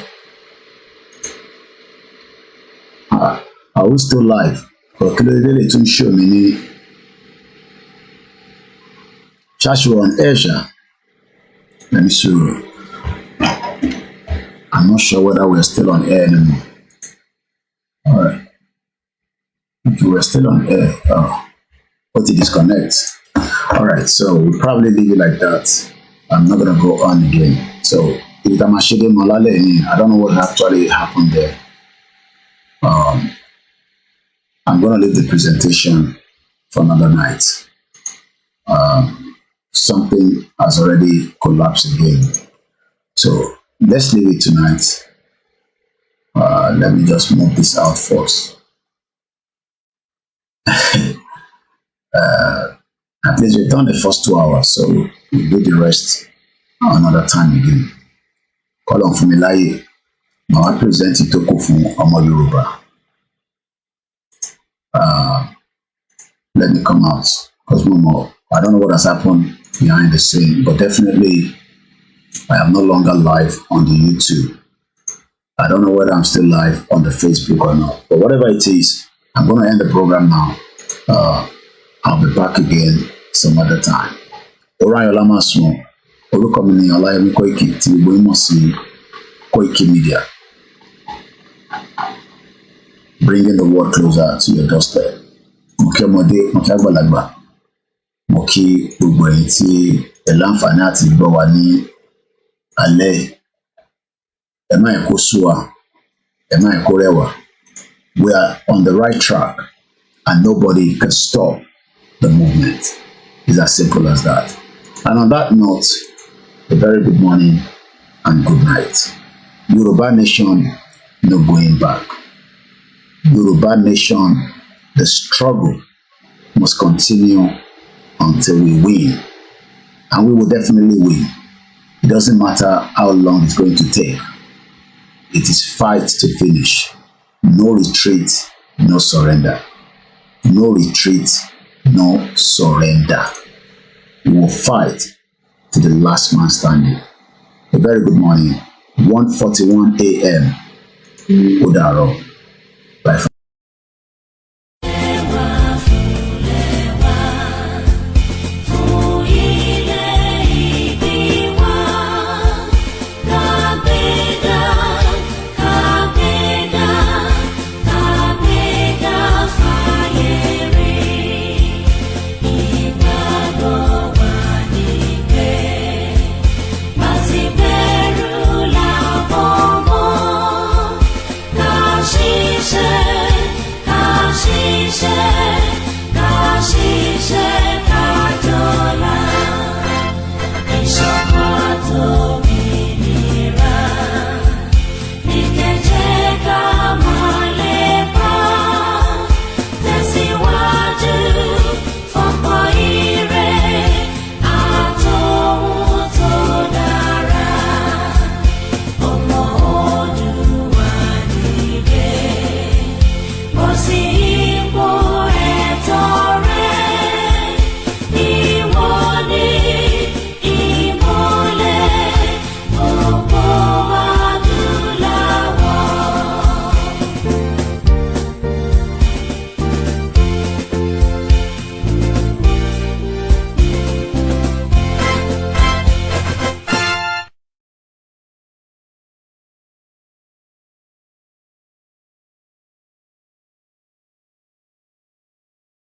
I will still live but kí ló dé lè tún show mi ní ṣáṣù on air ṣá. Let me see. I'm not sure whether we're still on air anymore. All right. Okay, we're still on air. Oh, but it disconnects. All right, so we'll probably leave it like that. I'm not gonna go on again. So I don't know what actually happened there. I'm gonna leave the presentation for another night. Something has already collapsed again. So let's leave it tonight. Let me just move this out first. At least we've done the first 2 hours, so we'll do the rest another time again. Call on Fumilaye. Now I present it to Kofu Omo Yoruba. Let me come out because I don't know what has happened behind the scene, but definitely I am no longer live on the YouTube. I don't know whether I'm still live on the Facebook or not, but whatever it is, I'm going to end the program now. I'll be back again some other time. Orayola Masumo, Olukomini Olayemi Koiki, tí gbogbo yín mọ̀ sí Koiki Media. bringing the world closer to your doorstep. Moki ọmọdé, moki àgbàlagbà, moki gbogbo ẹ̀yin tí ẹ láǹfààní àti gbọ́ wa ní alẹ́. Ẹ má kó sú wa, ẹ má kó rẹ̀ wá. We are on the right track and nobody can stop the movement. It's as simple as that. And on that note, a very good morning and good night. Yoruba nation, no going back. Yoruba nation, the struggle must continue until we win. And we will definitely win. It doesn't matter how long it's going to take. It is fight to finish. No retreat, no surrender. No retreat, no surrender. We will fight to the last man standing. A very good morning. 1:41 a.m. Udaro. Bye. She